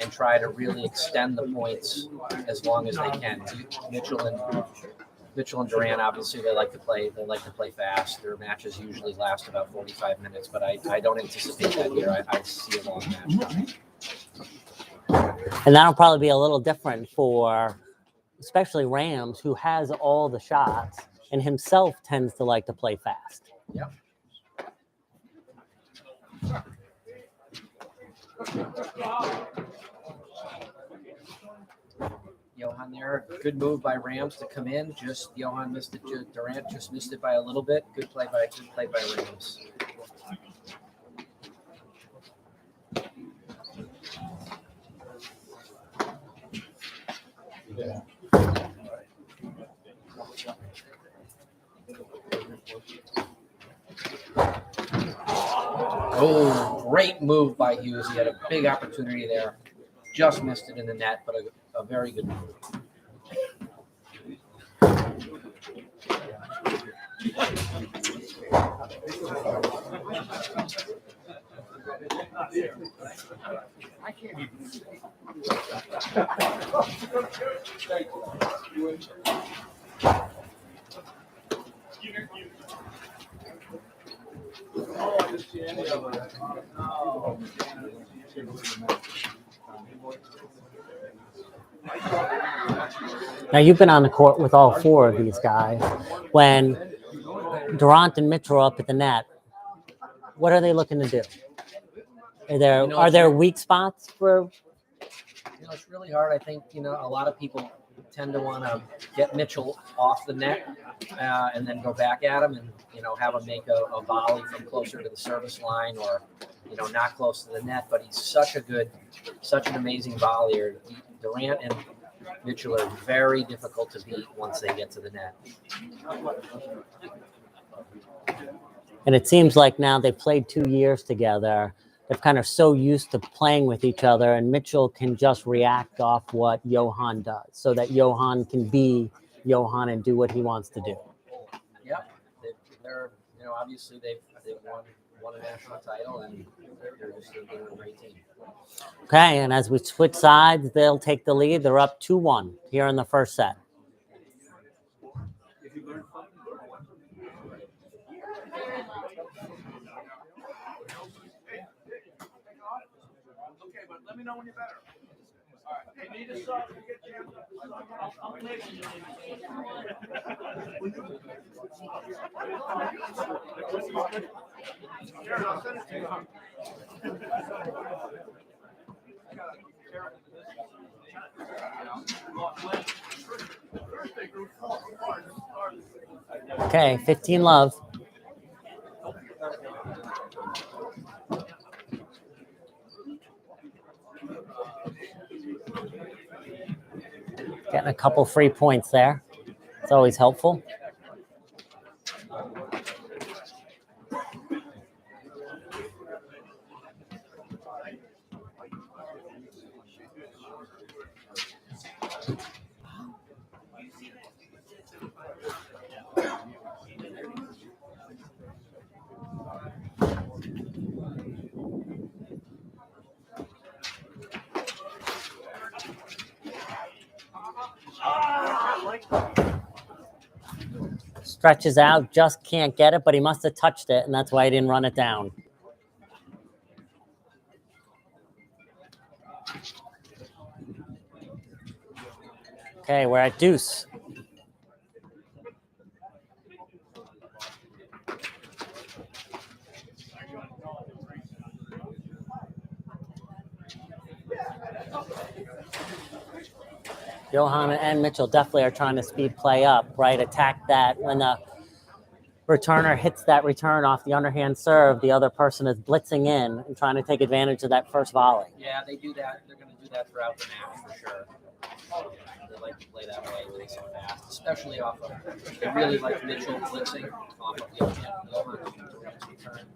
and try to really extend the points as long as they can. Mitchell and Durant, obviously, they like to play fast. Their matches usually last about 45 minutes, but I don't anticipate that here. I see a long match. And that'll probably be a little different for especially Rams, who has all the shots and himself tends to like to play fast. Yep. Johan there, good move by Rams to come in. Just Johan missed it. Durant just missed it by a little bit. Good play by Rams. Oh, great move by Hughes. He had a big opportunity there. Just missed it in the net, but a very good move. Now, you've been on the court with all four of these guys. When Durant and Mitchell are up at the net, what are they looking to do? Are there weak spots for? It's really hard. I think, a lot of people tend to want to get Mitchell off the net and then go back at him and, have him make a volley from closer to the service line or, not close to the net. But he's such an amazing volleyer. Durant and Mitchell are very difficult to beat once they get to the net. And it seems like now they've played 2 years together. They're kind of so used to playing with each other, and Mitchell can just react off what Johan does so that Johan can be Johan and do what he wants to do. Yep. They're obviously they've won a national title, and they're just a great team. Okay, and as we switch sides, they'll take the lead. They're up 2-1 here in the first set. Let me know when you're better. All right. You need a sub. Okay, 15 love. Getting a couple free points there. It's always helpful. Stretches out, just can't get it, but he must have touched it, and that's why he didn't run it down. Okay, we're at deuce. Johan and Mitchell definitely are trying to speed play up, right? Attack that. When the returner hits that return off the underhand serve, the other person is blitzing in and trying to take advantage of that first volley. Yeah, they do that. They're going to do that throughout the match for sure. They like to play that way really so fast, especially off of. They really like Mitchell blitzing off of Johan return.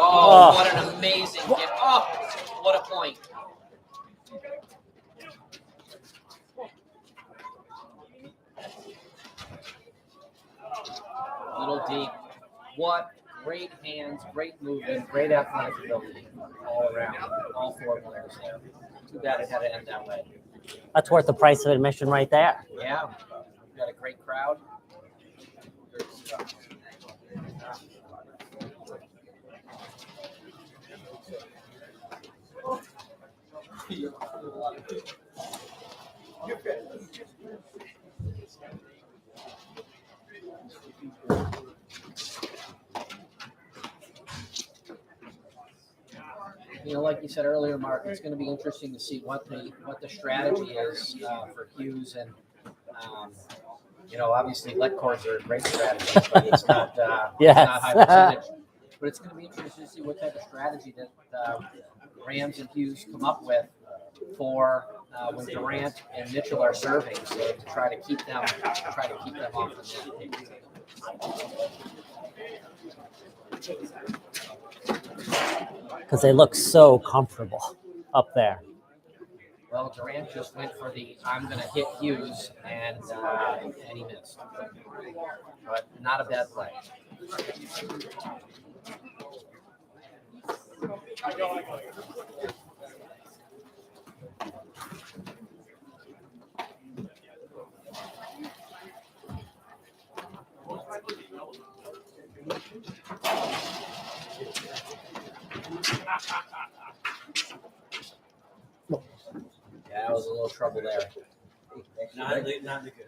Oh, what an amazing hit. Oh, what a point. Little deep. What great hands, great movement, great athletic ability all around. All four players there. Too bad it had to end that way. That's worth the price of admission right there. Yeah. We've got a great crowd. like you said earlier, Mark, it's going to be interesting to see what the strategy is for Hughes and. Obviously, let courts are a great strategy, but it's not. Yes. It's not high percentage. But it's going to be interesting to see what type of strategy that Rams and Hughes come up with for when Durant and Mitchell are serving, so to try to keep them off the net. Because they look so comfortable up there. Well, Durant just went for the I'm going to hit Hughes, and he missed. But not a bad play. Yeah, that was a little trouble there. Not the good.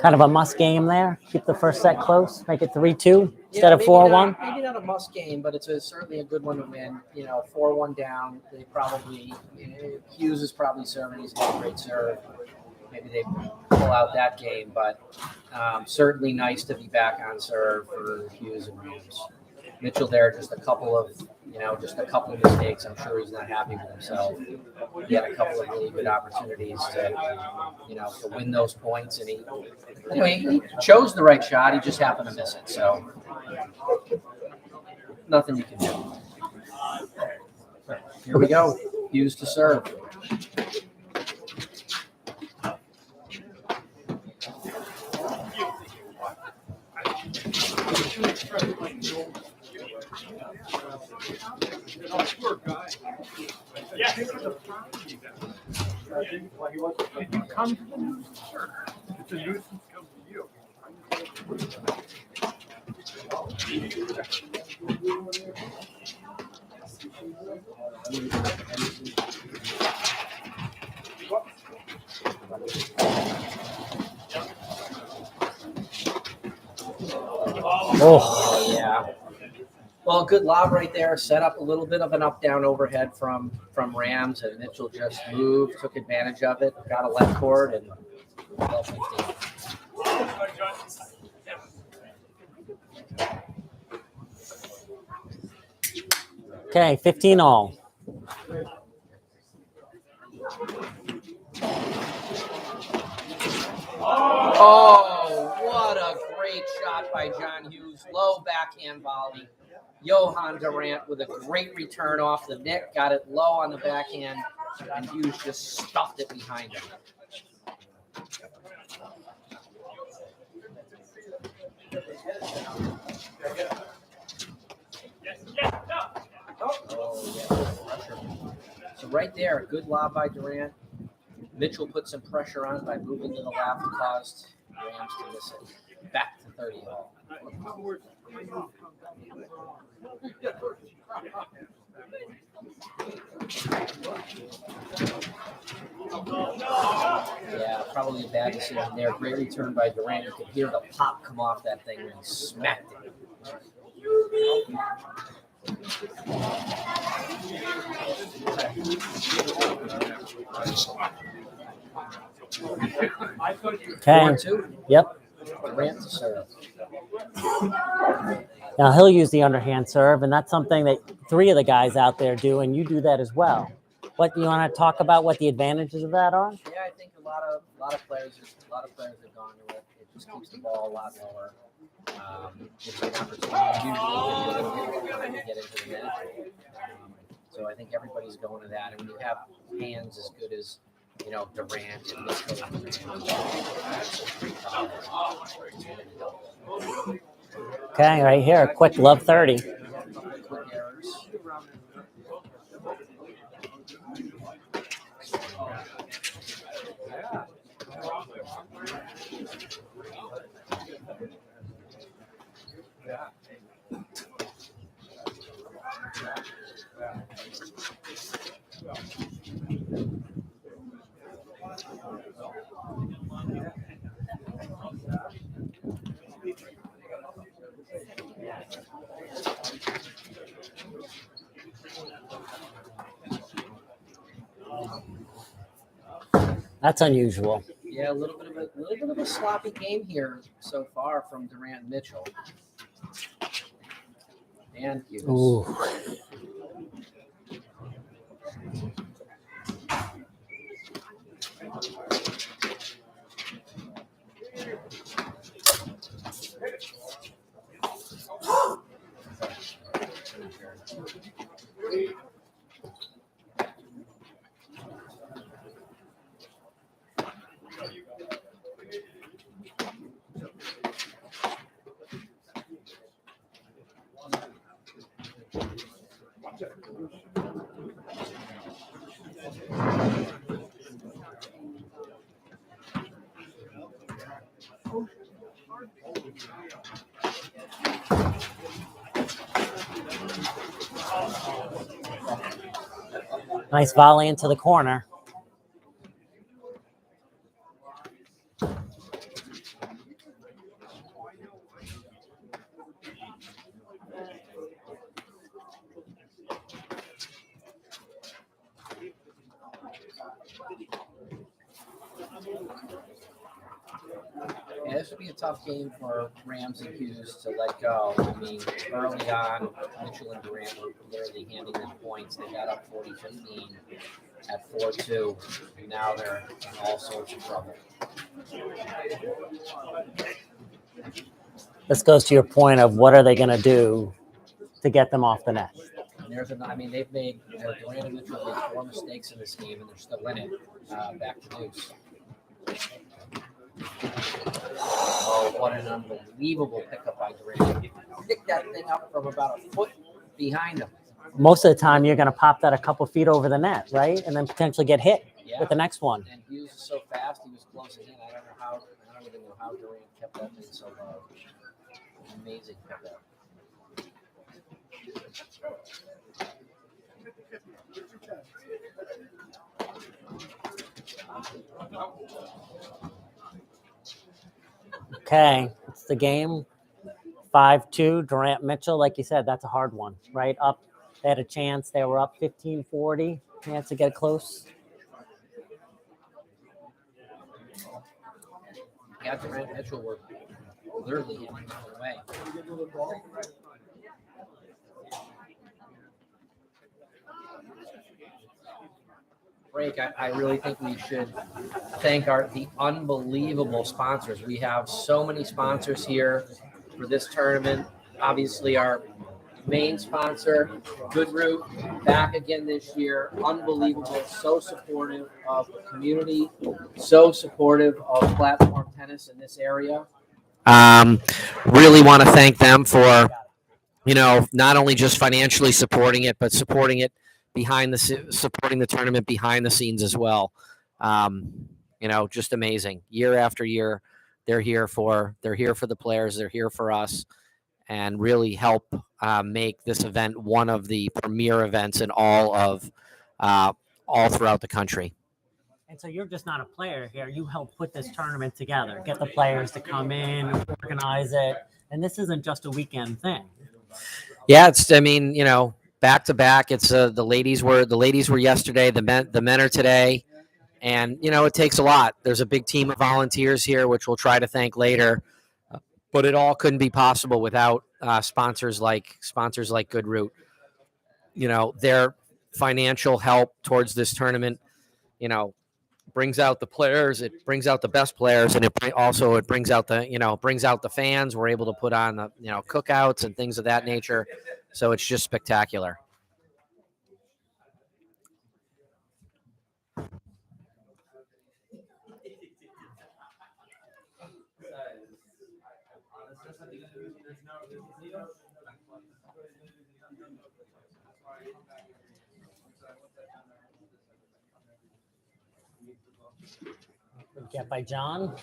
Kind of a must game there. Keep the first set close. Make it 3-2 instead of 4-1. Maybe not a must game, but it's certainly a good one to win. 4-1 down. They probably Hughes is probably serving. He's got a great serve. Maybe they pull out that game, but certainly nice to be back on serve for Hughes and Rams. Mitchell there, just a couple of mistakes. I'm sure he's not happy with himself. He had a couple of really good opportunities to win those points, and he chose the right shot. He just happened to miss it. So nothing you can do. Here we go. Hughes to serve. Yes. If you come to the nuisance, it's a nuisance comes to you. Oh, yeah. Well, good lob right there. Set up a little bit of an up-down overhead from Rams, and Mitchell just moved, took advantage of it, got a left court, and well, 15. okay, 15 all. Oh, what a great shot by John Hughes. Low backhand volley. Johan Durant with a great return off the nick. Got it low on the backhand, and Hughes just stuffed it behind him. So right there, a good lob by Durant. Mitchell put some pressure on by moving to the left, caused Rams to miss it. Back to 30 all. Yeah, probably a bad decision there. Great return by Durant. You could hear the pop come off that thing when he smacked it. Okay. 4-2. Yep. Durant to serve. Now he'll use the underhand serve, and that's something that three of the guys out there do, and you do that as well. What you want to talk about? What the advantages of that are? Yeah, I think a lot of players have gone to it. It just keeps the ball a lot lower. Gives you an opportunity to get into the net. So I think everybody's going to that, and when you have hands as good as Durant and Mitchell. Okay, right here, quick love 30. Quick errors. That's unusual. Yeah, a little bit of a sloppy game here so far from Durant and Mitchell. And Hughes. Ooh. Nice volley into the corner. Yeah, this would be a tough game for Rams and Hughes to let go. I mean, early on, Mitchell and Durant were literally handing them points. They got up 40-15 at 4-2, and now they're in all sorts of trouble. This goes to your point of what are they going to do to get them off the net? And they've made, Durant and Mitchell made 4 mistakes in this game, and they're still in it. Back to deuce. Oh, what an unbelievable pickup by Durant. He picked that thing up from about a foot behind him. Most of the time, you're going to pop that a couple feet over the net, right? And then potentially get hit with the next one. And Hughes is so fast, he was closing in. I don't even know how Durant kept that thing so low. Amazing pickup. Okay, it's the game. 5-2, Durant Mitchell. Like you said, that's a hard one, right? Up, they had a chance. They were up 15-40. Chance to get close. Yeah, Durant and Mitchell were literally hitting the way. Break. I really think we should thank the unbelievable sponsors. We have so many sponsors here for this tournament. Obviously, our main sponsor, Good Root, back again this year. Unbelievable. So supportive of the community. So supportive of platform tennis in this area. Really want to thank them for, not only just financially supporting it, but supporting it supporting the tournament behind the scenes as well. Just amazing. Year after year, they're here for the players. They're here for us, and really help make this event one of the premier events in all throughout the country. And so you're just not a player here. You help put this tournament together, get the players to come in, organize it, and this isn't just a weekend thing. Yeah, back to back. It's the ladies were yesterday. The men are today, and it takes a lot. There's a big team of volunteers here, which we'll try to thank later. But it all couldn't be possible without sponsors like Good Root. Their financial help towards this tournament, brings out the players. It brings out the best players, and it brings out the fans. We're able to put on the cookouts and things of that nature. So it's just spectacular. Get by John.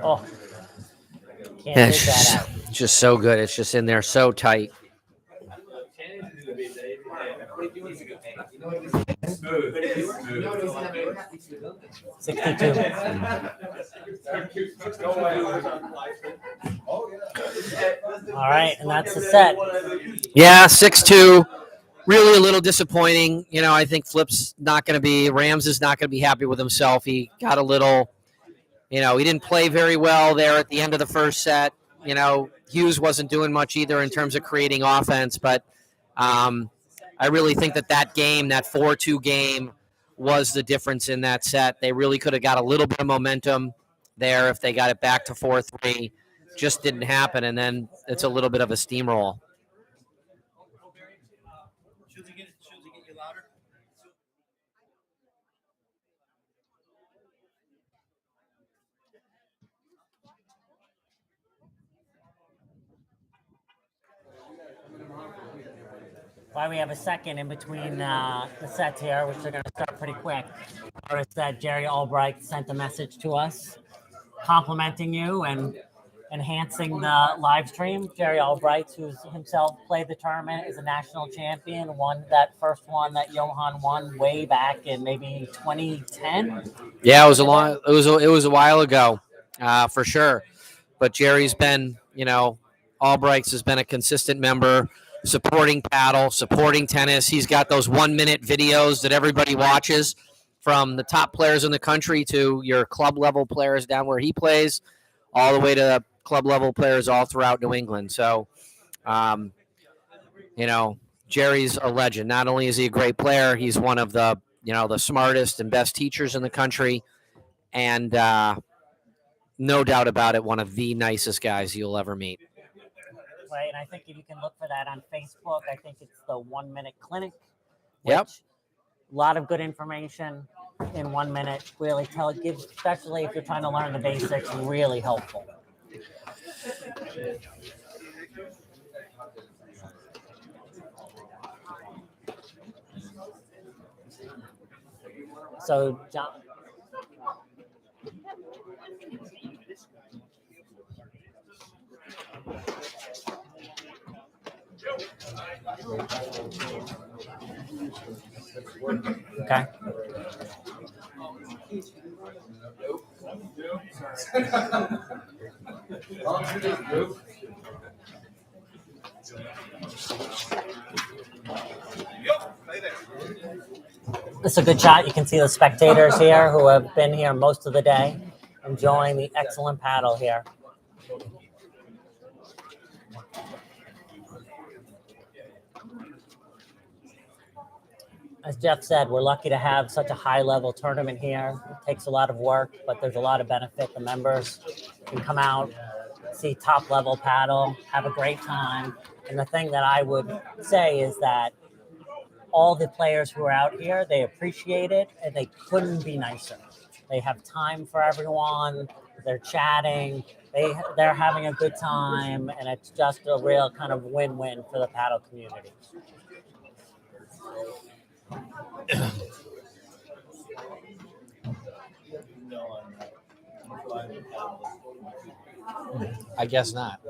Oh, can't Yeah, dig that out. it's just so good. It's just in there so tight. 62. All right, and that's the set. Yeah, 6-2. Really a little disappointing. You know, I think Rams is not going to be happy with himself. He got a little, he didn't play very well there at the end of the first set. Hughes wasn't doing much either in terms of creating offense, but I really think that game, that 4-2 game, was the difference in that set. They really could have got a little bit of momentum there if they got it back to 4-3. Just didn't happen, and then it's a little bit of a steamroll. Should we get you louder? Why we have a second in between the sets here, which are going to start pretty quick. Notice that Jerry Albright sent a message to us complimenting you and enhancing the live stream. Jerry Albright, who's himself played the tournament, is a national champion, won that first one that Johan won way back in maybe 2010. Yeah, it was a while ago, for sure. But Jerry's been, Albright's has been a consistent member, supporting paddle, supporting tennis. He's got those 1-minute videos that everybody watches, from the top players in the country to your club level players down where he plays, all the way to club level players all throughout New England. So, Jerry's a legend. Not only is he a great player, he's one of the smartest and best teachers in the country, and no doubt about it, one of the nicest guys you'll ever meet. Right, and I think if you can look for that on Facebook, I think it's the 1-minute clinic. Yep. A lot of good information in 1 minute. Really gives, especially if you're trying to learn the basics, really helpful. So, John. Okay. This is a good shot. You can see the spectators here who have been here most of the day, enjoying the excellent paddle here. As Jeff said, we're lucky to have such a high-level tournament here. It takes a lot of work, but there's a lot of benefit. The members can come out, see top-level paddle, have a great time. And the thing that I would say is that all the players who are out here, they appreciate it, and they couldn't be nicer. They have time for everyone. They're chatting. They're having a good time, and it's just a real kind of win-win for the paddle community. I guess not.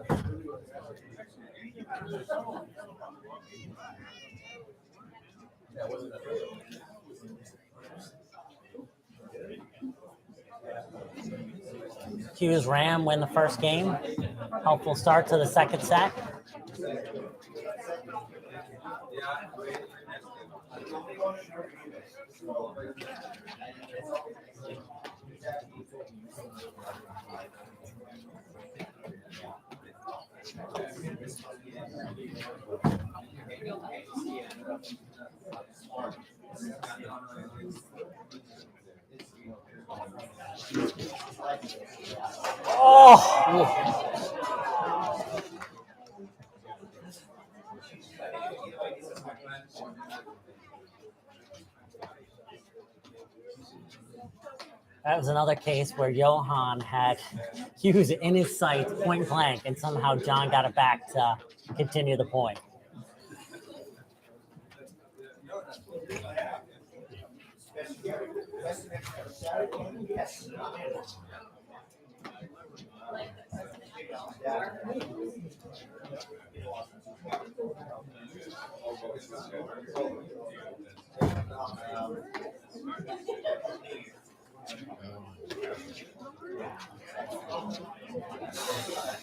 Hughes Ram win the first game. Helpful start to the second set. Oh! That was another case where Johan had Hughes in his sights, point blank, and somehow John got it back to continue the point.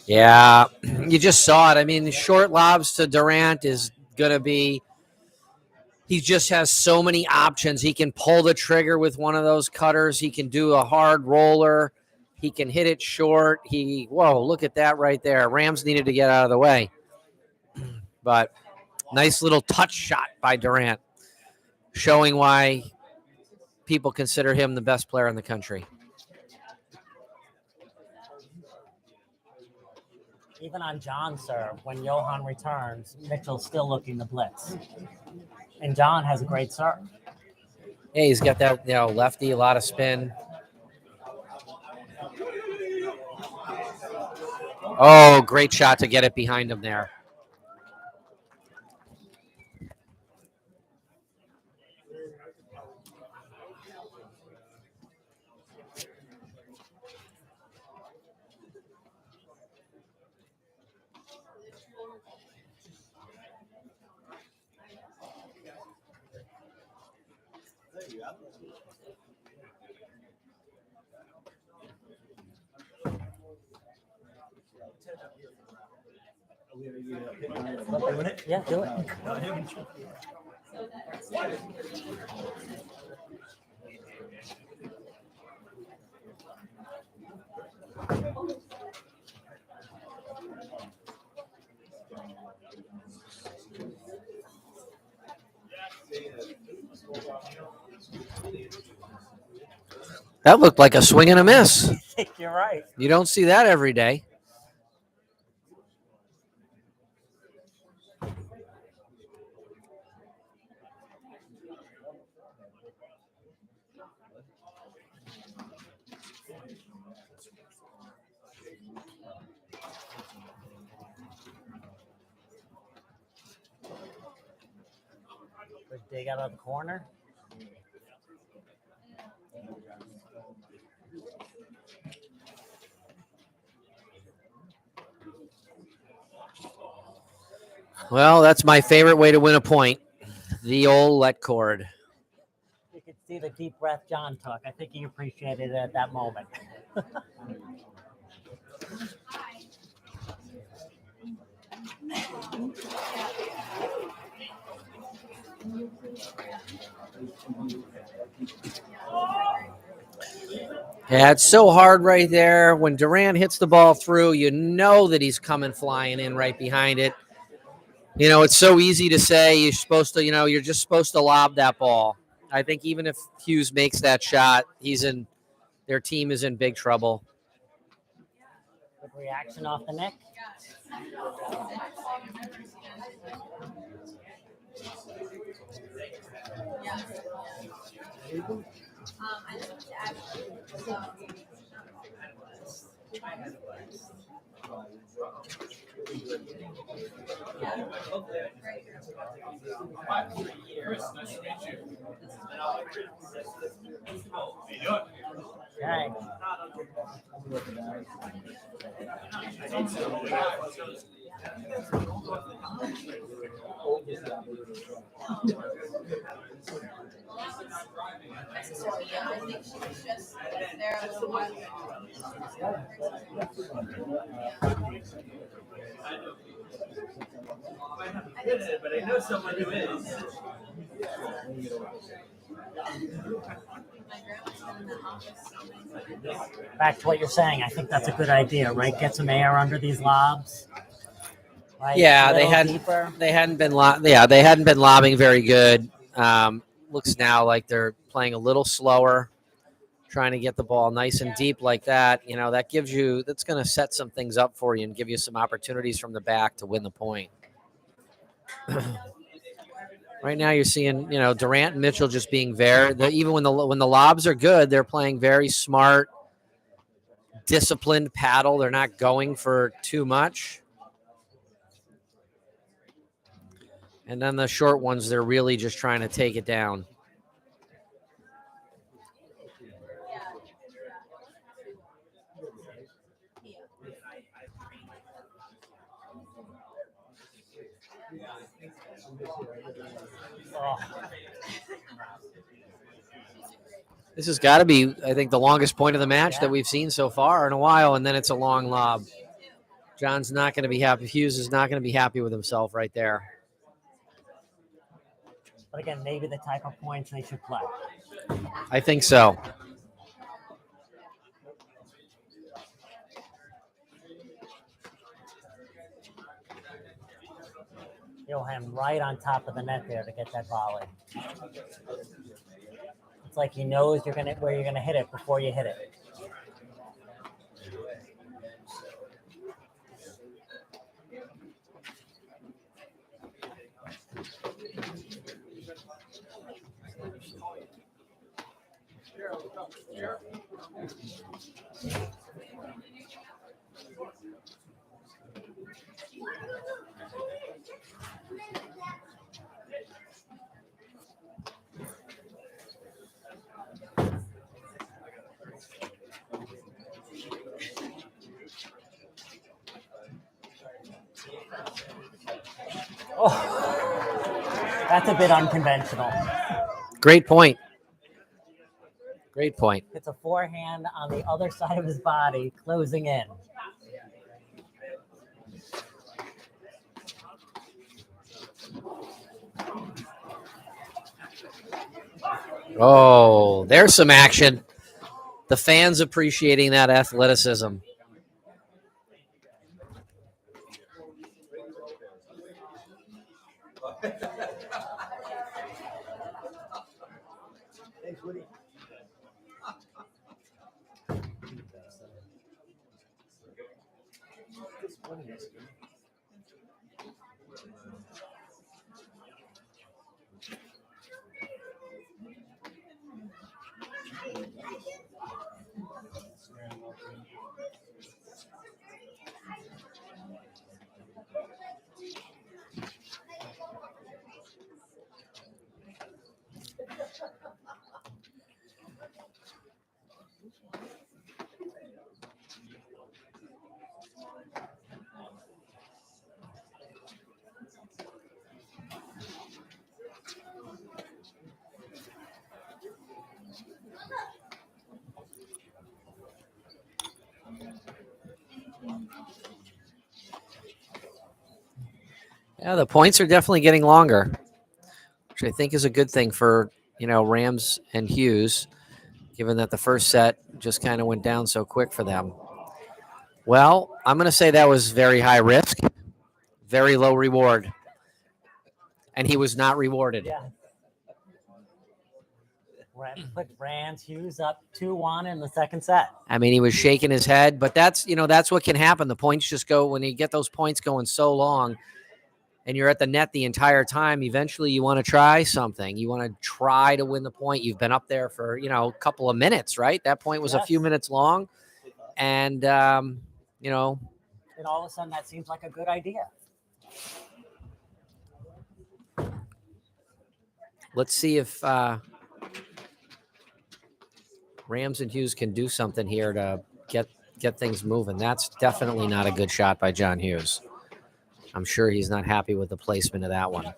Yeah, you just saw it. I mean, short lobs to Durant is going to be, he just has so many options. He can pull the trigger with one of those cutters. He can do a hard roller. He can hit it short. Whoa, look at that right there. Rams needed to get out of the way. But nice little touch shot by Durant, showing why people consider him the best player in the country. Even on John's serve, when Johan returns, Mitchell's still looking to blitz. And John has a great serve. Yeah, he's got that, lefty, a lot of spin. Oh, great shot to get it behind him there. Yeah, do it. That looked like a swing and a miss. You're right. You don't see that every day. Good dig out of the corner. Well, that's my favorite way to win a point. The old let cord. You could see the deep breath John took. I think he appreciated it at that moment. Yeah, it's so hard right there. When Durant hits the ball through, you know that he's coming flying in right behind it. It's so easy to say you're supposed to, you're just supposed to lob that ball. I think even if Hughes makes that shot, their team is in big trouble. Good reaction off the neck. Okay. But I know someone who is. Back to what you're saying, I think that's a good idea, right? Get some air under these lobs. Right? Yeah, they hadn't been lobbing very good. Looks now like they're playing a little slower, trying to get the ball nice and deep like that. That's going to set some things up for you and give you some opportunities from the back to win the point. Right now, you're seeing, Durant and Mitchell just being even when the lobs are good, they're playing very smart, disciplined paddle. They're not going for too much. And then the short ones, they're really just trying to take it down. This has got to be, I think, the longest point of the match that we've seen so far in a while, and then it's a long lob. John's not going to be happy. Hughes is not going to be happy with himself right there. But again, maybe the type of points they should play. I think so. Johan right on top of the net there to get that volley. It's like he knows where you're gonna hit it before you hit it. Oh, that's a bit unconventional. Great point. Great point. It's a forehand on the other side of his body, closing in. Oh, there's some action. The fans appreciating that athleticism. Yeah, the points are definitely getting longer, which I think is a good thing for, Rams and Hughes, given that the first set just kind of went down so quick for them. Well, I'm going to say that was very high risk, very low reward, and he was not rewarded. Yeah. Put Rams Hughes up 2-1 in the second set. I mean, he was shaking his head, but that's what can happen. The points just go, when you get those points going so long and you're at the net the entire time, eventually you want to try something. You want to try to win the point. You've been up there for, a couple of minutes, right? That point was a few minutes long. And, And all of a sudden that seems like a good idea. Let's see if Rams and Hughes can do something here to get things moving. That's definitely not a good shot by John Hughes. I'm sure he's not happy with the placement of that one.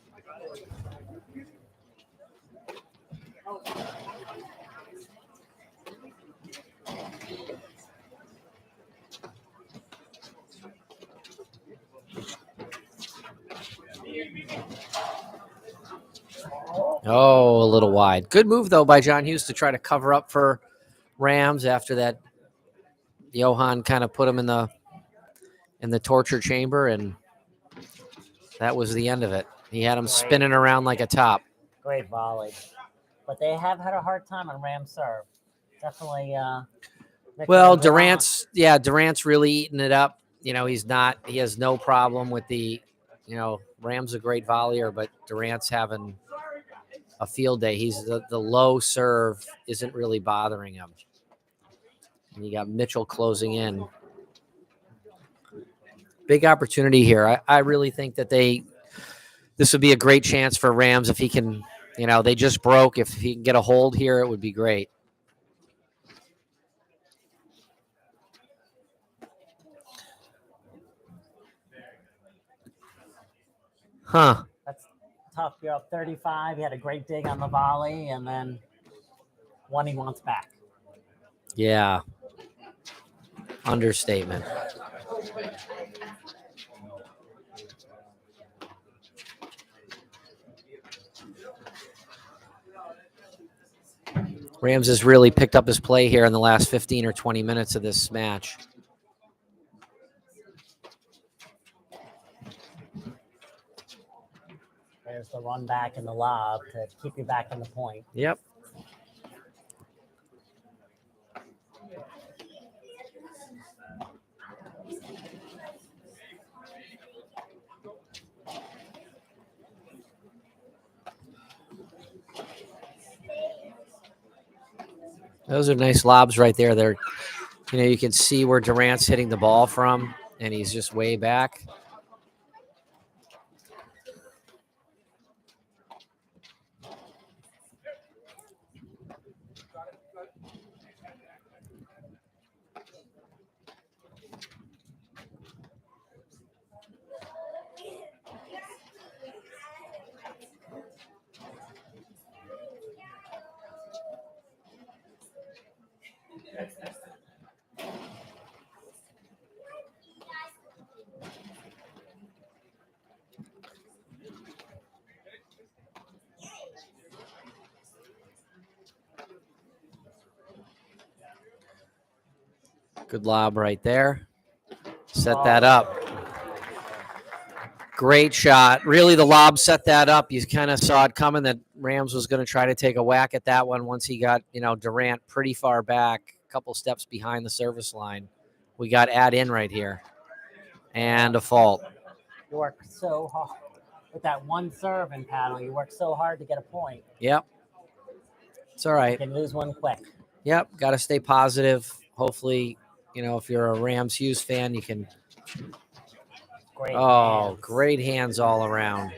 Oh, a little wide. Good move, though, by John Hughes to try to cover up for Rams after that. Johan kind of put him in the torture chamber, and that was the end of it. He had him spinning around like a top. Great volley. But they have had a hard time on Rams serve. Definitely. Well, Durant's really eating it up. He has no problem with the, Rams a great volleyer, but Durant's having a field day. He's the low serve isn't really bothering him. And you got Mitchell closing in. Big opportunity here. I really think that this would be a great chance for Rams if he can, they just broke. If he can get a hold here, it would be great. Huh. That's tough. You're up 35. He had a great dig on the volley, and then one he wants back. Yeah. Understatement. Rams has really picked up his play here in the last 15 or 20 minutes of this match. There's the run back and the lob to keep you back in the point. Yep. Those are nice lobs right there. They're, you can see where Durant's hitting the ball from, and he's just way back. Good lob right there. Set that up. Great shot. Really, the lob set that up. You kind of saw it coming that Rams was going to try to take a whack at that one once he got, Durant pretty far back, a couple steps behind the service line. We got add in right here. And a fault. You work so hard with that one serve and paddle. You work so hard to get a point. Yep. It's all right. You can lose one quick. Yep. Got to stay positive. Hopefully, if you're a Rams Hughes fan, you can. Great hands. Great hands all around.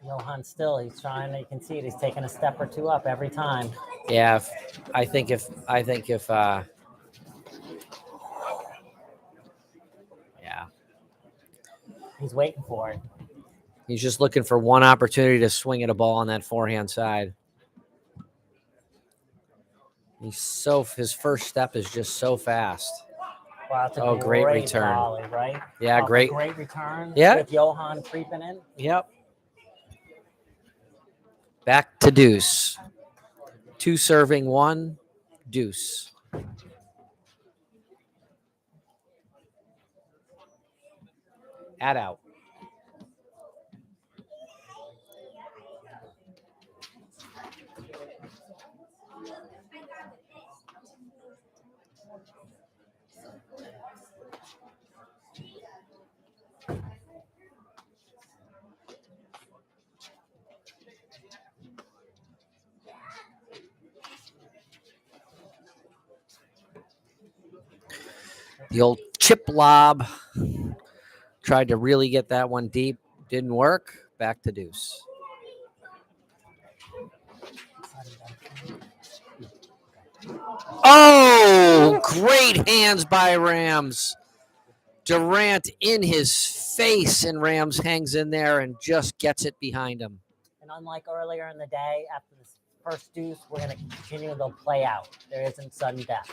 Johan still, he's trying. You can see it. He's taking a step or two up every time. Yeah, I think if he's waiting for it. He's just looking for one opportunity to swing at a ball on that forehand side. His first step is just so fast. Wow, that's a great return. Volley, right? Yeah, great return. Yeah. With Johan creeping in. Yep. Back to deuce. 2 serving, 1 deuce. Add out. The old chip lob. Tried to really get that one deep. Didn't work. Back to deuce. Oh, great hands by Rams. Durant in his face, and Rams hangs in there and just gets it behind him. And unlike earlier in the day, after this first deuce, we're going to continue to play out. There isn't sudden death.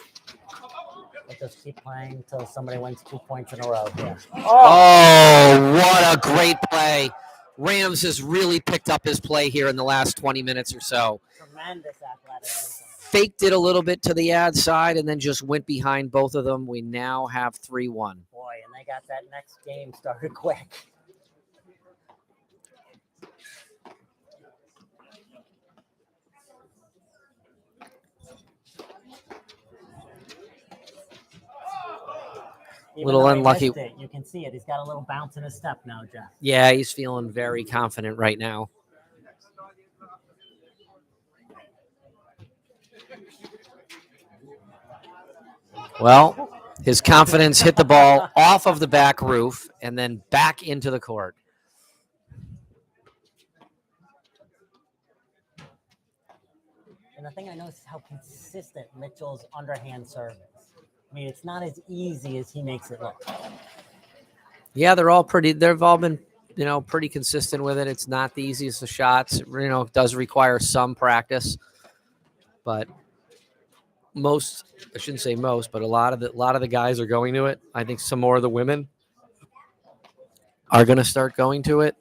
We'll just keep playing until somebody wins 2 points in a row here. Oh, what a great play. Rams has really picked up his play here in the last 20 minutes or so. Tremendous athleticism. faked it a little bit to the ad side and then just went behind both of them. We now have 3-1. Boy, and they got that next game started quick. Even Little though he unlucky. missed it, you can see it. He's got a little bounce in his step now, Jeff. Yeah, he's feeling very confident right now. Well, his confidence hit the ball off of the back roof and then back into the court. And the thing I noticed is how consistent Mitchell's underhand serve is. I mean, it's not as easy as he makes it look. Yeah, they've all been, pretty consistent with it. It's not the easiest of shots. It does require some practice, but I shouldn't say most, but a lot of the guys are going to it. I think some more of the women are going to start going to it.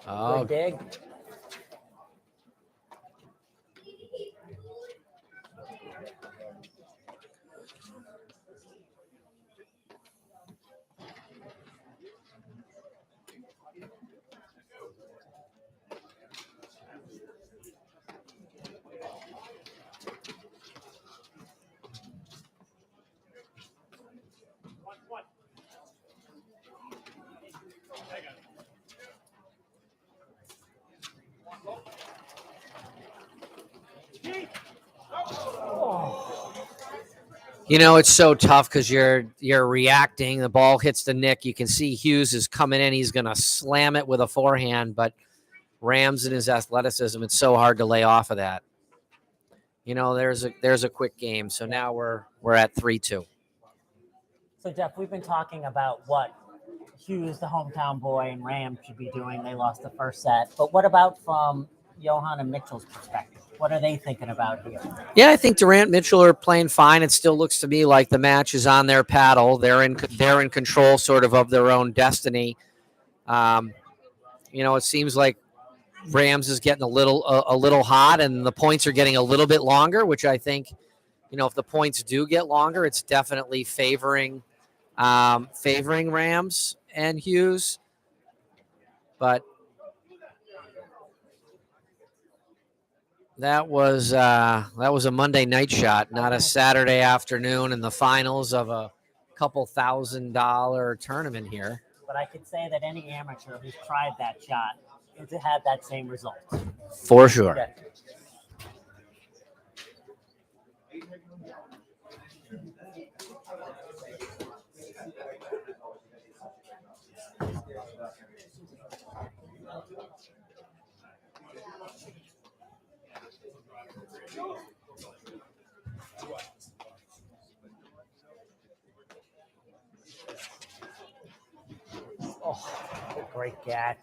Good dig. It's so tough because you're reacting. The ball hits the nick. You can see Hughes is coming in. He's going to slam it with a forehand, but Rams and his athleticism, it's so hard to lay off of that. There's a quick game. So now we're at 3-2. So, Jeff, we've been talking about what Hughes, the hometown boy, and Ram should be doing. They lost the first set. But what about from Johan and Mitchell's perspective? What are they thinking about here? Yeah, I think Durant, Mitchell are playing fine. It still looks to me like the match is on their paddle. They're in control sort of their own destiny. It seems like Rams is getting a little hot, and the points are getting a little bit longer, which I think, if the points do get longer, it's definitely favoring Rams and Hughes. But that was a Monday night shot, not a Saturday afternoon in the finals of a couple $1,000 tournament here. But I could say that any amateur who's tried that shot has had that same result. For sure. Okay. Oh, great cat.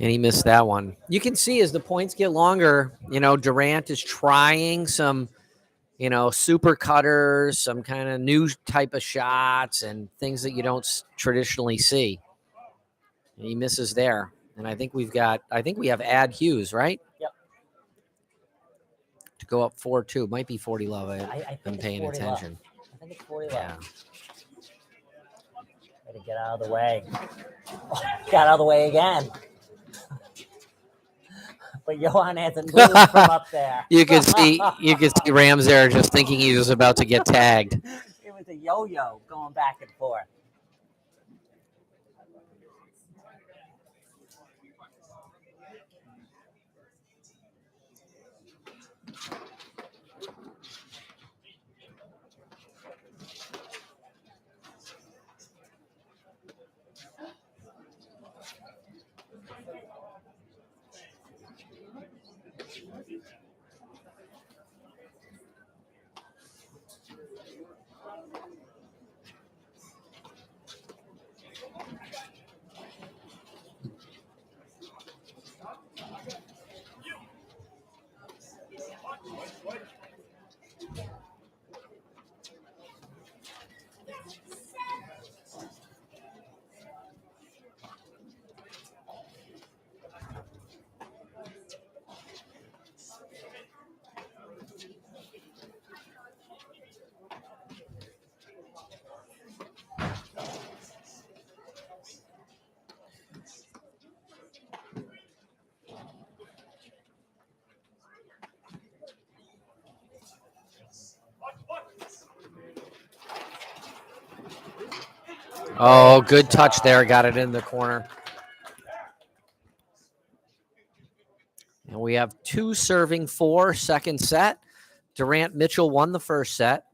And he missed that one. You can see as the points get longer, Durant is trying some, super cutters, some kind of new type of shots and things that you don't traditionally see. And he misses there. And I think we have Ad Hughes, right? Yep. To go up 4-2. Might be 40 love. I been think paying it's 40 attention. Love. I think it's 40 Yeah. love. Got to get out of the way. Oh, got out of the way again. But Johan hasn't moved from up there. You could see Rams there just thinking he was about to get tagged. It was a yo-yo going back and forth. Oh, good touch there. Got it in the corner. And we have 2 serving 4, second set. Durant Mitchell won the first set.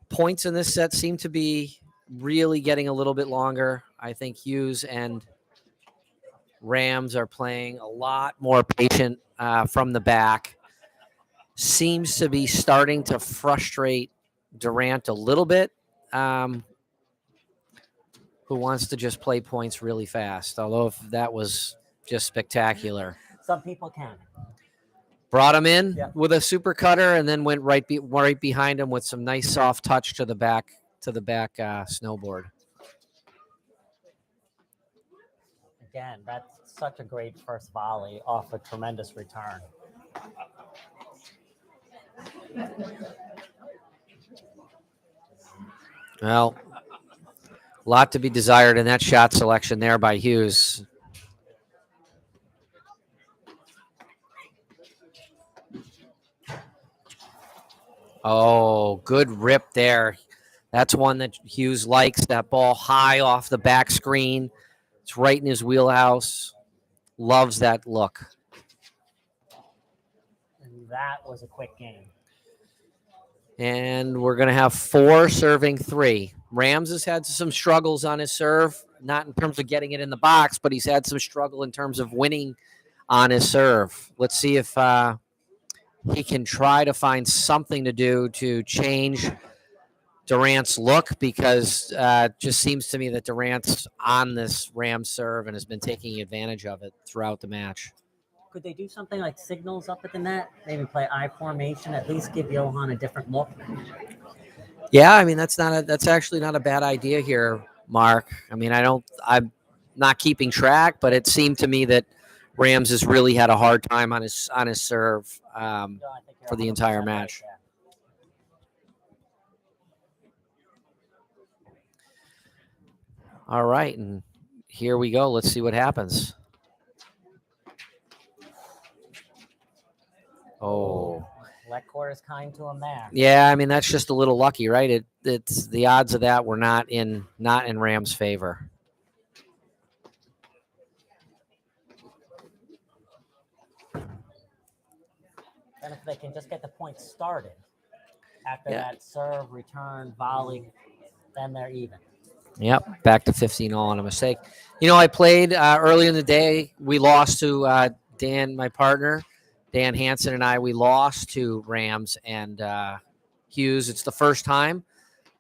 Points in this set seem to be really getting a little bit longer. I think Hughes and Rams are playing a lot more patient from the back. Seems to be starting to frustrate Durant a little bit, who wants to just play points really fast. Although if that was just spectacular. Some people can. Brought him in with a super cutter and then went right behind him with some nice soft touch to the back snowboard. Again, that's such a great first volley off a tremendous return. Well, a lot to be desired in that shot selection there by Hughes. Oh, good rip there. That's one that Hughes likes, that ball high off the back screen. It's right in his wheelhouse. Loves that look. And that was a quick game. And we're going to have 4 serving 3. Rams has had some struggles on his serve, not in terms of getting it in the box, but he's had some struggle in terms of winning on his serve. Let's see if he can try to find something to do to change Durant's look, because it just seems to me that Durant's on this Rams serve and has been taking advantage of it throughout the match. Could they do something like signals up at the net? Maybe play I formation, at least give Johan a different look. Yeah, I mean that's actually not a bad idea here, Mark. I mean I'm not keeping track, but it seemed to me that Rams has really had a hard time on his serve for the entire match. Right. All right, and here we go. Let's see what happens. Oh. Let court is kind to him there. Yeah, I mean that's just a little lucky, right? It's the odds of that were not in Rams' favor. And if they can just get the point started after that serve, return, volley, then they're even. Yep, back to 15 all on a mistake. You know, I played earlier in the day. We lost to Dan, my partner, Dan Hansen, and I. We lost to Rams and Hughes. It's the first time,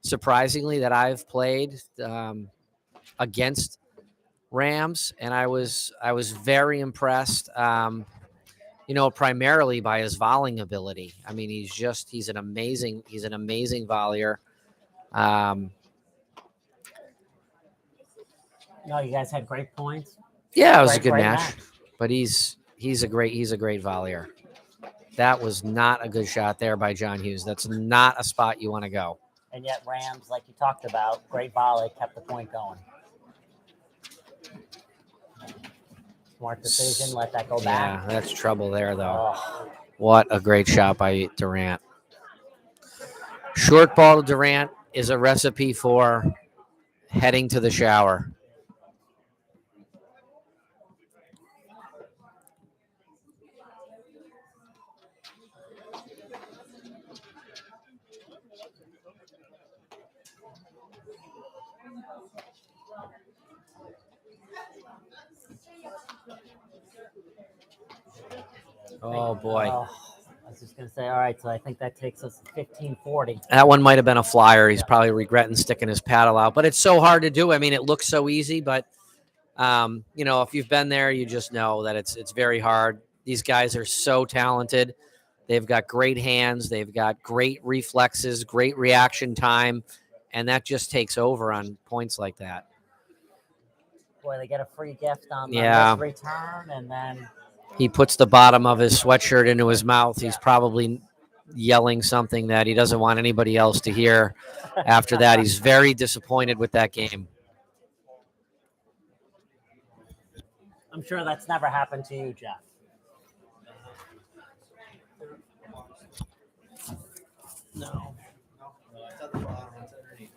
surprisingly, that I've played against Rams, and I was very impressed. You know, primarily by his volleying ability. I mean, he's an amazing volleyer. No, you guys had great points. Yeah, it was a good match. But he's a great volleyer. That was not a good shot there by John Hughes. That's not a spot you want to go. And yet Rams, like you talked about, great volley, kept the point going. Smart decision, let that go back. Yeah, that's trouble there, though. Oh. What a great shot by Durant. Short ball to Durant is a recipe for heading to the shower. Oh, boy. I was just going to say, all right, so I think that takes us 15-40. That one might have been a flyer. He's probably regretting sticking his paddle out. But it's so hard to do. I mean, it looks so easy, but, you know, if you've been there, you just know that it's very hard. These guys are so talented. They've got great hands. They've got great reflexes, great reaction time, and that just takes over on points like that. Boy, they get a free gift on the return, and then he puts the bottom of his sweatshirt into his mouth. He's probably yelling something that he doesn't want anybody else to hear. After that, he's very disappointed with that game. I'm sure that's never happened to you, Jeff. No. It's at the bottom. It's underneath.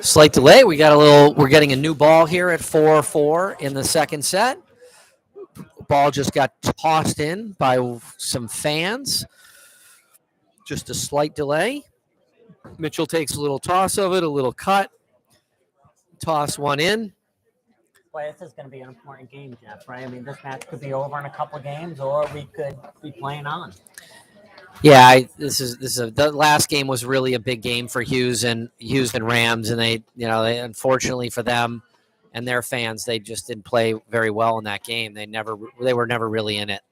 Slight delay. We're getting a new ball here at 4-4 in the second set. Ball just got tossed in by some fans. Just a slight delay. Mitchell takes a little toss of it, a little cut. Toss one in. Boy, this is going to be an important game, Jeff, right? I mean, this match could be over in a couple games, or we could be playing on. Yeah, the last game was really a big game for Hughes and Rams, and they unfortunately for them and their fans, they just didn't play very well in that game. They were never really in it.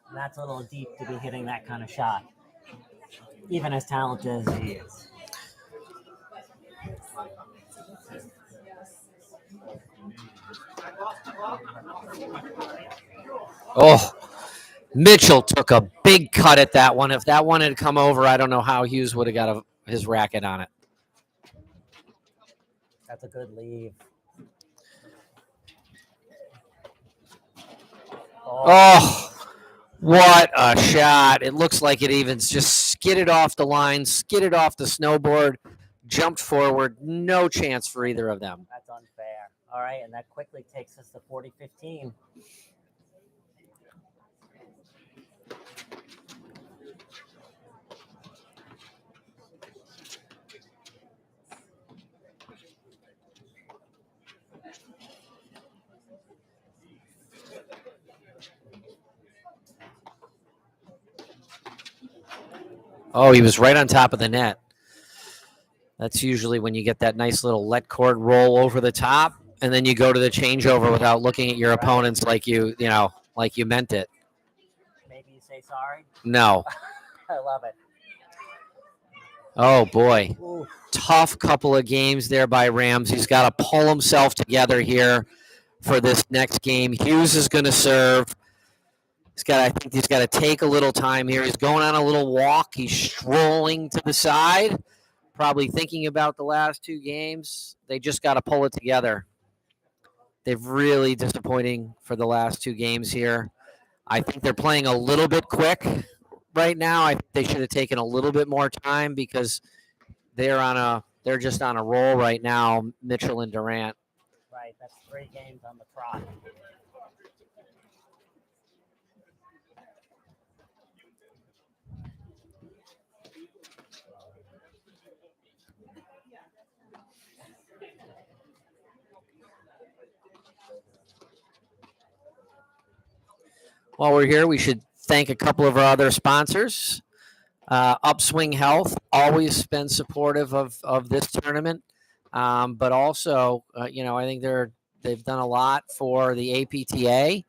And that's a little deep to be hitting that kind of shot, even as talented as he is. Oh, Mitchell took a big cut at that one. If that one had come over, I don't know how Hughes would have got his racket on it. That's a good leave. Oh, what a shot. It looks like it even just skidded off the line, skidded off the snowboard, jumped forward. No chance for either of them. That's unfair. All right, and that quickly takes us to 40-15. Oh, he was right on top of the net. That's usually when you get that nice little let cord roll over the top, and then you go to the changeover without looking at your opponents like you meant it. Maybe you say sorry? No. I love it. Oh, boy. Ooh. Tough couple of games there by Rams. He's got to pull himself together here for this next game. Hughes is going to serve. I think he's got to take a little time here. He's going on a little walk. He's strolling to the side, probably thinking about the last two games. They just got to pull it together. They've really disappointing for the last two games here. I think they're playing a little bit quick right now. I think they should have taken a little bit more time because they're just on a roll right now, Mitchell and Durant. Right, that's 3 games on the trot. While we're here, we should thank a couple of our other sponsors. Upswing Health, always been supportive of this tournament, but also, I think they've done a lot for the APTA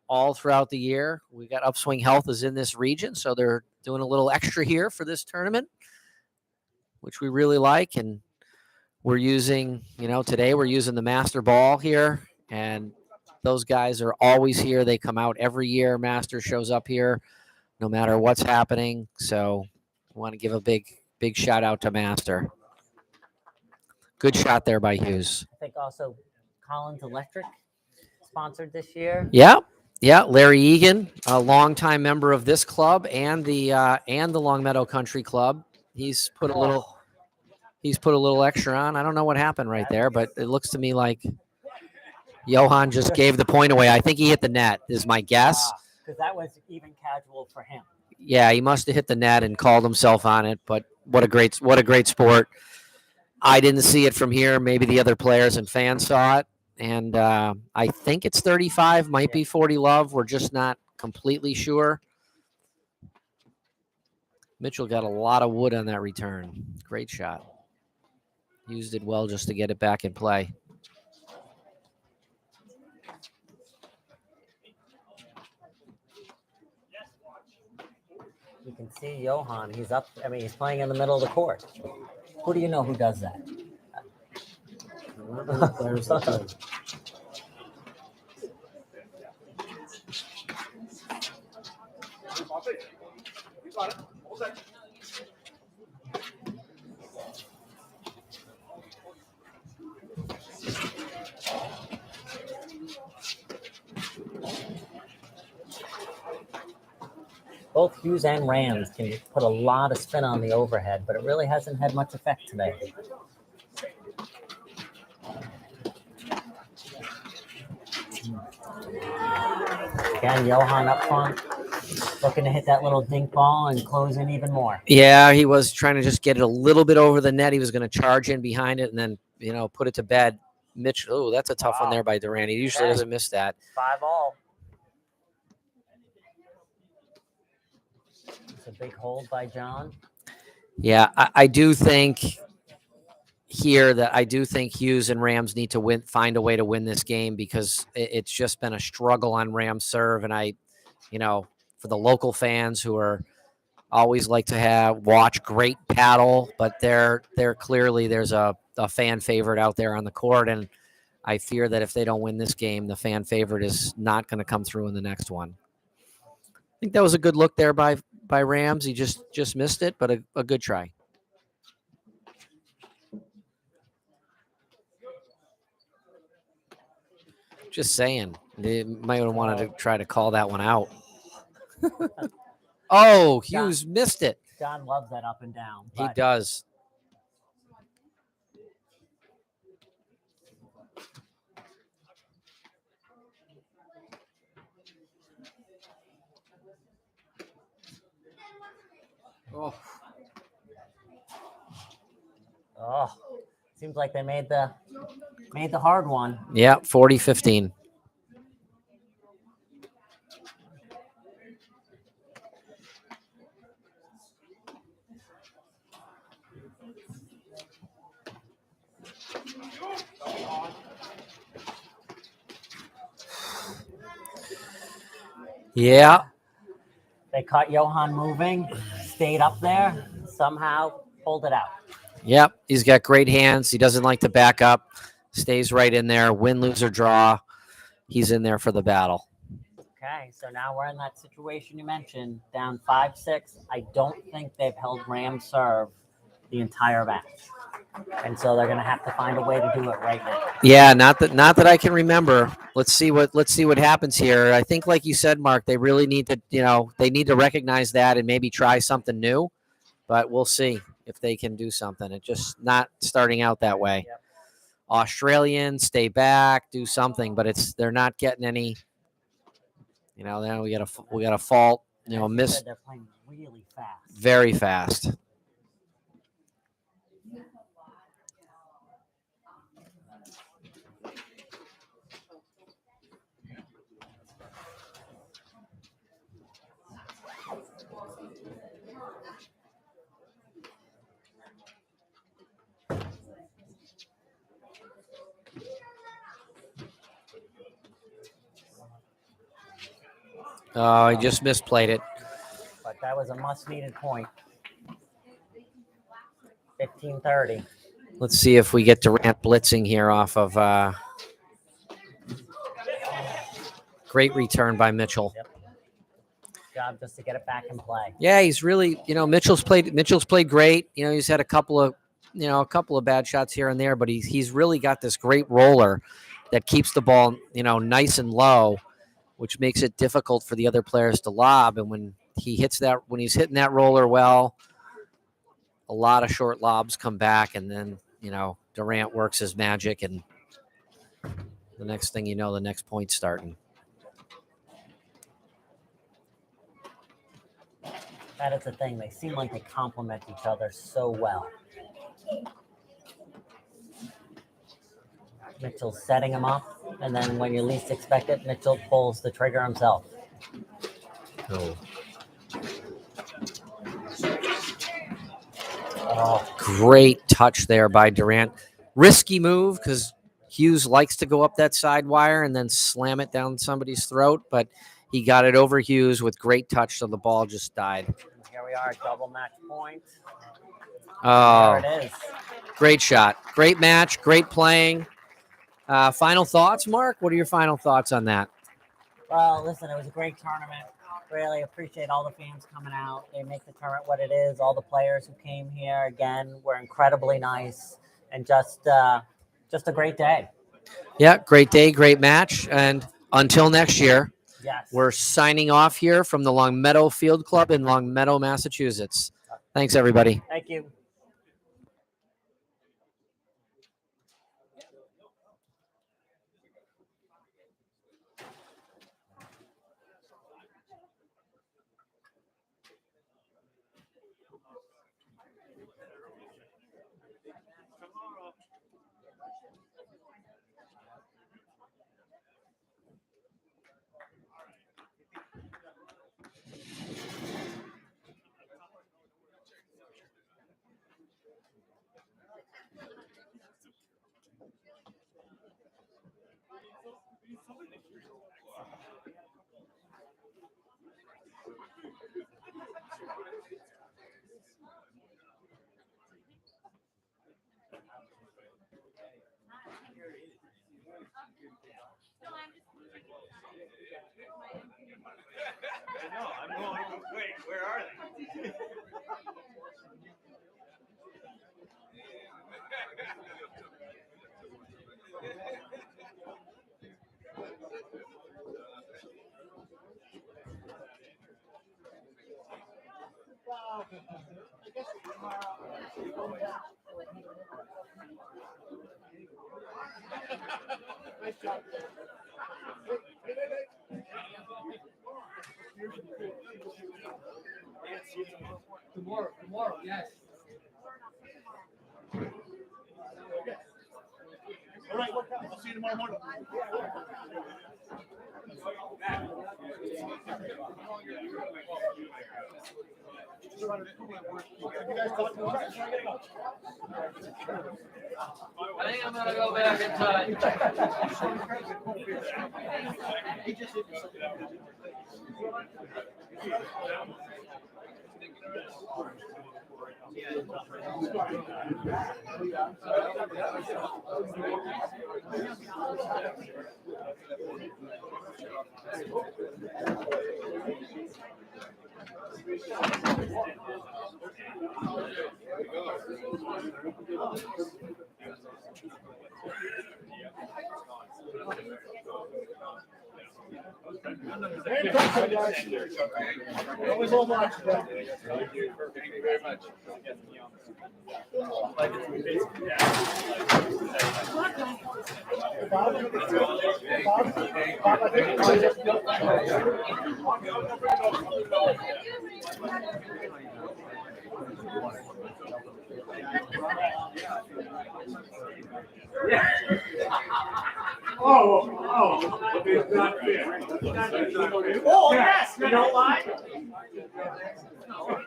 all throughout the year. We got Upswing Health is in this region, so they're doing a little extra here for this tournament, which we really like. And we're using, today we're using the Master Ball here, and those guys are always here. They come out every year. Master shows up here no matter what's happening. So I want to give a big shout out to Master. Good shot there by Hughes. I think also Collins Electric sponsored this year. Yeah. Larry Egan, a longtime member of this club and the Longmeadow Country Club. He's put a little extra on. I don't know what happened right there, but it looks to me like Johan just gave the point away. I think he hit the net, is my guess. Because that was even casual for him. Yeah, he must have hit the net and called himself on it. But what a great sport. I didn't see it from here. Maybe the other players and fans saw it. And I think it's 35, might be 40 love. We're just not completely sure. Mitchell got a lot of wood on that return. Great shot. Used it well just to get it back in play. You can see Johan. He's up. I mean, he's playing in the middle of the court. Who do you know who does that? Both Hughes and Rams can put a lot of spin on the overhead, but it really hasn't had much effect today. Again, Johan up front, looking to hit that little dink ball and close in even more. Yeah, he was trying to just get it a little bit over the net. He was going to charge in behind it and then, put it to bed. Mitch, oh, that's a tough one there by Durant. He usually doesn't miss that. 5-all. It's a big hold by John. Yeah, I do think Hughes and Rams need to find a way to win this game because it's just been a struggle on Rams serve. And for the local fans who are always like to watch great paddle, but they're clearly there's a fan favorite out there on the court. And I fear that if they don't win this game, the fan favorite is not going to come through in the next one. I think that was a good look there by Rams. He just missed it, but a good try. Just saying, they might have wanted to try to call that one out. Oh, Hughes missed it. John loves that up and down. He does. Oh, seems like they made the hard one. Yeah, 40-15. Yeah. They caught Johan moving, stayed up there, somehow pulled it out. Yep, he's got great hands. He doesn't like to back up. Stays right in there. Win, lose, or draw. He's in there for the battle. Okay, so now we're in that situation you mentioned, down 5-6. I don't think they've held Rams serve the entire match. And so they're going to have to find a way to do it right now. Yeah, not that I can remember. Let's see what happens here. I think, like you said, Mark, they really need to, they need to recognize that and maybe try something new. But we'll see if they can do something. It's just not starting out that way. Yep. Australians, stay back, do something, but they're not getting any. Then we got a fault. Miss. They're playing really fast. Very fast. Oh, he just misplayed it. But that was a must-needed point. 15-30. Let's see if we get Durant blitzing here off of great return by Mitchell. Yep. Job just to get it back in play. Yeah, he's really, Mitchell's played great. He's had a couple of bad shots here and there, but he's really got this great roller that keeps the ball, nice and low, which makes it difficult for the other players to lob. And when he's hitting that roller well, a lot of short lobs come back, and then, Durant works his magic, and the next thing you know, the next point's starting. That is the thing. They seem like they complement each other so well. Mitchell's setting him up, and then when you least expect it, Mitchell pulls the trigger himself. Oh, great touch there by Durant. Risky move because Hughes likes to go up that side wire and then slam it down somebody's throat, but he got it over Hughes with great touch, so the ball just died. Here we are, double match point. Oh, there it is. Great shot. Great match. Great playing. Final thoughts, Mark? What are your final thoughts on that? Well, listen, it was a great tournament. Really appreciate all the fans coming out. They make the tournament what it is. All the players who came here, again, were incredibly nice, and just a great day. Yeah, great day, great match. And until next year, Yes. We're signing off here from the Long Meadow Field Club in Long Meadow, Massachusetts. Thanks, everybody. Thank you. I'm going, wait, where are they? Nice job. Tomorrow, yes. All right, I'll see you tomorrow morning. Have you guys talked about it? I think I'm gonna go back in time. Always hold on to that. Thank you very much. Oh, it's not fair. Oh, yes, you know why?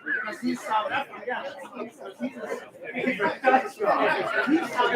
Because he's South Africa. He's South